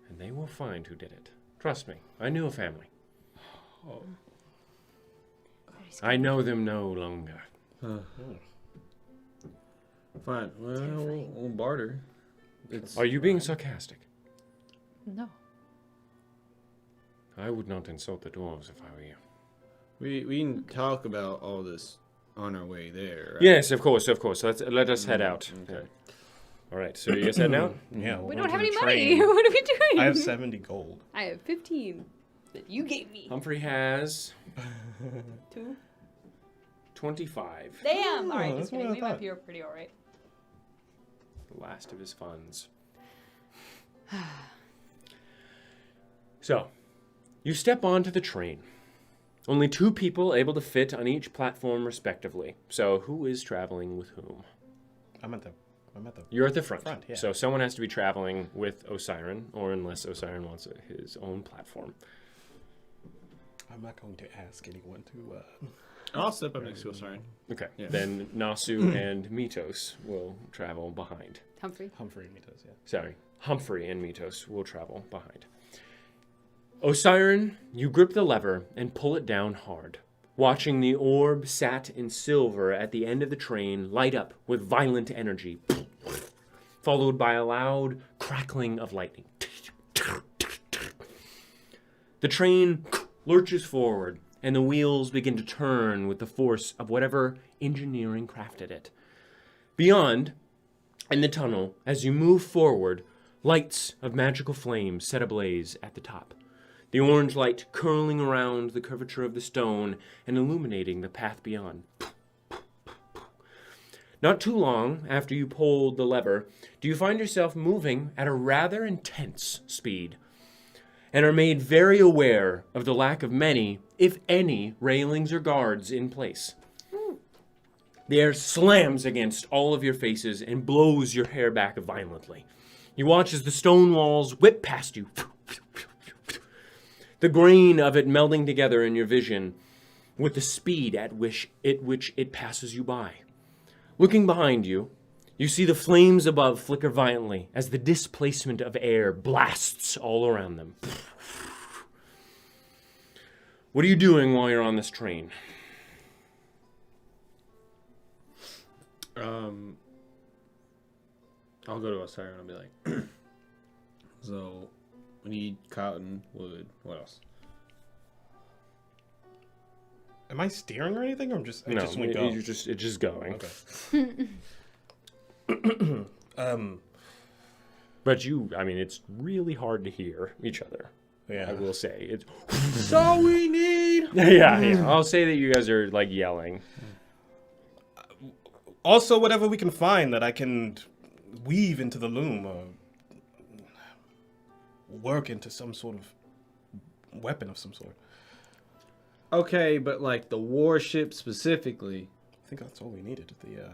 And they will find who did it. Trust me. I knew a family. Very I scary. know them no longer. Fine. Well, Terrifying. we'll barter. It's Are you being sarcastic? No. I would not insult the dwarves if I were you. we can talk about all this on our way there. Right? Yes, of course, of course. Let us head out. Okay. All right, so you guys heading out? Yeah. We we're don't have going any to money. train. What are we doing? I have 70 gold. I have 15 that you gave me. Humphrey has 2. 25, Damn. All right, Oh, just that's what kidding. I We might thought. be pretty all right. the last of his funds. So, you step onto the train. Only 2 people able to fit on each platform respectively. So, who is traveling with whom? I'm at the. You're at the front. Front, yeah. So, someone has to be traveling with Osiren, or unless Osiren wants his own platform. I'm not going to ask anyone to. I'll step up next to us, sorry. Okay. Yeah. Then Nossew and Metos will travel behind. Humphrey. Humphrey and Metos, yeah. Sorry, Humphrey and Metos will travel behind. Osiren, you grip the lever and pull it down hard, watching the orb sat in silver at the end of the train light up with violent energy, followed by a loud crackling of lightning. The train lurches forward, and the wheels begin to turn with the force of whatever engineering crafted it. Beyond, in the tunnel, as you move forward, lights of magical flames set ablaze at the top. The orange light curling around the curvature of the stone and illuminating the path beyond. Not too long after you pulled the lever, do you find yourself moving at a rather intense speed, and are made very aware of the lack of many, if any, railings or guards in place. The air slams against all of your faces and blows your hair back violently. You watch as the stone walls whip past you. The grain of it melding together in your vision with the speed at which it passes you by. Looking behind you, you see the flames above flicker violently as the displacement of air blasts all around them. What are you doing while you're on this train? I'll go to Osiris and I'll be like, so we need cotton, wood. What else? Am I steering or anything, or just No, just go? it's just going. Okay. But it's really hard to hear each other. Yeah. I will say it's. So we need. yeah. I'll say that you guys are like yelling. Also, whatever we can find that I can weave into the loom or work into some sort of weapon of some sort. Okay, but like the warship specifically. I think that's all we needed. The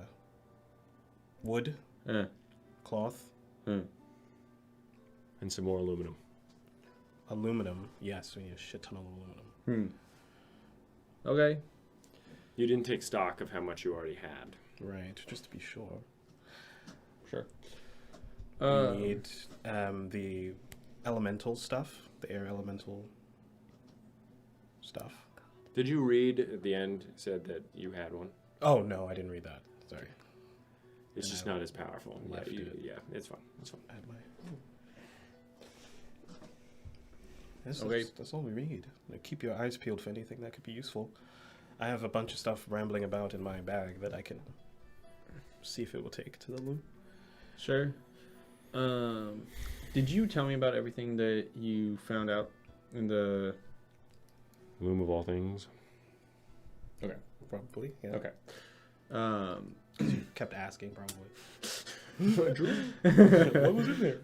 wood, Eh. cloth, And some more aluminum. aluminum. Yes, we need a shit ton of aluminum. Okay. You didn't take stock of how much you already had. Right, just to be sure. Sure. We need the elemental stuff, the air elemental stuff. Did you read at the end said that you had one? Oh, no, I didn't read that. Sorry. It's just not as powerful. Left it. Yeah, it's fine. It's fine. I had my... Okay. That's all we read. Like, keep your eyes peeled for anything that could be useful. I have a bunch of stuff rambling about in my bag that I can see if it will take to the loom. Sure. Did you tell me about everything that you found out in the... Loom of all things. Okay. Probably, yeah. Okay. Kept asking, probably. What was in there?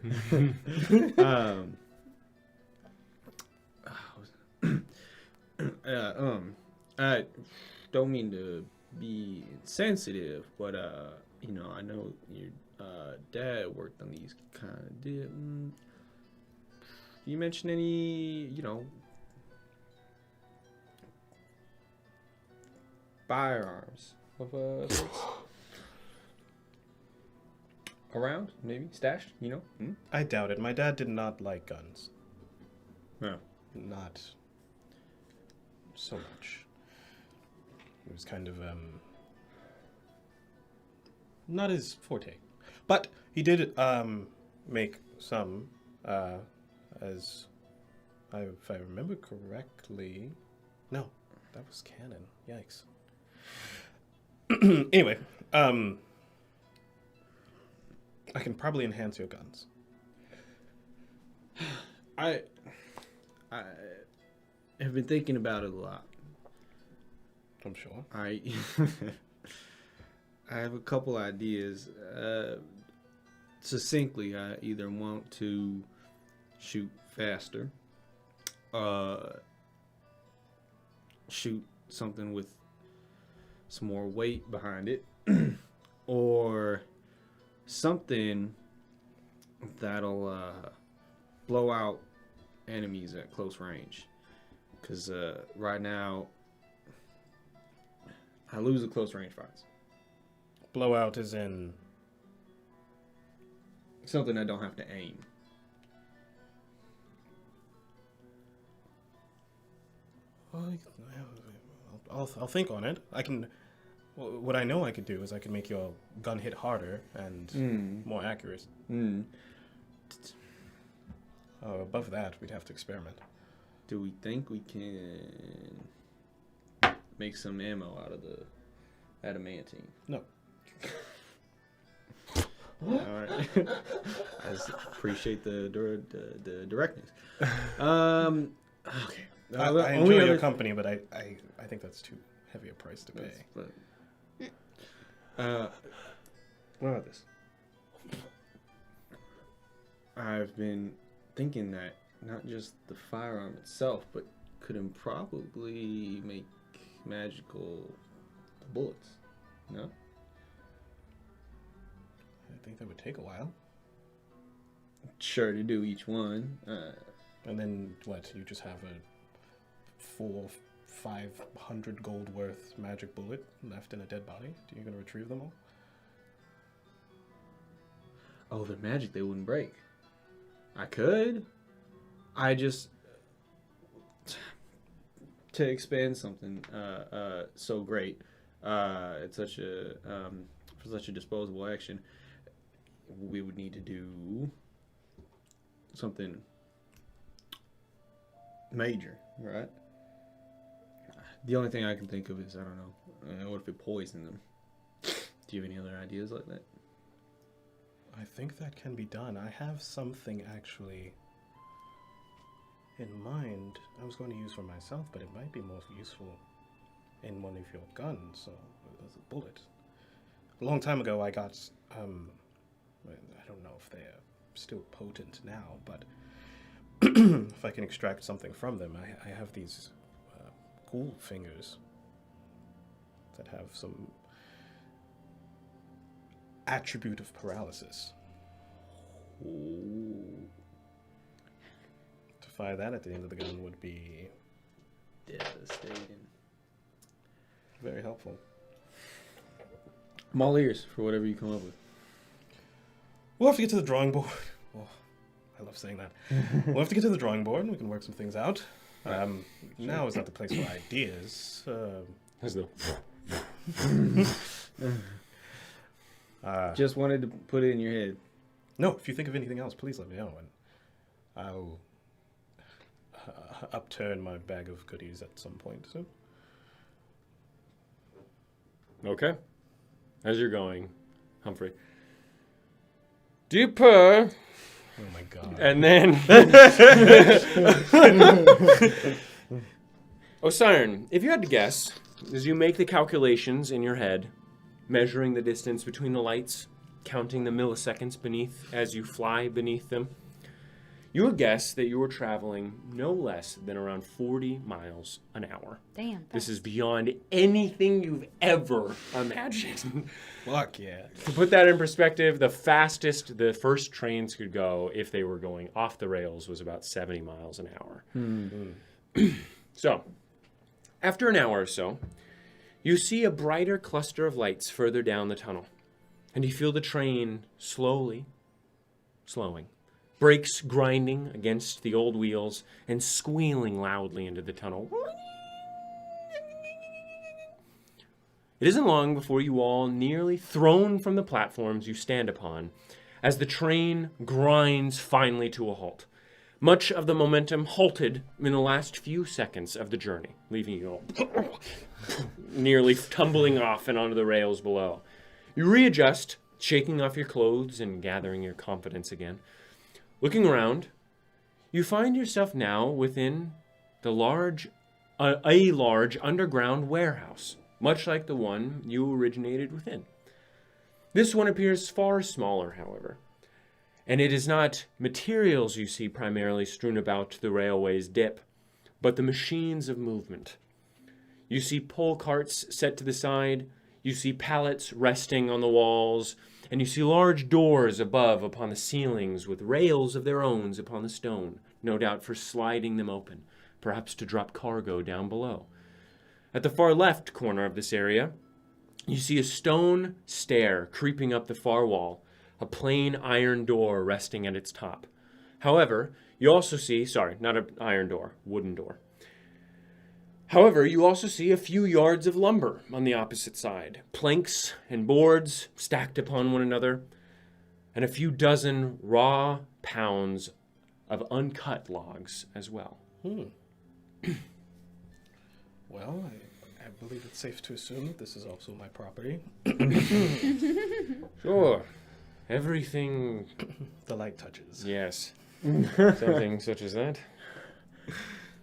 I don't mean to be insensitive, but I know your dad worked on these kind of deals. You mention any, firearms of sorts? Around, maybe stashed, I doubt it. My dad did not like guns. No. Not so much. It was kind of not his forte. But he did make some as if I remember correctly. No, that was canon. Yikes. Anyway, I can probably enhance your guns. I have been thinking about it a lot. I'm sure. I have a couple ideas. Succinctly, I either want to shoot faster, shoot something with some more weight behind it, or something that'll blow out enemies at close range. Because right now, I lose the close range fights. Blowout is in... Something I don't have to aim. I'll think on it. I can... What I know I could do is I can make your gun hit harder and more accurate. Above that, we'd have to experiment. Do we think we can make some ammo out of the adamantine? No. All right. I just appreciate the directness. Okay. I enjoy your company, but I think that's too heavy a price to pay. What about this? I've been thinking that not just the firearm itself, but could probably make magical bullets. No? I think that would take a while. Sure, to do each one. And then, what, you just have a 500 gold worth magic bullet left in a dead body? Are you going to retrieve them all? Oh, they're magic. They wouldn't break. I could. I just... To expand something so great, it's such a for such a disposable action, we would need to do something major, right? The only thing I can think of is, I don't know, what if it poisoned them? Do you have any other ideas like that? I think that can be done. I have something actually in mind I was going to use for myself, but it might be more useful in one of your guns, so there's a bullet. A long time ago I got, I don't know if they're still potent now, but if I can extract something from them, I have these ghoul fingers that have some attribute of paralysis. Ooh. To fire that at the end of the gun would be Devastating. very helpful. I'm all ears for whatever you come up with. We'll have to get to the drawing board. Oh, I love saying that. We'll have to get to the drawing board and we can work some things out. Now is not the place for ideas. As though. Just wanted to put it in your head. No, if you think of anything else, please let me know, and I'll upturn my bag of goodies at some point soon. Okay. As you're going, Humphrey. Deeper. Oh my god. And then Osiren, if you had to guess, as you make the calculations in your head, measuring the distance between the lights, counting the milliseconds beneath as you fly beneath them, you would guess that you were traveling no less than around 40 miles an hour. Damn. This is beyond anything you've ever imagined. Fuck yeah. To put that in perspective, the fastest the first trains could go if they were going off the rails was about 70 miles an hour. So, after an hour or so, you see a brighter cluster of lights further down the tunnel, and you feel the train slowly slowing, brakes grinding against the old wheels and squealing loudly into the tunnel. It isn't long before you all nearly thrown from the platforms you stand upon as the train grinds finally to a halt. Much of the momentum halted in the last few seconds of the journey, leaving you all nearly tumbling off and onto the rails below. You readjust, shaking off your clothes and gathering your confidence again. Looking around, you find yourself now within a large underground warehouse, much like the one you originated within. This one appears far smaller, however, and it is not materials you see primarily strewn about the railway's dip, but the machines of movement. You see pole carts set to the side, you see pallets resting on the walls, and you see large doors above upon the ceilings with rails of their own upon the stone, no doubt for sliding them open, perhaps to drop cargo down below. At the far left corner of this area, you see a stone stair creeping up the far wall, a plain iron door resting at its top. However, you also see, not an iron door, wooden door. However, you also see a few yards of lumber on the opposite side, planks and boards stacked upon one another, and a few dozen raw pounds of uncut logs as well. Well, I believe it's safe to assume that this is also my property. Sure. Everything... The light touches. Yes. Something such as that.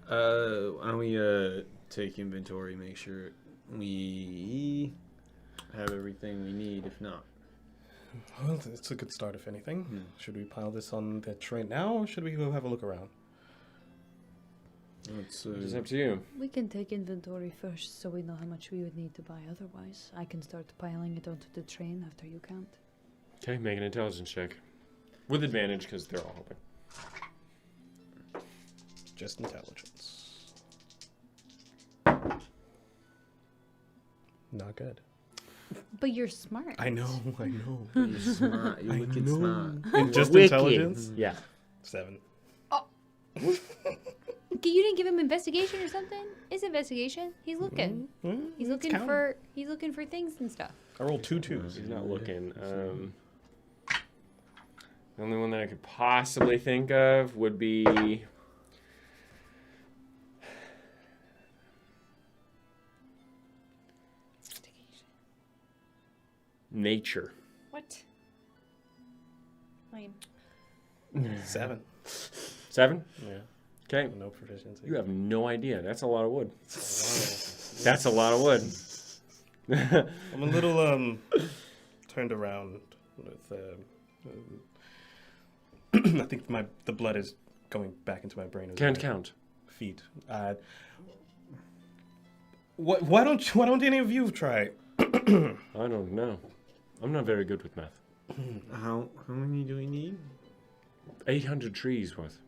Why don't we take inventory, make sure we have everything we need, if not. Well, it's a good start, if anything. Should we pile this on the train now, or should we go have a look around? It's It's up to you. We can take inventory first so we know how much we would need to buy otherwise. I can start piling it onto the train after you count. Okay, make an intelligence check. With advantage, because they're all helping. Just intelligence. Not good. But you're smart. I know. You're smart. You're wicked smart. Just Wicked. intelligence? Yeah. 7. you didn't give him investigation or something? It's investigation. He's looking. He's looking counting. for. He's looking for things and stuff. I rolled 2 2s. He's not looking. The only one that I could possibly think of would be nature. What? Lame. 7. 7? Yeah. Okay. No proficiency. You have no idea. That's a lot of wood. That's a lot of wood. I'm a little turned around with I think the blood is going back into my brain. as Can't my count. Feet. Why don't any of you try? I don't know. I'm not very good with math. How many do we need? 800 trees worth.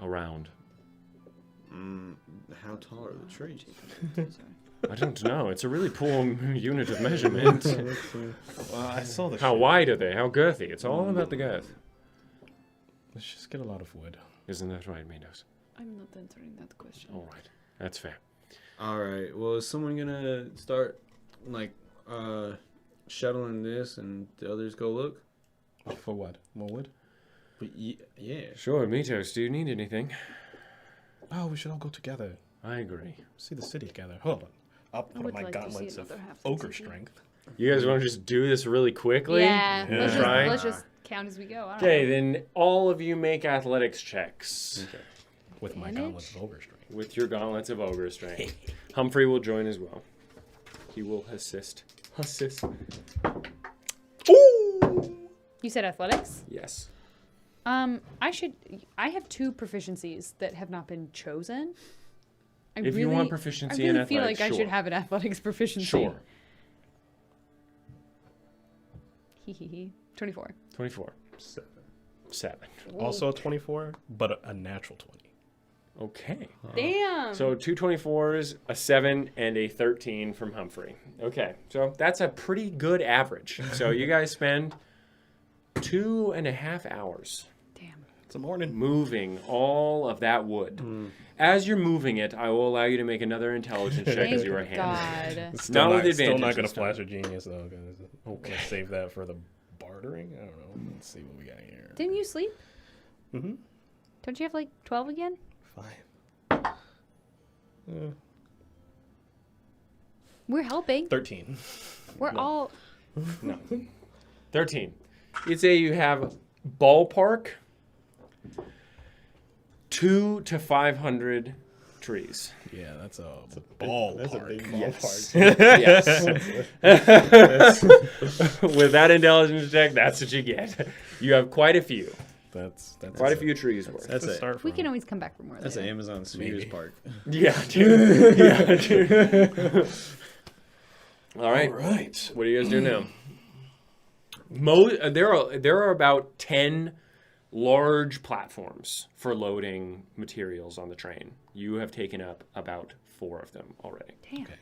Around. How tall are the trees? I don't know. It's a really poor unit of measurement. Well, I saw the. How wide are they? How girthy? It's all about the girth. Let's just get a lot of wood. Isn't that right, Metos? I'm not answering that question. All right. That's fair. All right. Well, is someone gonna start like shuttling this, and the others go look? For what? More wood? But yeah. Sure, Metos. Do you need anything? Oh, we should all go together. I agree. See the city together. Hold on. I'll put would on my like to see gauntlets of another half of the ogre city. strength. You guys want to just do this really quickly? Yeah. Yeah. Let's, Try? let's just count as we go. I don't Okay, know. then all of you make athletics checks With my Damage? gauntlets of ogre strength. with your gauntlets of ogre strength. Humphrey will join as well. He will assist. Assist. You said athletics. Yes. I have 2 proficiencies that have not been chosen. If you want proficiency I in really feel athletics, like I sure. should have an athletics proficiency. Sure. Hee hee hee. 24. 24. 7. Also a 24, but a natural 20. Okay. Damn. So 2 24s, a 7, and a 13 from Humphrey. Okay, so that's a pretty good average. So you guys spend 2.5 hours Damn. It's a morning. moving all of that wood. As you're moving it, I will allow you to make another intelligence check as Thank you are handling. God. Not with Still advantage not going this to time. flash a genius, though. Okay. Save that for the bartering? I don't know. Let's see what we got here. Didn't you sleep? Mm-hmm. Don't you have like 12 again? 5. We're helping. 13. We're all. No. 13. You'd say you have ballpark 200 to 500 trees. Yeah, that's a ball That's park. a big Yes. ballpark. Yes. With that intelligence check, that's what you get. You have quite a few. That's Quite a few trees worth. That's a it. start We from. can always come back for more That's later. an Amazon Spheres Maybe. Park. Yeah, dude. Yeah, dude. All right. All right. What do you guys do now? There are about 10 large platforms for loading materials on the train. You have taken up about 4 of them already. Damn. Okay.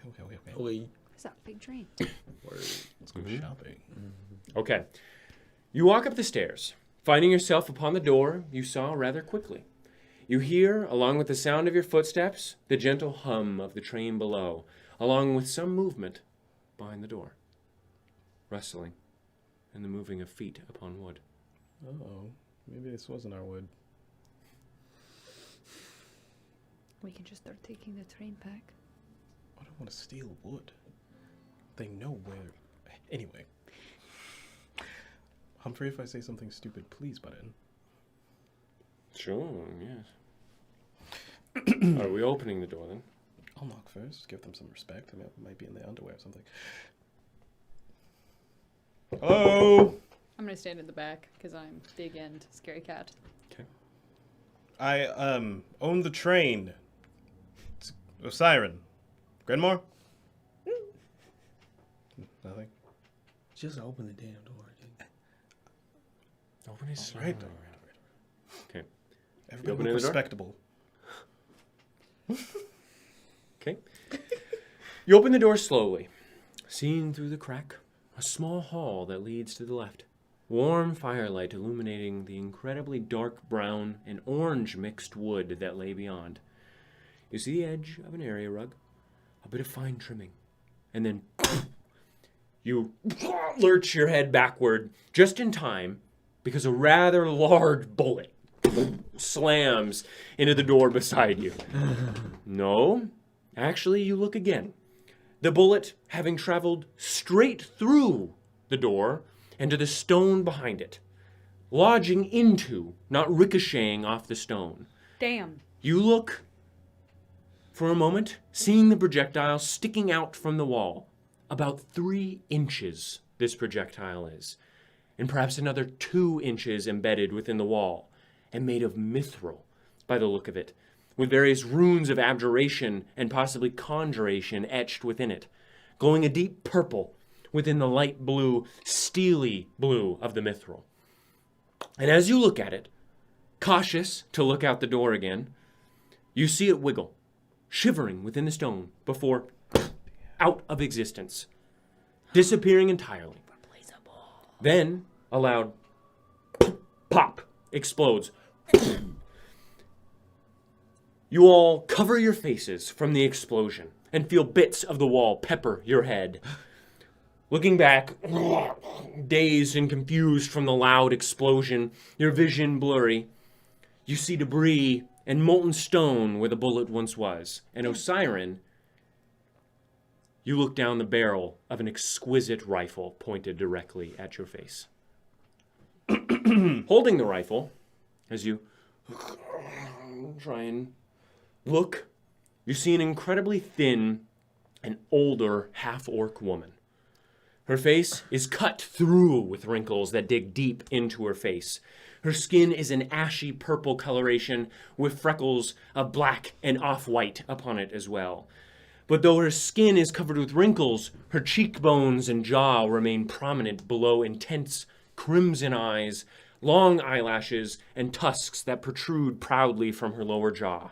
Holy It's that big train. Let's go shopping. Okay. You walk up the stairs, finding yourself upon the door you saw rather quickly. You hear, along with the sound of your footsteps, the gentle hum of the train below, along with some movement behind the door. Rustling and the moving of feet upon wood. Oh, maybe this wasn't our wood. We can just start taking the train back. I don't want to steal wood. They know where. Anyway. Humphrey, if I say something stupid, please butt in. Sure, yes. Are we opening the door then? I'll knock first. Give them some respect. I mean, it might be in their underwear or something. Hello. I'm gonna stand in the back because I'm big and scary cat. Okay. I own the train. It's a siren. Grenmore? Nothing. Just open the damn door, dude. Open it slow. Right. Okay. Everybody opening look the door? respectable. Okay. You open the door slowly, seeing through the crack a small hall that leads to the left. warm firelight illuminating the incredibly dark brown and orange mixed wood that lay beyond. You see the edge of an area rug, a bit of fine trimming, and then you lurch your head backward just in time because a rather large bullet slams into the door beside you. No, actually, you look again. The bullet having traveled straight through the door and to the stone behind it, lodging into, not ricocheting off the stone. Damn. You look for a moment, seeing the projectile sticking out from the wall. About 3 inches this projectile is, and perhaps another 2 inches embedded within the wall, and made of mithril by the look of it, with various runes of abjuration and possibly conjuration etched within it, glowing a deep purple within the light blue, steely blue of the mithril. And as you look at it, cautious to look out the door again, you see it wiggle, shivering within the stone before out of existence, disappearing entirely. Then a loud pop explodes. You all cover your faces from the explosion and feel bits of the wall pepper your head. Looking back, dazed and confused from the loud explosion, your vision blurry, you see debris and molten stone where the bullet once was. And Osiren, you look down the barrel of an exquisite rifle pointed directly at your face. Holding the rifle, as you try and look, you see an incredibly thin and older half-orc woman. Her face is cut through with wrinkles that dig deep into her face. Her skin is an ashy purple coloration with freckles of black and off-white upon it as well. But though her skin is covered with wrinkles, her cheekbones and jaw remain prominent below intense crimson eyes, long eyelashes, and tusks that protrude proudly from her lower jaw.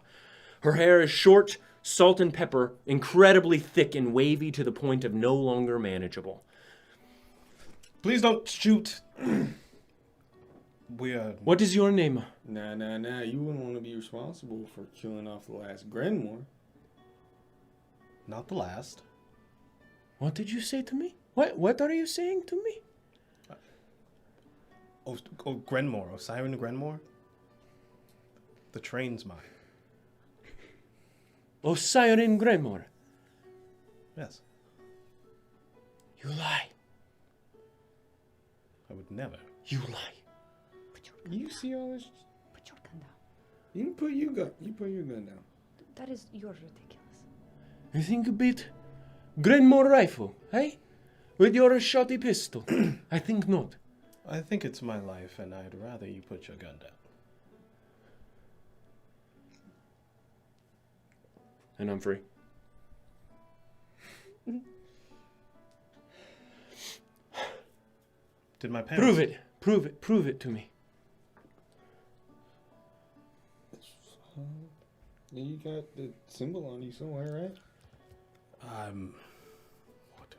Her hair is short, salt and pepper, incredibly thick and wavy to the point of no longer manageable. Please don't shoot. What is your name? Nah. You wouldn't want to be responsible for killing off the last Grenmore. Not the last. What did you say to me? What are you saying to me? Grenmore. Osiren Grenmore? The train's mine. Osiren Grenmore. Yes. You lie. I would never. You lie. You see all this? Put your gun down. You put your gun down. That is your ridiculous. You think a bit Grenmore rifle, eh? With your shoddy pistol. I think not. I think it's my life, and I'd rather you put your gun down. And Humphrey. Did my parents... Prove it to me. You got the symbol on you somewhere, right? What?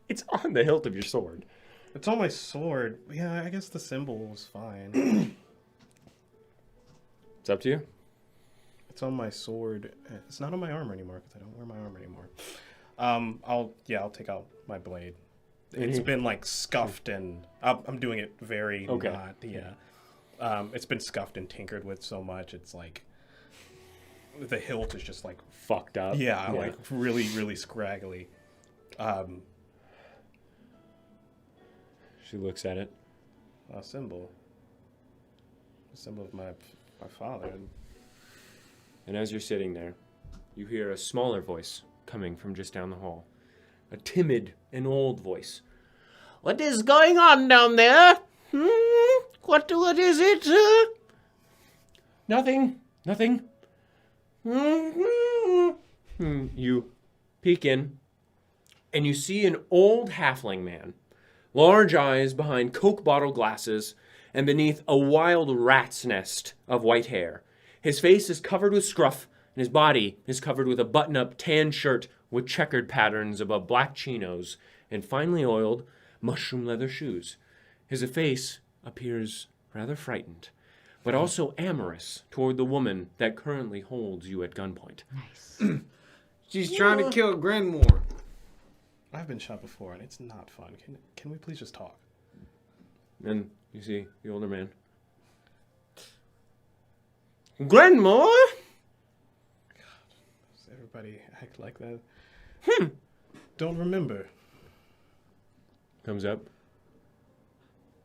It's on the hilt of your sword. It's on my sword. Yeah, I guess the symbol was fine. It's up to you. It's on my sword. It's not on my armor anymore because I don't wear my armor anymore. I'll take out my blade. It's been like scuffed and I'm doing it very not. It's been scuffed and tinkered with so much. It's like the hilt is just like fucked up. Yeah, like really, really scraggly. She looks at it. A symbol. A symbol of my father. And as you're sitting there, you hear a smaller voice coming from just down the hall. A timid and old voice. What is going on down there? What is it? Nothing. You peek in, and you see an old halfling man, large eyes behind Coke bottle glasses, and beneath a wild rat's nest of white hair. His face is covered with scruff, and his body is covered with a button-up tan shirt with checkered patterns above black chinos and finely oiled mushroom leather shoes. His face appears rather frightened, but also amorous toward the woman that currently holds you at gunpoint. Nice. She's trying to kill Grandmore. I've been shot before, and it's not fun. Can we please just talk? And you see the older man. Grandma! Does everybody act like that? Don't remember. Comes up.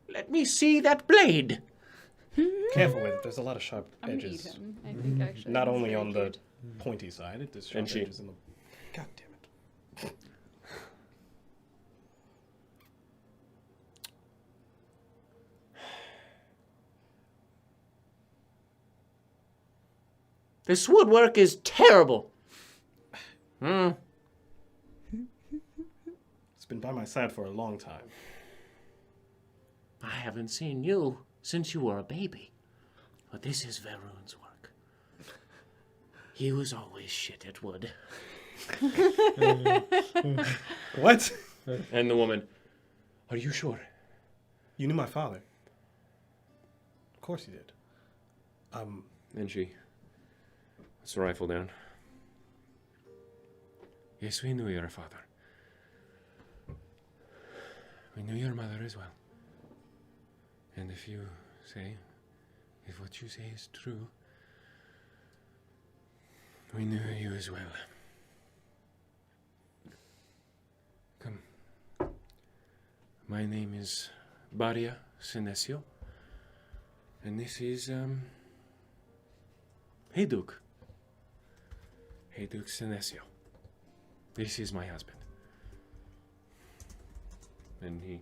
Let me see that blade. Careful with it. There's a lot of sharp I'm gonna eat edges. him. I think actually. Not he's only very on the cute. pointy side, there's sharp And she- edges in the... God damn it. This woodwork is terrible. It's been by my side for a long time. I haven't seen you since you were a baby. But this is Varun's work. He was always shit at wood. What? And the woman, are you sure? You knew my father. Of course you did. And she puts the rifle down. Yes, we knew your father. We knew your mother as well. And if what you say is true, we knew you as well. Come. My name is Baria Sinesio. And this is, Heyduk. Heyduk Sinesio. This is my husband. And he...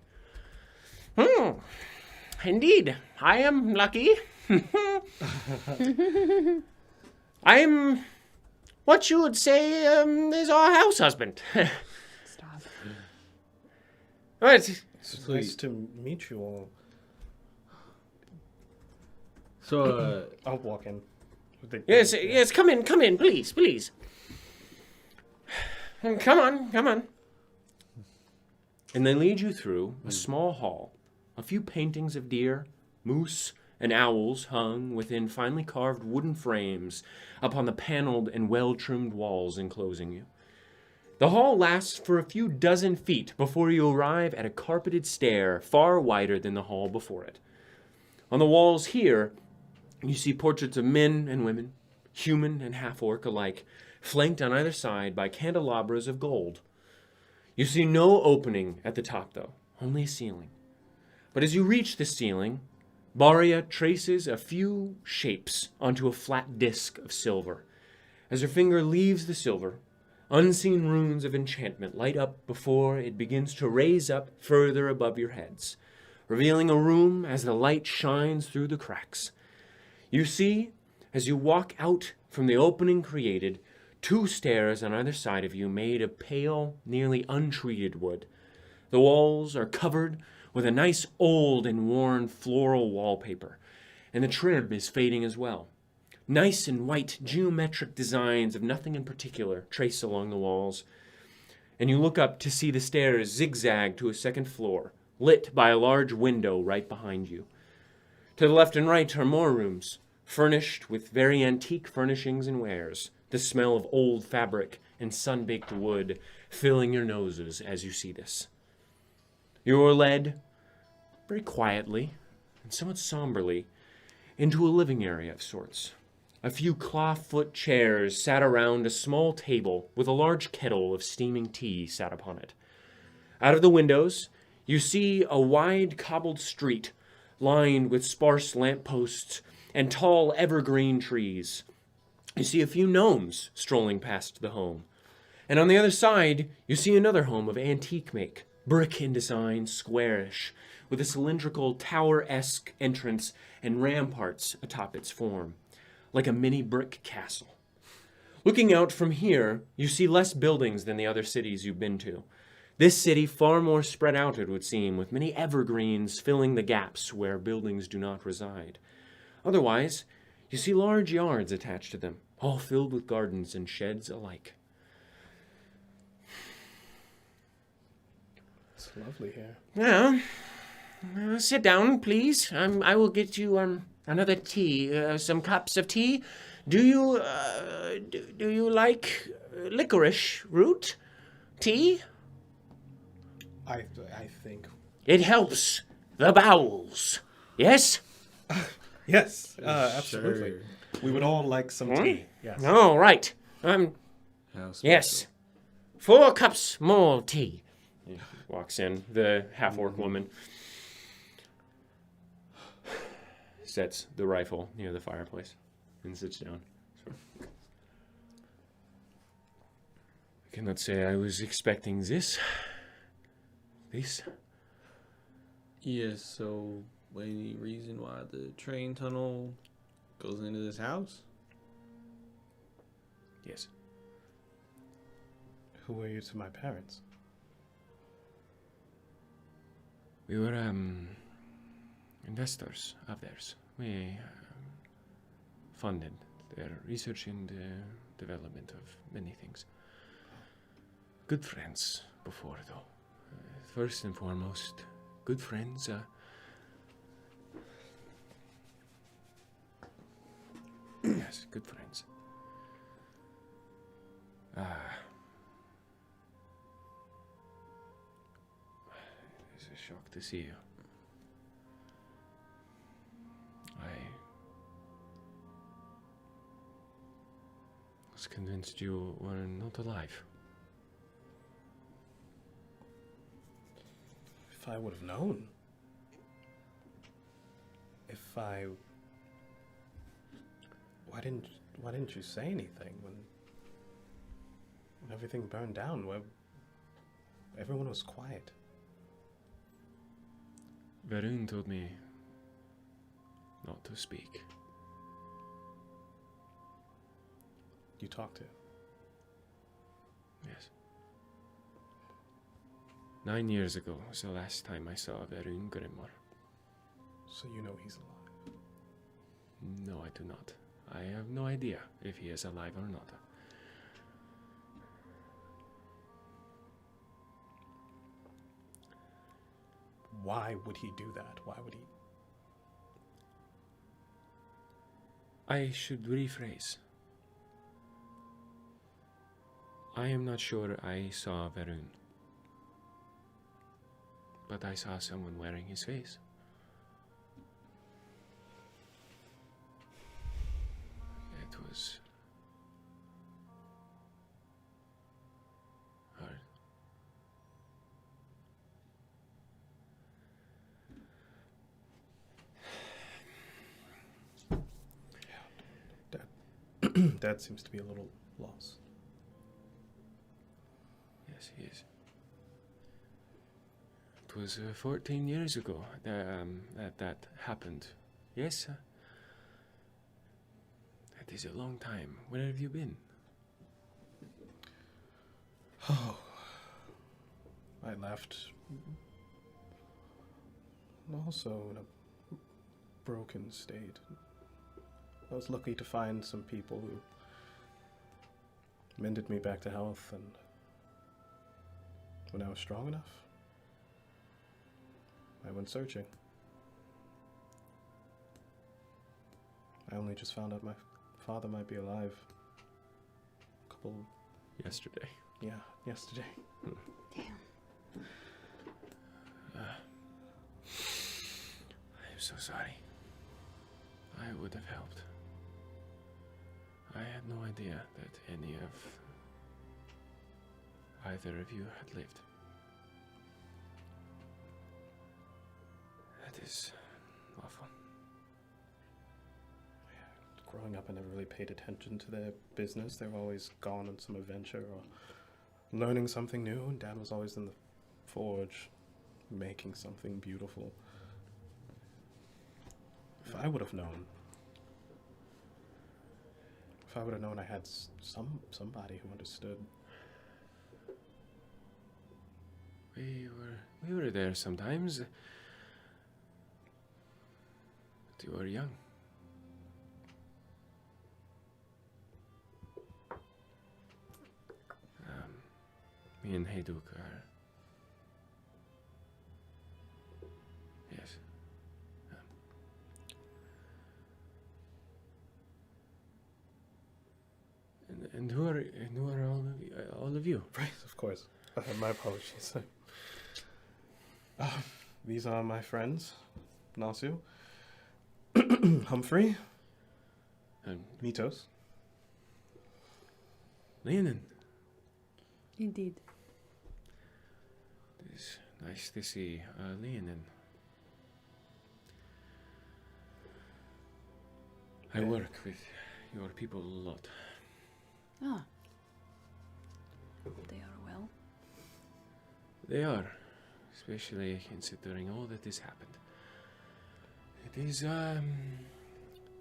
Indeed, I am lucky. I'm what you would say is our house husband. Stop. Right. It's nice to meet you all. So, I'll walk in. Yes, come in, please. Come on. And they lead you through a small hall. A few paintings of deer, moose, and owls hung within finely carved wooden frames upon the paneled and well-trimmed walls enclosing you. The hall lasts for a few dozen feet before you arrive at a carpeted stair far wider than the hall before it. On the walls here, you see portraits of men and women, human and half-orc alike, flanked on either side by candelabras of gold. You see no opening at the top, though, only a ceiling. But as you reach the ceiling, Baria traces a few shapes onto a flat disc of silver. As her finger leaves the silver, unseen runes of enchantment light up before it begins to raise up further above your heads, revealing a room as the light shines through the cracks. You see, as you walk out from the opening created, two stairs on either side of you made of pale, nearly untreated wood. The walls are covered with a nice old and worn floral wallpaper, and the trim is fading as well. Nice and white geometric designs of nothing in particular trace along the walls, and you look up to see the stairs zigzag to a second floor, lit by a large window right behind you. To the left and right are more rooms, furnished with very antique furnishings and wares, the smell of old fabric and sun-baked wood filling your noses as you see this. You are led, very quietly and somewhat somberly, into a living area of sorts. A few claw-foot chairs sat around a small table with a large kettle of steaming tea sat upon it. Out of the windows, you see a wide cobbled street lined with sparse lampposts and tall evergreen trees. You see a few gnomes strolling past the home. And on the other side, you see another home of antique make, brick in design, squarish, with a cylindrical tower-esque entrance and ramparts atop its form, like a mini brick castle. Looking out from here, you see less buildings than the other cities you've been to. This city far more spread out, it would seem, with many evergreens filling the gaps where buildings do not reside. Otherwise, you see large yards attached to them, all filled with gardens and sheds alike. lovely here. Well, sit down, please. I will get you another tea, some cups of tea. Do you like licorice root tea? I think. It helps the bowels. Yes? Yes, absolutely. Sure. We would all like some tea. Yes. All right. How Yes. special. 4 cups more tea. He walks in, the half-orc woman. Sets the rifle near the fireplace and sits down. I cannot say I was expecting this. Yes, so any reason why the train tunnel goes into this house? Yes. Who are you to my parents? We were investors of theirs. We funded their research and development of many things. Good friends before, though. First and foremost, good friends. Yes, good friends. It's a shock to see you. I was convinced you were not alive. If I would have known. If I... Why didn't you say anything when everything burned down? Where everyone was quiet. Varun told me not to speak. You talked to. Yes. 9 years ago was the last time I saw Varun Grimmar. So you know he's alive. No, I do not. I have no idea if he is alive or not. Why would he do that? Why would he... I should rephrase. I am not sure I saw Varun. But I saw someone wearing his face. It was hard. Dad seems to be a little lost. Yes, he is. It was 14 years ago that happened. Yes? That is a long time. Where have you been? Oh. I left. Also in a broken state. I was lucky to find some people who mended me back to health, and when I was strong enough, I went searching. I only just found out my father might be alive. Yesterday. Yeah, yesterday. Damn. I'm so sorry. I would have helped. I had no idea that any of either of you had lived. That is awful. Growing up, I never really paid attention to their business. They were always gone on some adventure or learning something new, and Dad was always in the forge making something beautiful. If I would have known I had somebody who understood. We were there sometimes. But you were young. Me and Hayduk are of you. Right, of course. My apologies. These are my friends, Nossew, Humphrey, And Metos. Leonin, Indeed. it's nice to see Leonin. I work with your people a lot. Ah. They are well. They are, especially considering all that has happened. It is,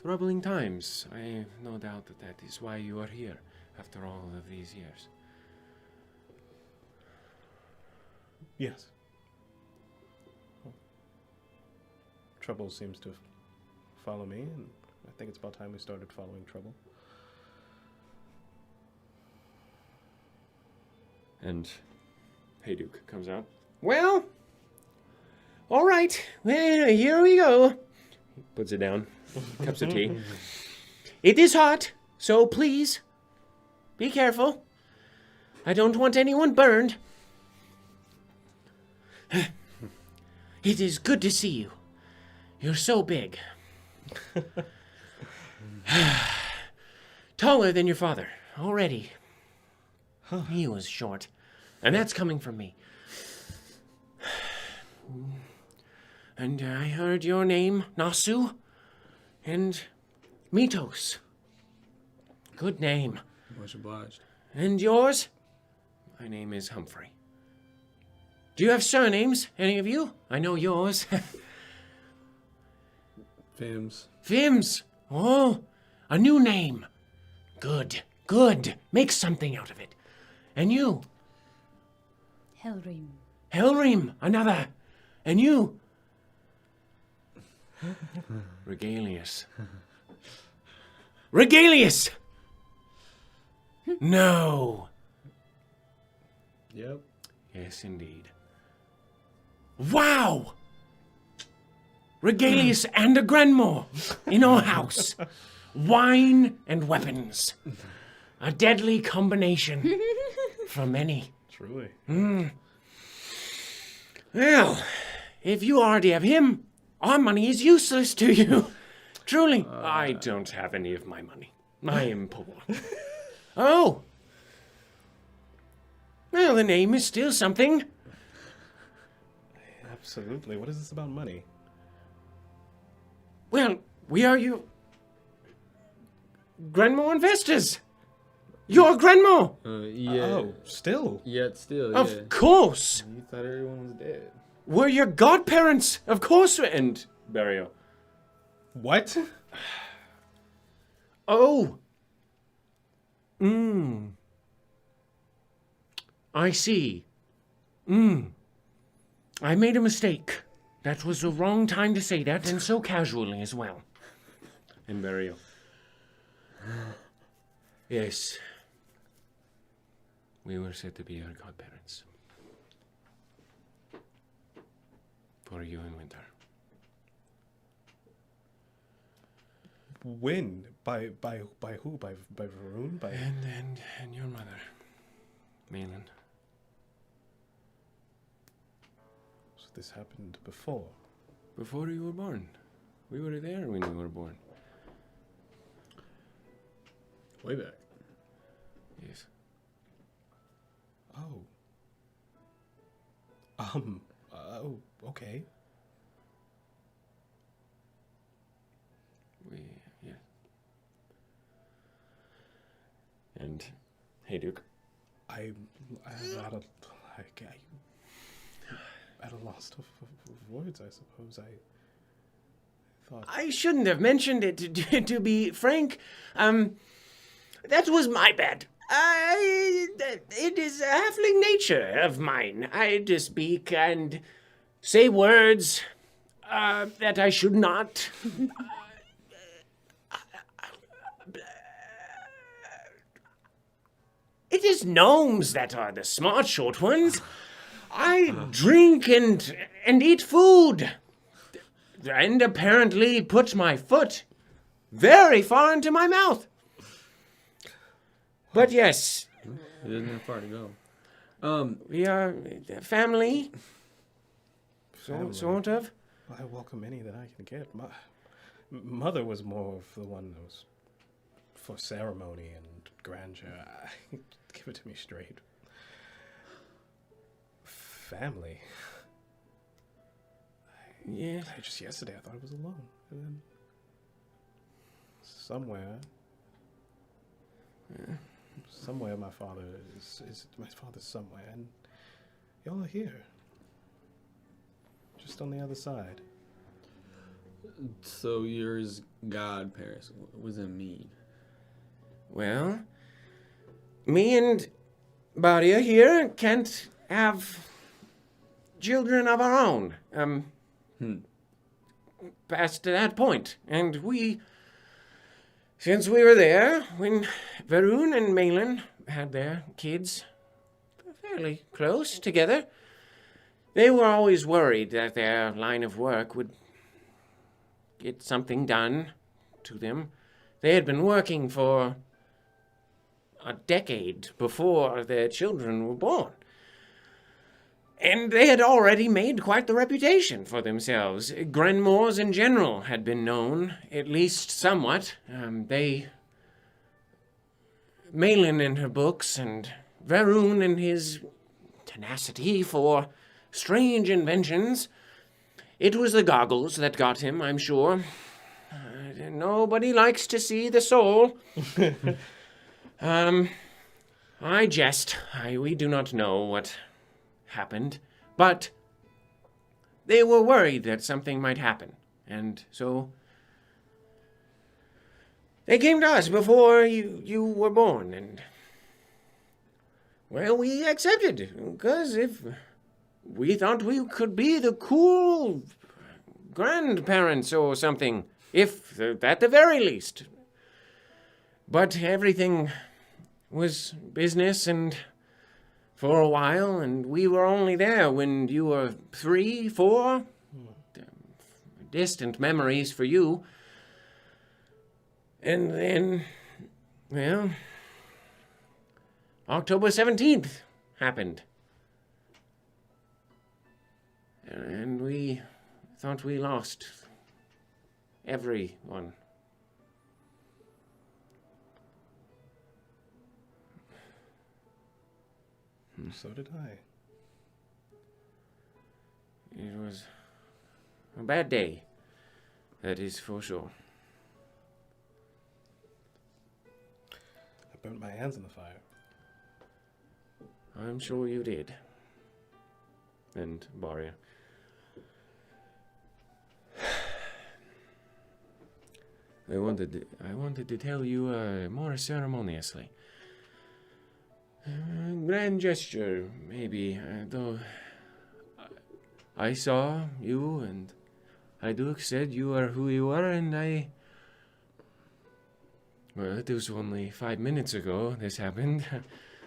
troubling times. I have no doubt that that is why you are here after all of these years. Yes. Well, trouble seems to follow me, and I think it's about time we started following trouble. And Hayduke comes out. Well, all right. Well, here we go. He puts it down. Cups of tea. It is hot, so please be careful. I don't want anyone burned. It is good to see you. You're so big. Taller than your father already. He was short. And that's coming from me. And I heard your name, Nossew, and Metos. Good name. Much obliged. And yours? My name is Humphrey. Do you have surnames, any of you? I know yours. Fims. Fims. Oh, a new name. Good, good. Make something out of it. And you? Helrim. Helrim, another. And you? Regalius. Regalius! No. Yep. Yes, indeed. Wow! Regalius and a grandmore in our house. Wine and weapons. A deadly combination for many. Truly. Well, if you already have him, our money is useless to you. Truly. I don't have any of my money. I am poor. Oh. Well, the name is still something. Absolutely. What is this about money? Well, we are you. Grandma investors. You're Grandma. Yeah. Oh, still? Yet still, yeah. Of course. You thought everyone was dead. We're your godparents. Of course. And Barrio. What? Oh. I see. I made a mistake. That was the wrong time to say that, and so casually as well. And Barrio. Yes. We were said to be your godparents. For you in winter. When? By who? By Varun? By And your mother, Malin. So this happened before. Before you were born. We were there when you were born. Way back. Yes. Oh. Oh, okay. Yeah. And Hayduke. I'm at a loss of words, I suppose. I thought... I shouldn't have mentioned it, to be frank. That was my bad. It is a halfling nature of mine. I to speak and say words that I should not. It is gnomes that are the smart short ones. I drink and eat food. And apparently put my foot very far into my mouth. But yes, He doesn't have far to go. We are family. Family. Sort of. I welcome any that I can get. My mother was more of the one that was for ceremony and grandeur. Give it to me straight. Family. Yeah. Just yesterday I thought I was alone. And then somewhere my father is my father's somewhere, and y'all are here. Just on the other side. So you're his godparents. What does that mean? Well, me and Baria here can't have children of our own. Past that point. And since we were there, when Varun and Malin had their kids fairly close together, they were always worried that their line of work would get something done to them. They had been working for a decade before their children were born. And they had already made quite the reputation for themselves. Grenmores in general had been known, at least somewhat. Malin in her books, and Varun in his tenacity for strange inventions. It was the goggles that got him, I'm sure. Nobody likes to see the soul. I jest. We do not know what happened, but they were worried that something might happen, and so they came to us before you were born, and well, we accepted, because if we thought we could be the cool grandparents or something, if at the very least. But everything was business and for a while, and we were only there when you were 3, 4. Distant memories for you. And then, well, October 17th happened. And we thought we lost everyone. So did I. It was a bad day, that is for sure. I burnt my hands in the fire. I'm sure you did. And Baria. I wanted to tell you more ceremoniously. Grand gesture, maybe, though I saw you, and Hajduk said you are who you are, and well, it was only 5 minutes ago this happened.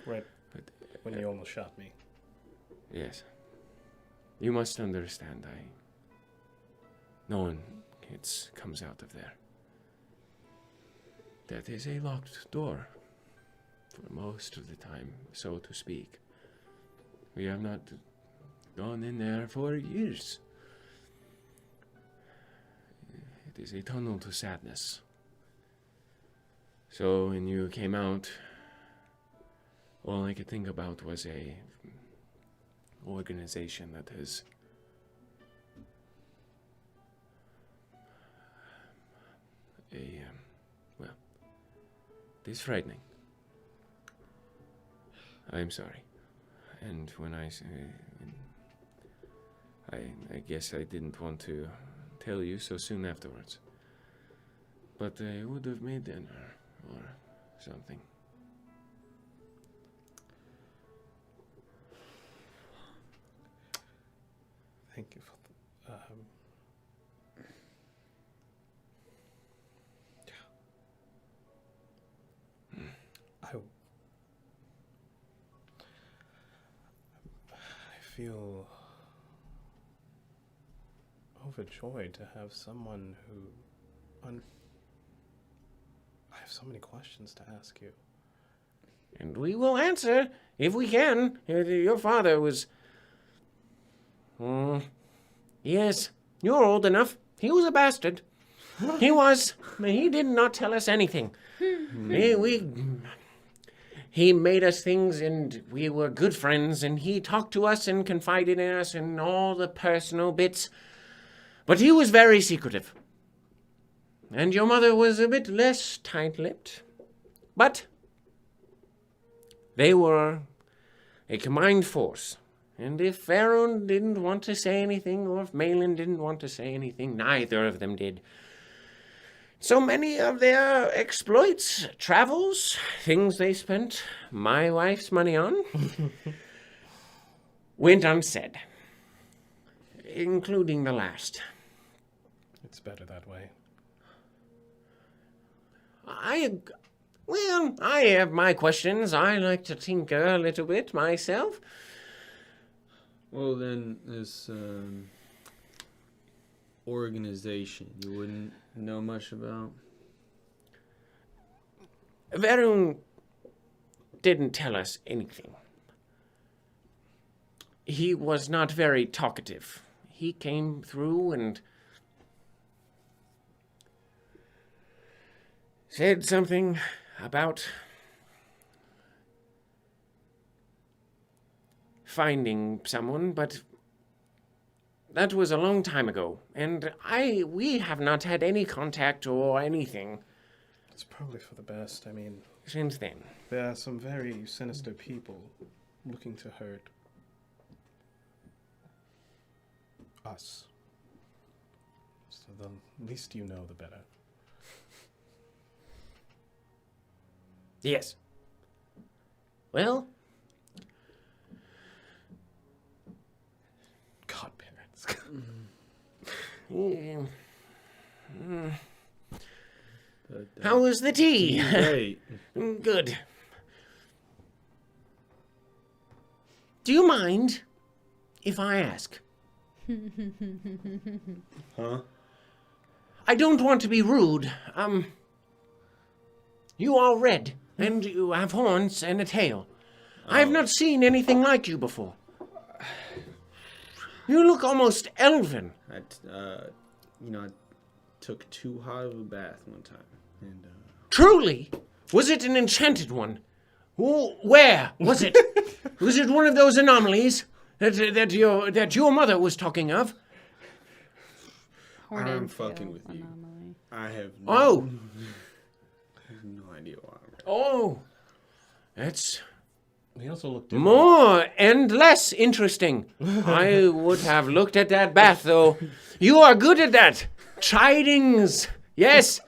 Right. When you almost shot me. Yes. You must understand, no one comes out of there. That is a locked door. For most of the time, so to speak. We have not gone in there for years. It is a tunnel to sadness. So when you came out, all I could think about was a organization that has it is frightening. I'm sorry. And when I guess I didn't want to tell you so soon afterwards. But I would have made dinner or something. Thank you for I feel overjoyed to have someone who I have so many questions to ask you. And we will answer if we can. Your father was... yes, you're old enough. He was a bastard. He was. He did not tell us anything. He made us things, and we were good friends, and he talked to us and confided in us and all the personal bits. But he was very secretive. And your mother was a bit less tight-lipped. But they were a combined force. And if Varun didn't want to say anything, or if Malin didn't want to say anything, neither of them did. So many of their exploits, travels, things they spent my wife's money on, went unsaid. Including the last. It's better that way. I have my questions. I like to tinker a little bit myself. Well, then, this organization you wouldn't know much about? Varun didn't tell us anything. He was not very talkative. He came through and said something about finding someone, but that was a long time ago, and we have not had any contact or anything It's probably for the best. I mean, since then. there are some very sinister people looking to hurt us. So the least you know, the better. Yes. Well, Godparents. how was the tea? Great. Good. Do you mind if I ask? Huh? I don't want to be rude. You are red, and you have horns and a tail. I have not seen anything like you before. You look almost elven. I took too hot of a bath one time, and Truly? Was it an enchanted one? Where was it? Was it one of those anomalies that your mother was talking of? Horned I'm tail fucking with you. anomaly. I have Oh, no idea why I'm red. oh, that's He also looked more and less interesting. I would have looked at that bath, though. You are good at that. Chidings. Yes.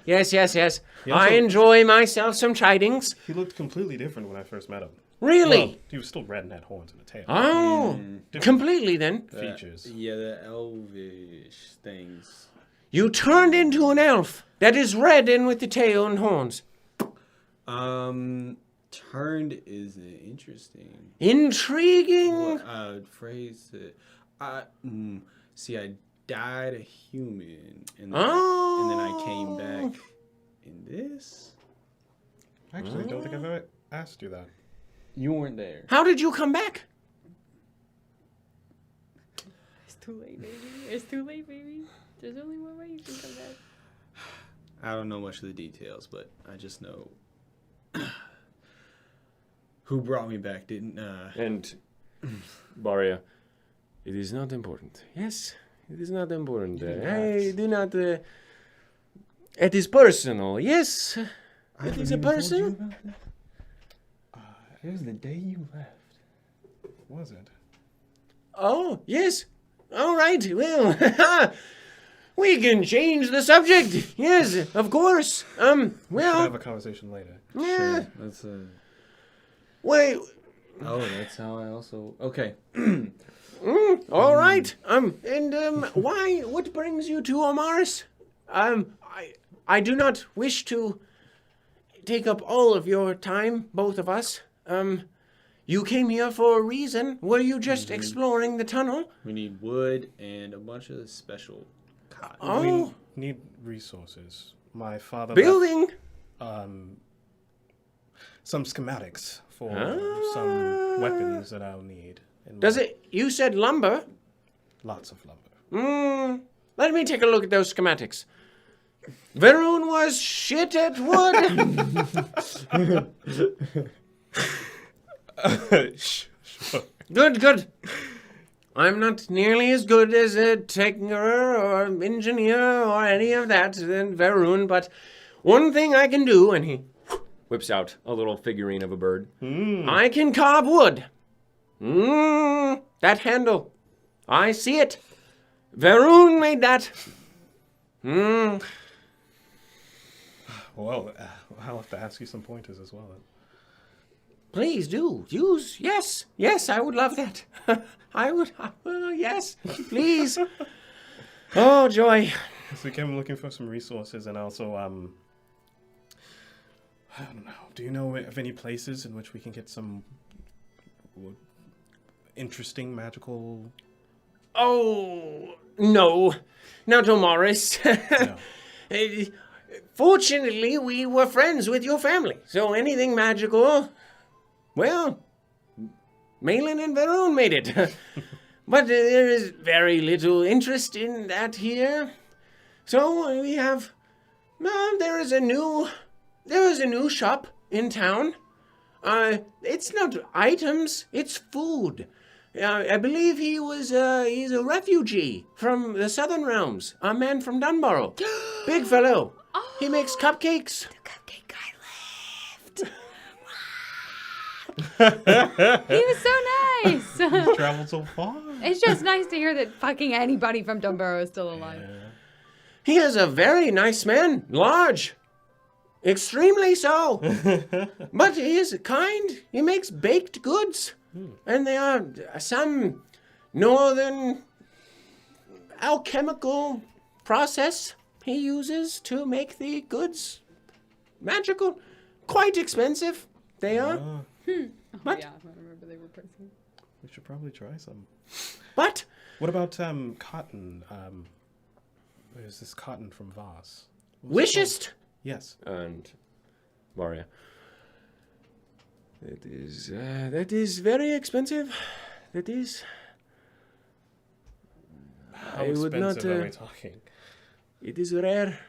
I enjoy myself some chidings. He looked completely different when I first met him. Really? Well, he was still red and had horns and a tail. Oh, completely then. Features. Yeah, the elvish things. You turned into an elf that is red and with the tail and horns. Turned is interesting. Intriguing. Well, I would phrase it. See, I died a human, and then I came back in this. Actually, I don't think I've ever asked you that. You weren't there. How did you come back? It's too late, baby. It's too late, baby. There's only one way you can come back. I don't know much of the details, but I just know who brought me back didn't. And Baria, it is not important. Yes, it is not important. I do not. It is personal. Yes, it is a person. It was the day you left. Was it? Oh, yes. All right. Well, we can change the subject. Yes, of course. We'll Well, have a conversation later. yeah. That's Wait. Oh, that's how I also. Okay. All right. And why? What brings you to Omaris? I do not wish to take up all of your time, both of us. You came here for a reason. Were you just exploring the tunnel? We need wood and a bunch of special cotton. Oh, We need resources. My father building. some schematics for Ah. some weapons that I'll need. Does it? You said lumber. Lots of lumber. Let me take a look at those schematics. Varun was shit at wood. Sure. Good. I'm not nearly as good as a tinkerer or engineer or any of that than Varun, but one thing I can do, and he whips out a little figurine of a bird. I can carve wood. That handle. I see it. Varun made that. Well, I'll have to ask you some pointers as well. Then. Please do. Use. Yes, I would love that. I would. Yes, please. Oh, joy. So we came looking for some resources and also, I don't know. Do you know of any places in which we can get some interesting magical... Oh, no. Not Omaris. No. Fortunately, we were friends with your family, so anything magical, well, Malin and Varun made it. But there is very little interest in that here. So we have, there is a new shop in town. It's not items, it's food. I believe he's a refugee from the Southern Realms, a man from Dunborough. Big fellow. He makes cupcakes. The cupcake guy left. He was so nice. Traveled so far. It's just nice to hear that fucking anybody from Dunborough is still alive. He is a very nice man, large. Extremely so. But he is kind. He makes baked goods. And they are some northern alchemical process he uses to make the goods magical. Quite expensive, they are. But, Yeah, I remember they were pricey. We should probably try some. but, What about cotton? There's this cotton from Voss. wishest. Yes. And Maria. That is very expensive. That is. How I would not. expensive are we talking? It is rare.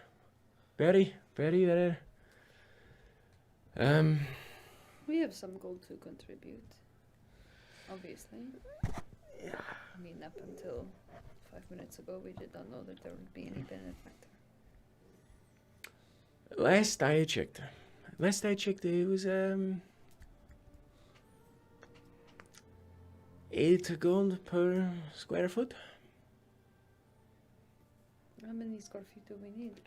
Very, very rare. We have some gold to contribute. Obviously. Yeah. I mean, up until 5 minutes ago, we did not know that there would be any benefactor. Last I checked, it was 8 gold per square foot. How many square feet do we need?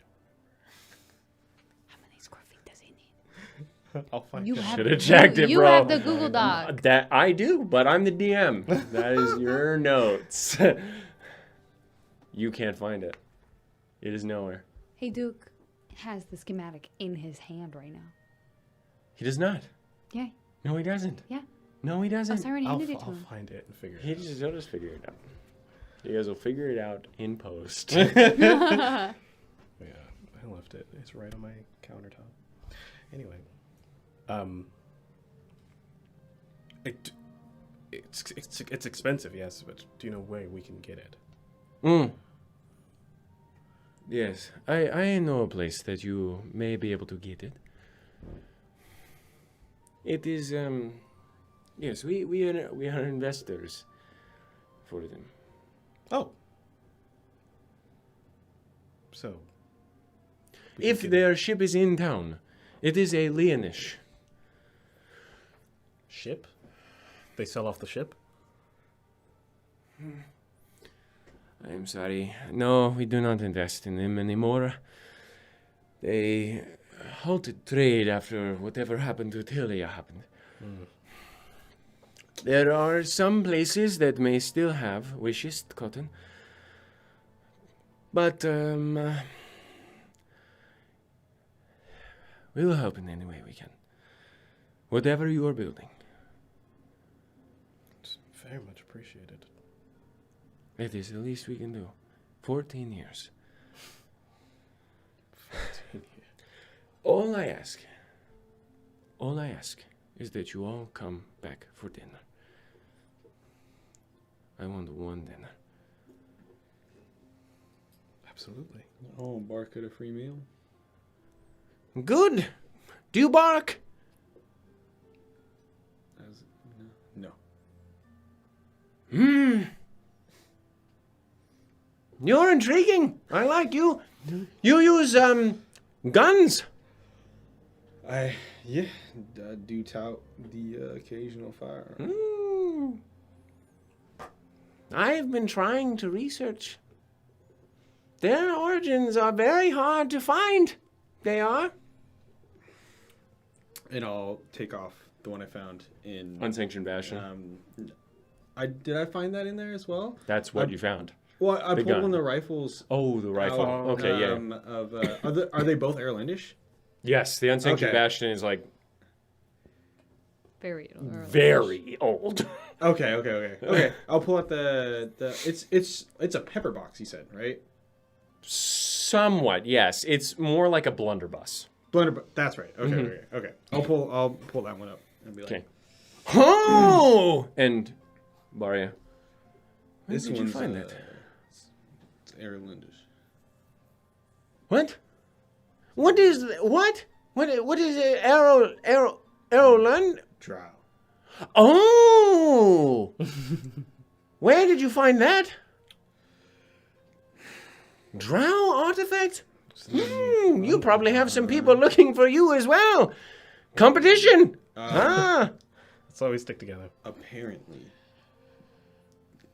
How many square feet does he need? I'll find You it. have, Should've checked it, you bro. have the Google Doc. That I do, but I'm the DM. That is your notes. You can't find it. It is nowhere. Hey, Duke has the schematic in his hand right now. He does not. Yeah. No, he doesn't. Yeah. No, he Oh, doesn't. Siren I'll handed it to him. find it and figure He'll it out. just figure it out. You guys will figure it out in post. Yeah, I left it. It's right on my countertop. Anyway, it's expensive, yes, but do you know where we can get it? Yes, I know a place that you may be able to get it. It is yes, we are investors for them. Oh, so we If can get their ship is in town, it is a Leonish. ship, they sell off the ship. I'm sorry. No, we do not invest in them anymore. They halted trade after whatever happened to Tilia happened. There are some places that may still have wishest cotton. But, we will help in any way we can. Whatever you are building. It's very much appreciated. It is the least we can do. 14 years. 14 years. All I ask, All I ask is that you all come back for dinner. I want one dinner. Absolutely. Oh, bark at a free meal. Good. Do you bark? No. You're intriguing. I like you. You use guns. I do tout the occasional fire. I've been trying to research. Their origins are very hard to find. They are. And I'll take off the one I found in Unsanctioned Bastion. Did I find that in there as well? That's what you found. Well, I The pulled gun. one of the rifles. Oh, the rifle. out, Okay, yeah. Are they both Irelandish? Yes, the Unsanctioned Okay. Bastion is like Very early. very old. Okay. I'll pull out the it's a pepper box. You said, right? Somewhat, yes. It's more like a blunderbuss. Blender. That's right. Okay. I'll pull that one up and be like, Okay. Oh! And Baria, where this did you one's find that? It's Irelandish. What? What is what? What is it? Aeroland? Drow. Oh! Where did you find that? Drow artifact? You probably have some people looking for you as well. Competition. Let's always stick together. Apparently,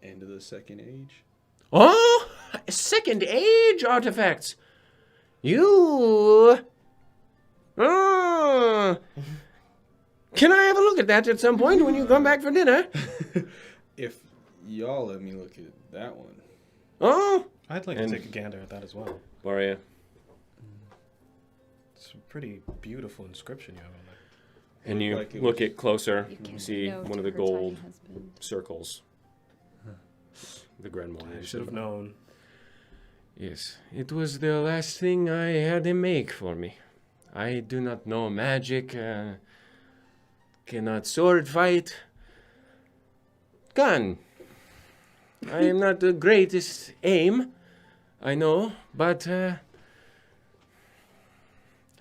end of the Second Age. Oh, Second Age artifacts. You. Can I have a look at that at some point when you come back for dinner? If y'all let me look at that one. Oh, I'd like And- to take a gander at that as well. Baria. It's a pretty beautiful inscription you have on there. And you Like it look was- at closer, You you can't see no one to of the her tiny gold husband. circles. The grimoire. I should have known. Yes, it was the last thing I had him make for me. I do not know magic, cannot sword fight. Gun. I am not the greatest aim, I know, but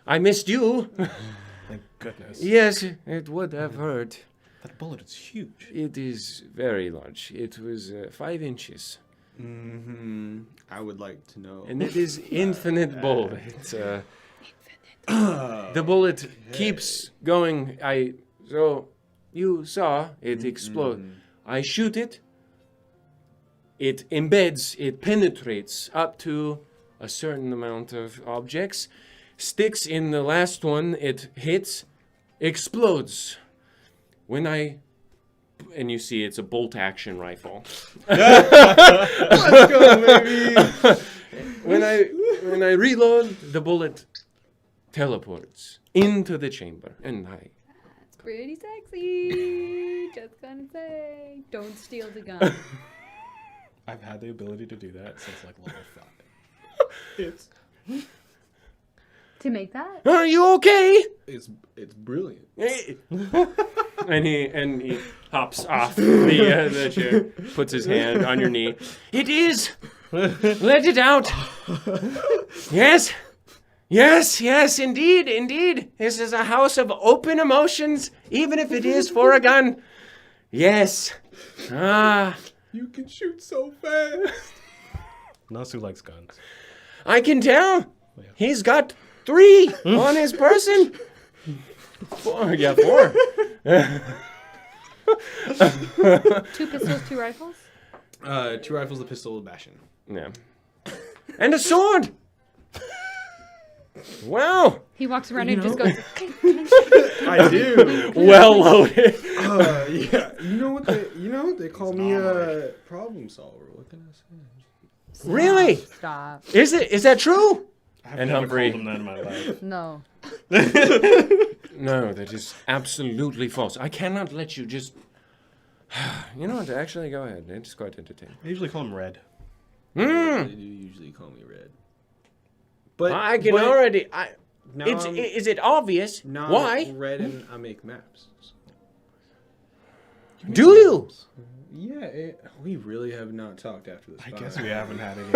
I missed you. Thank goodness. Yes, it would have hurt. That bullet is huge. It is very large. It was 5 inches. Mm-hmm. I would like to know. And it is infinite bullet. The bullet keeps going. So you saw it explode. I shoot it. It embeds. It penetrates up to a certain amount of objects. Sticks in the last one. It hits. Explodes. And you see it's a bolt action rifle. Let's go, baby. When I reload, the bullet teleports into the chamber, and I. It's pretty sexy. Just gonna say, don't steal the gun. I've had the ability to do that since like level 5. It's To make that? Are you okay? it's brilliant. and he hops off the chair, puts his hand on your knee. It is. Let it out. Yes, indeed. This is a house of open emotions, even if it is for a gun. Yes. You can shoot so fast. Nossew likes guns. I can tell. He's got 3 on his person. 4. 2 pistols, 2 rifles? 2 rifles, a pistol, a bastion. Yeah. And a sword. Wow. He walks around and just goes, I do. Well loaded. Yeah. You know what they call me a problem solver. What can I say? Really? Stop. Is that true? I've And never Humphrey. called him that in my life. No. No, that is absolutely false. I cannot let you just. You know what? Actually, go ahead. It's quite entertaining. I usually call him Red. They do usually call me Red. But I can but already. Now Is it obvious? now Why? I'm red and I make maps. Do you? Yeah, we really have not talked after this. I fire. guess we haven't had any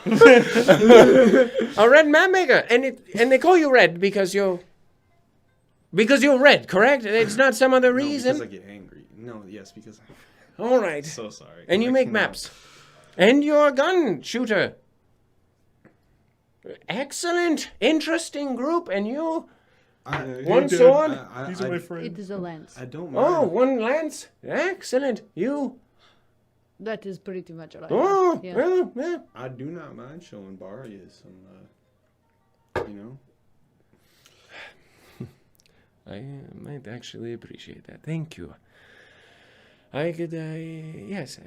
conversation. A red map maker, and they call you red because you're red, correct? It's not some other No, reason. because I get angry. No, yes, because All right. I'm so sorry. And you Like, make no. maps. And you're a gun shooter. Excellent, interesting group, and you. One sword. These are my friends. It is a lance. I don't mind. Oh, one lance. Excellent. You. That is pretty much all I Oh, have. Yeah. well, yeah. I do not mind showing Barry some, you know. I might actually appreciate that. Thank you. Yes.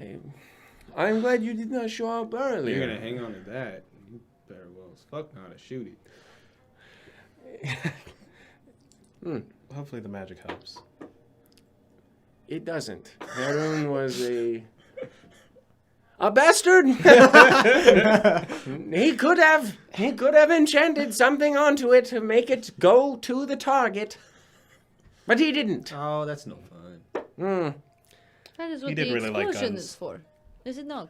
I'm glad you did not show up earlier. You're gonna hang on to that. You better well as fuck know how to shoot it. Hopefully the magic helps. It doesn't. Harun was a bastard. he could have enchanted something onto it to make it go to the target, but he didn't. Oh, that's no fun. That is He what did the really like explosion guns. is for. Is it not?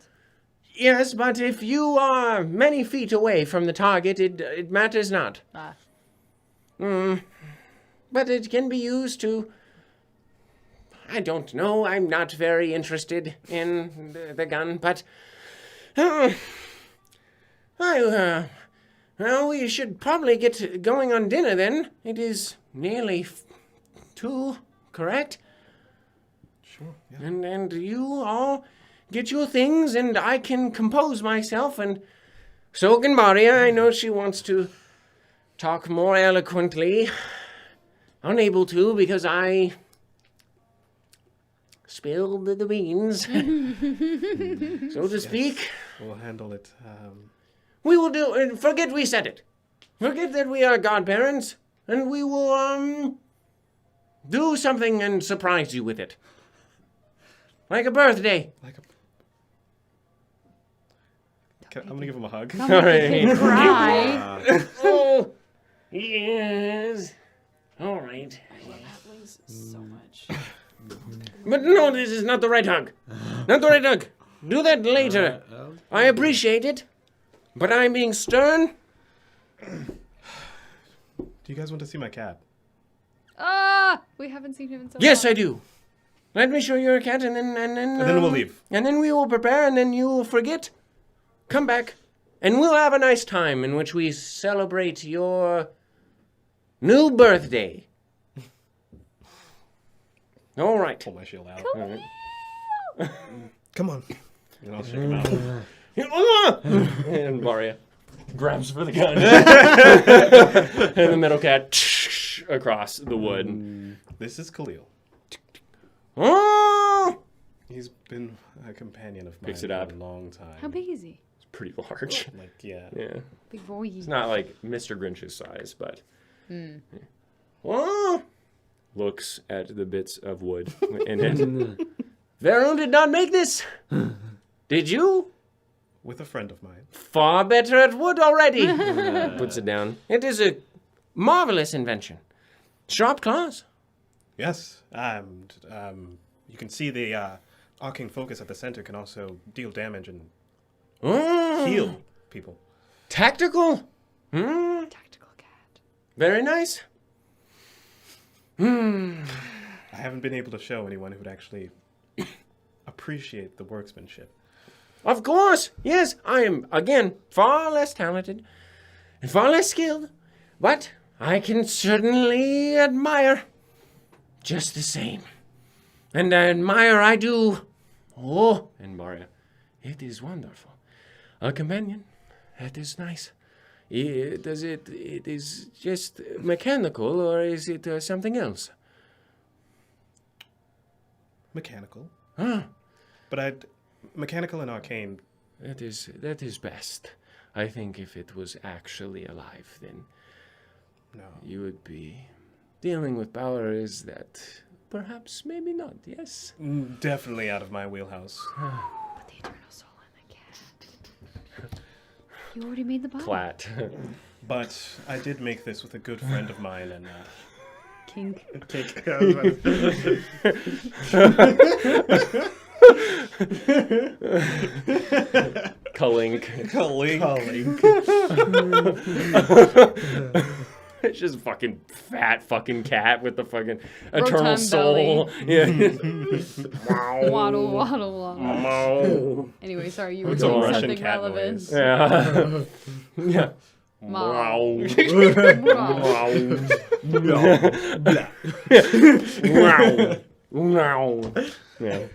Yes, but if you are many feet away from the target, it matters not. Ah. But it can be used to. I don't know. I'm not very interested in the gun, but. Well, we should probably get going on dinner then. It is nearly 2, correct? Sure. Yeah. And you all get your things, and I can compose myself, and so can Maria. I know she wants to talk more eloquently. Unable to because I spilled the beans, so to speak. We'll handle it. We will do. And forget we said it. Forget that we are godparents, and we will do something and surprise you with it, like a birthday. I'm gonna give him a hug. Come on, right. you can cry. Oh, yes. All right. So much. But no, this is not the right hug. Not the right hug. Do that later. I appreciate it, but I'm being stern. Do you guys want to see my cat? We haven't seen him in so Yes, long. I do. Let me show you a cat, and then And then we'll leave. And then we will prepare, and then you will forget. Come back, and we'll have a nice time in which we celebrate your new birthday. All right. Pull my shield out. All right. Come on. And I'll shake him out. And Maria grabs for the gun. And the middle cat across the wood. This is Khalil. Oh! He's been a companion of mine Picks it for up. a long time. How big is he? It's pretty large. Like, yeah. Yeah. Big boy. It's not like Mr. Grinch's size, but. Yeah. Oh! Looks at the bits of wood in it. Varun did not make this. Did you? With a friend of mine. Far better at wood already. Puts it down. It is a marvelous invention. Sharp claws. Yes. And you can see the arcane focus at the center can also deal damage and heal people. Tactical. Tactical cat. Very nice. I haven't been able to show anyone who would actually appreciate the workmanship. Of course. Yes, I am, again, far less talented and far less skilled, but I can certainly admire just the same. And I admire I do. Oh, and Maria, it is wonderful. A companion, that is nice. It is just mechanical, or is it something else? Mechanical. Ah, But mechanical and arcane. that is best. I think if it was actually alive, then No. you would be dealing with powers that perhaps maybe not, yes? Definitely out of my wheelhouse. Put the eternal soul in the cat. You already made the body. Flat. But I did make this with a good friend of mine, and Kink. Kalink. It's just fucking fat fucking cat with the fucking eternal Rotund soul. Yeah. Waddle, waddle, waddle. Anyway, sorry, you were It's a doing Russian something cat relevant. noise. Yeah. Yeah. Wow. Wow. Yeah.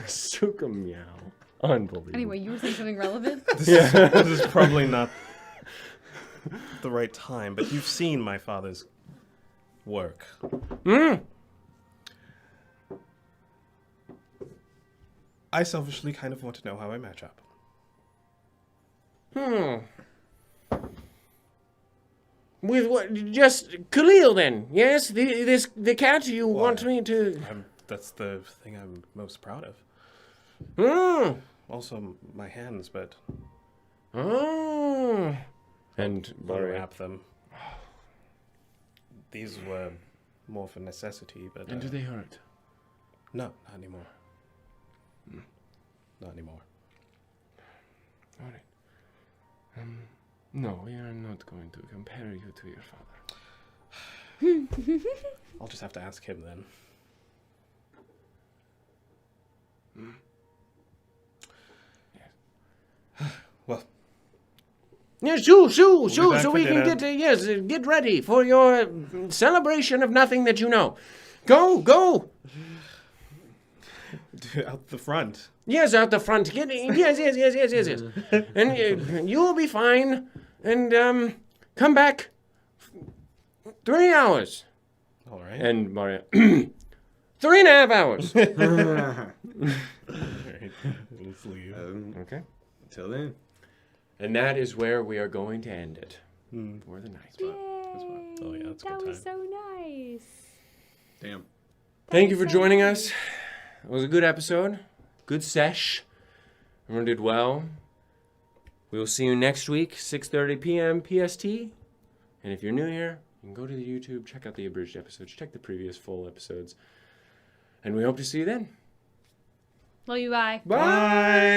Suka meow. Unbelievable. Anyway, you were saying something relevant? this is probably not the right time, but you've seen my father's work. I selfishly kind of want to know how I match up. With what? Just Khalil, then? Yes, the cat you want me to. That's the thing I'm most proud of. Also, my hands, but Oh. And unwrap them. These were more for necessity, but And do they hurt? no, not anymore. Not anymore. All right. No, we are not going to compare you to your father. I'll just have to ask him then. Well, Yeah, shoo, be so back we for can dinner. get ready for your celebration of nothing that you know. Go. out the front. Yes, out the front. Yes. And you will be fine. And come back 3 hours. All right. And Maria, 3.5 hours. All right. Let's leave. Okay. Till then. And that is where we are going to end it for the night. Oh yeah, that's a That good was time. so nice. Damn. Thank you for joining us. It was a good episode. Good sesh. Everyone did well. We will see you next week, 6:30 p.m. PST. And if you're new here, you can go to the YouTube, check out the abridged episodes, check the previous full episodes. And we hope to see you then. Love you, bye. Bye.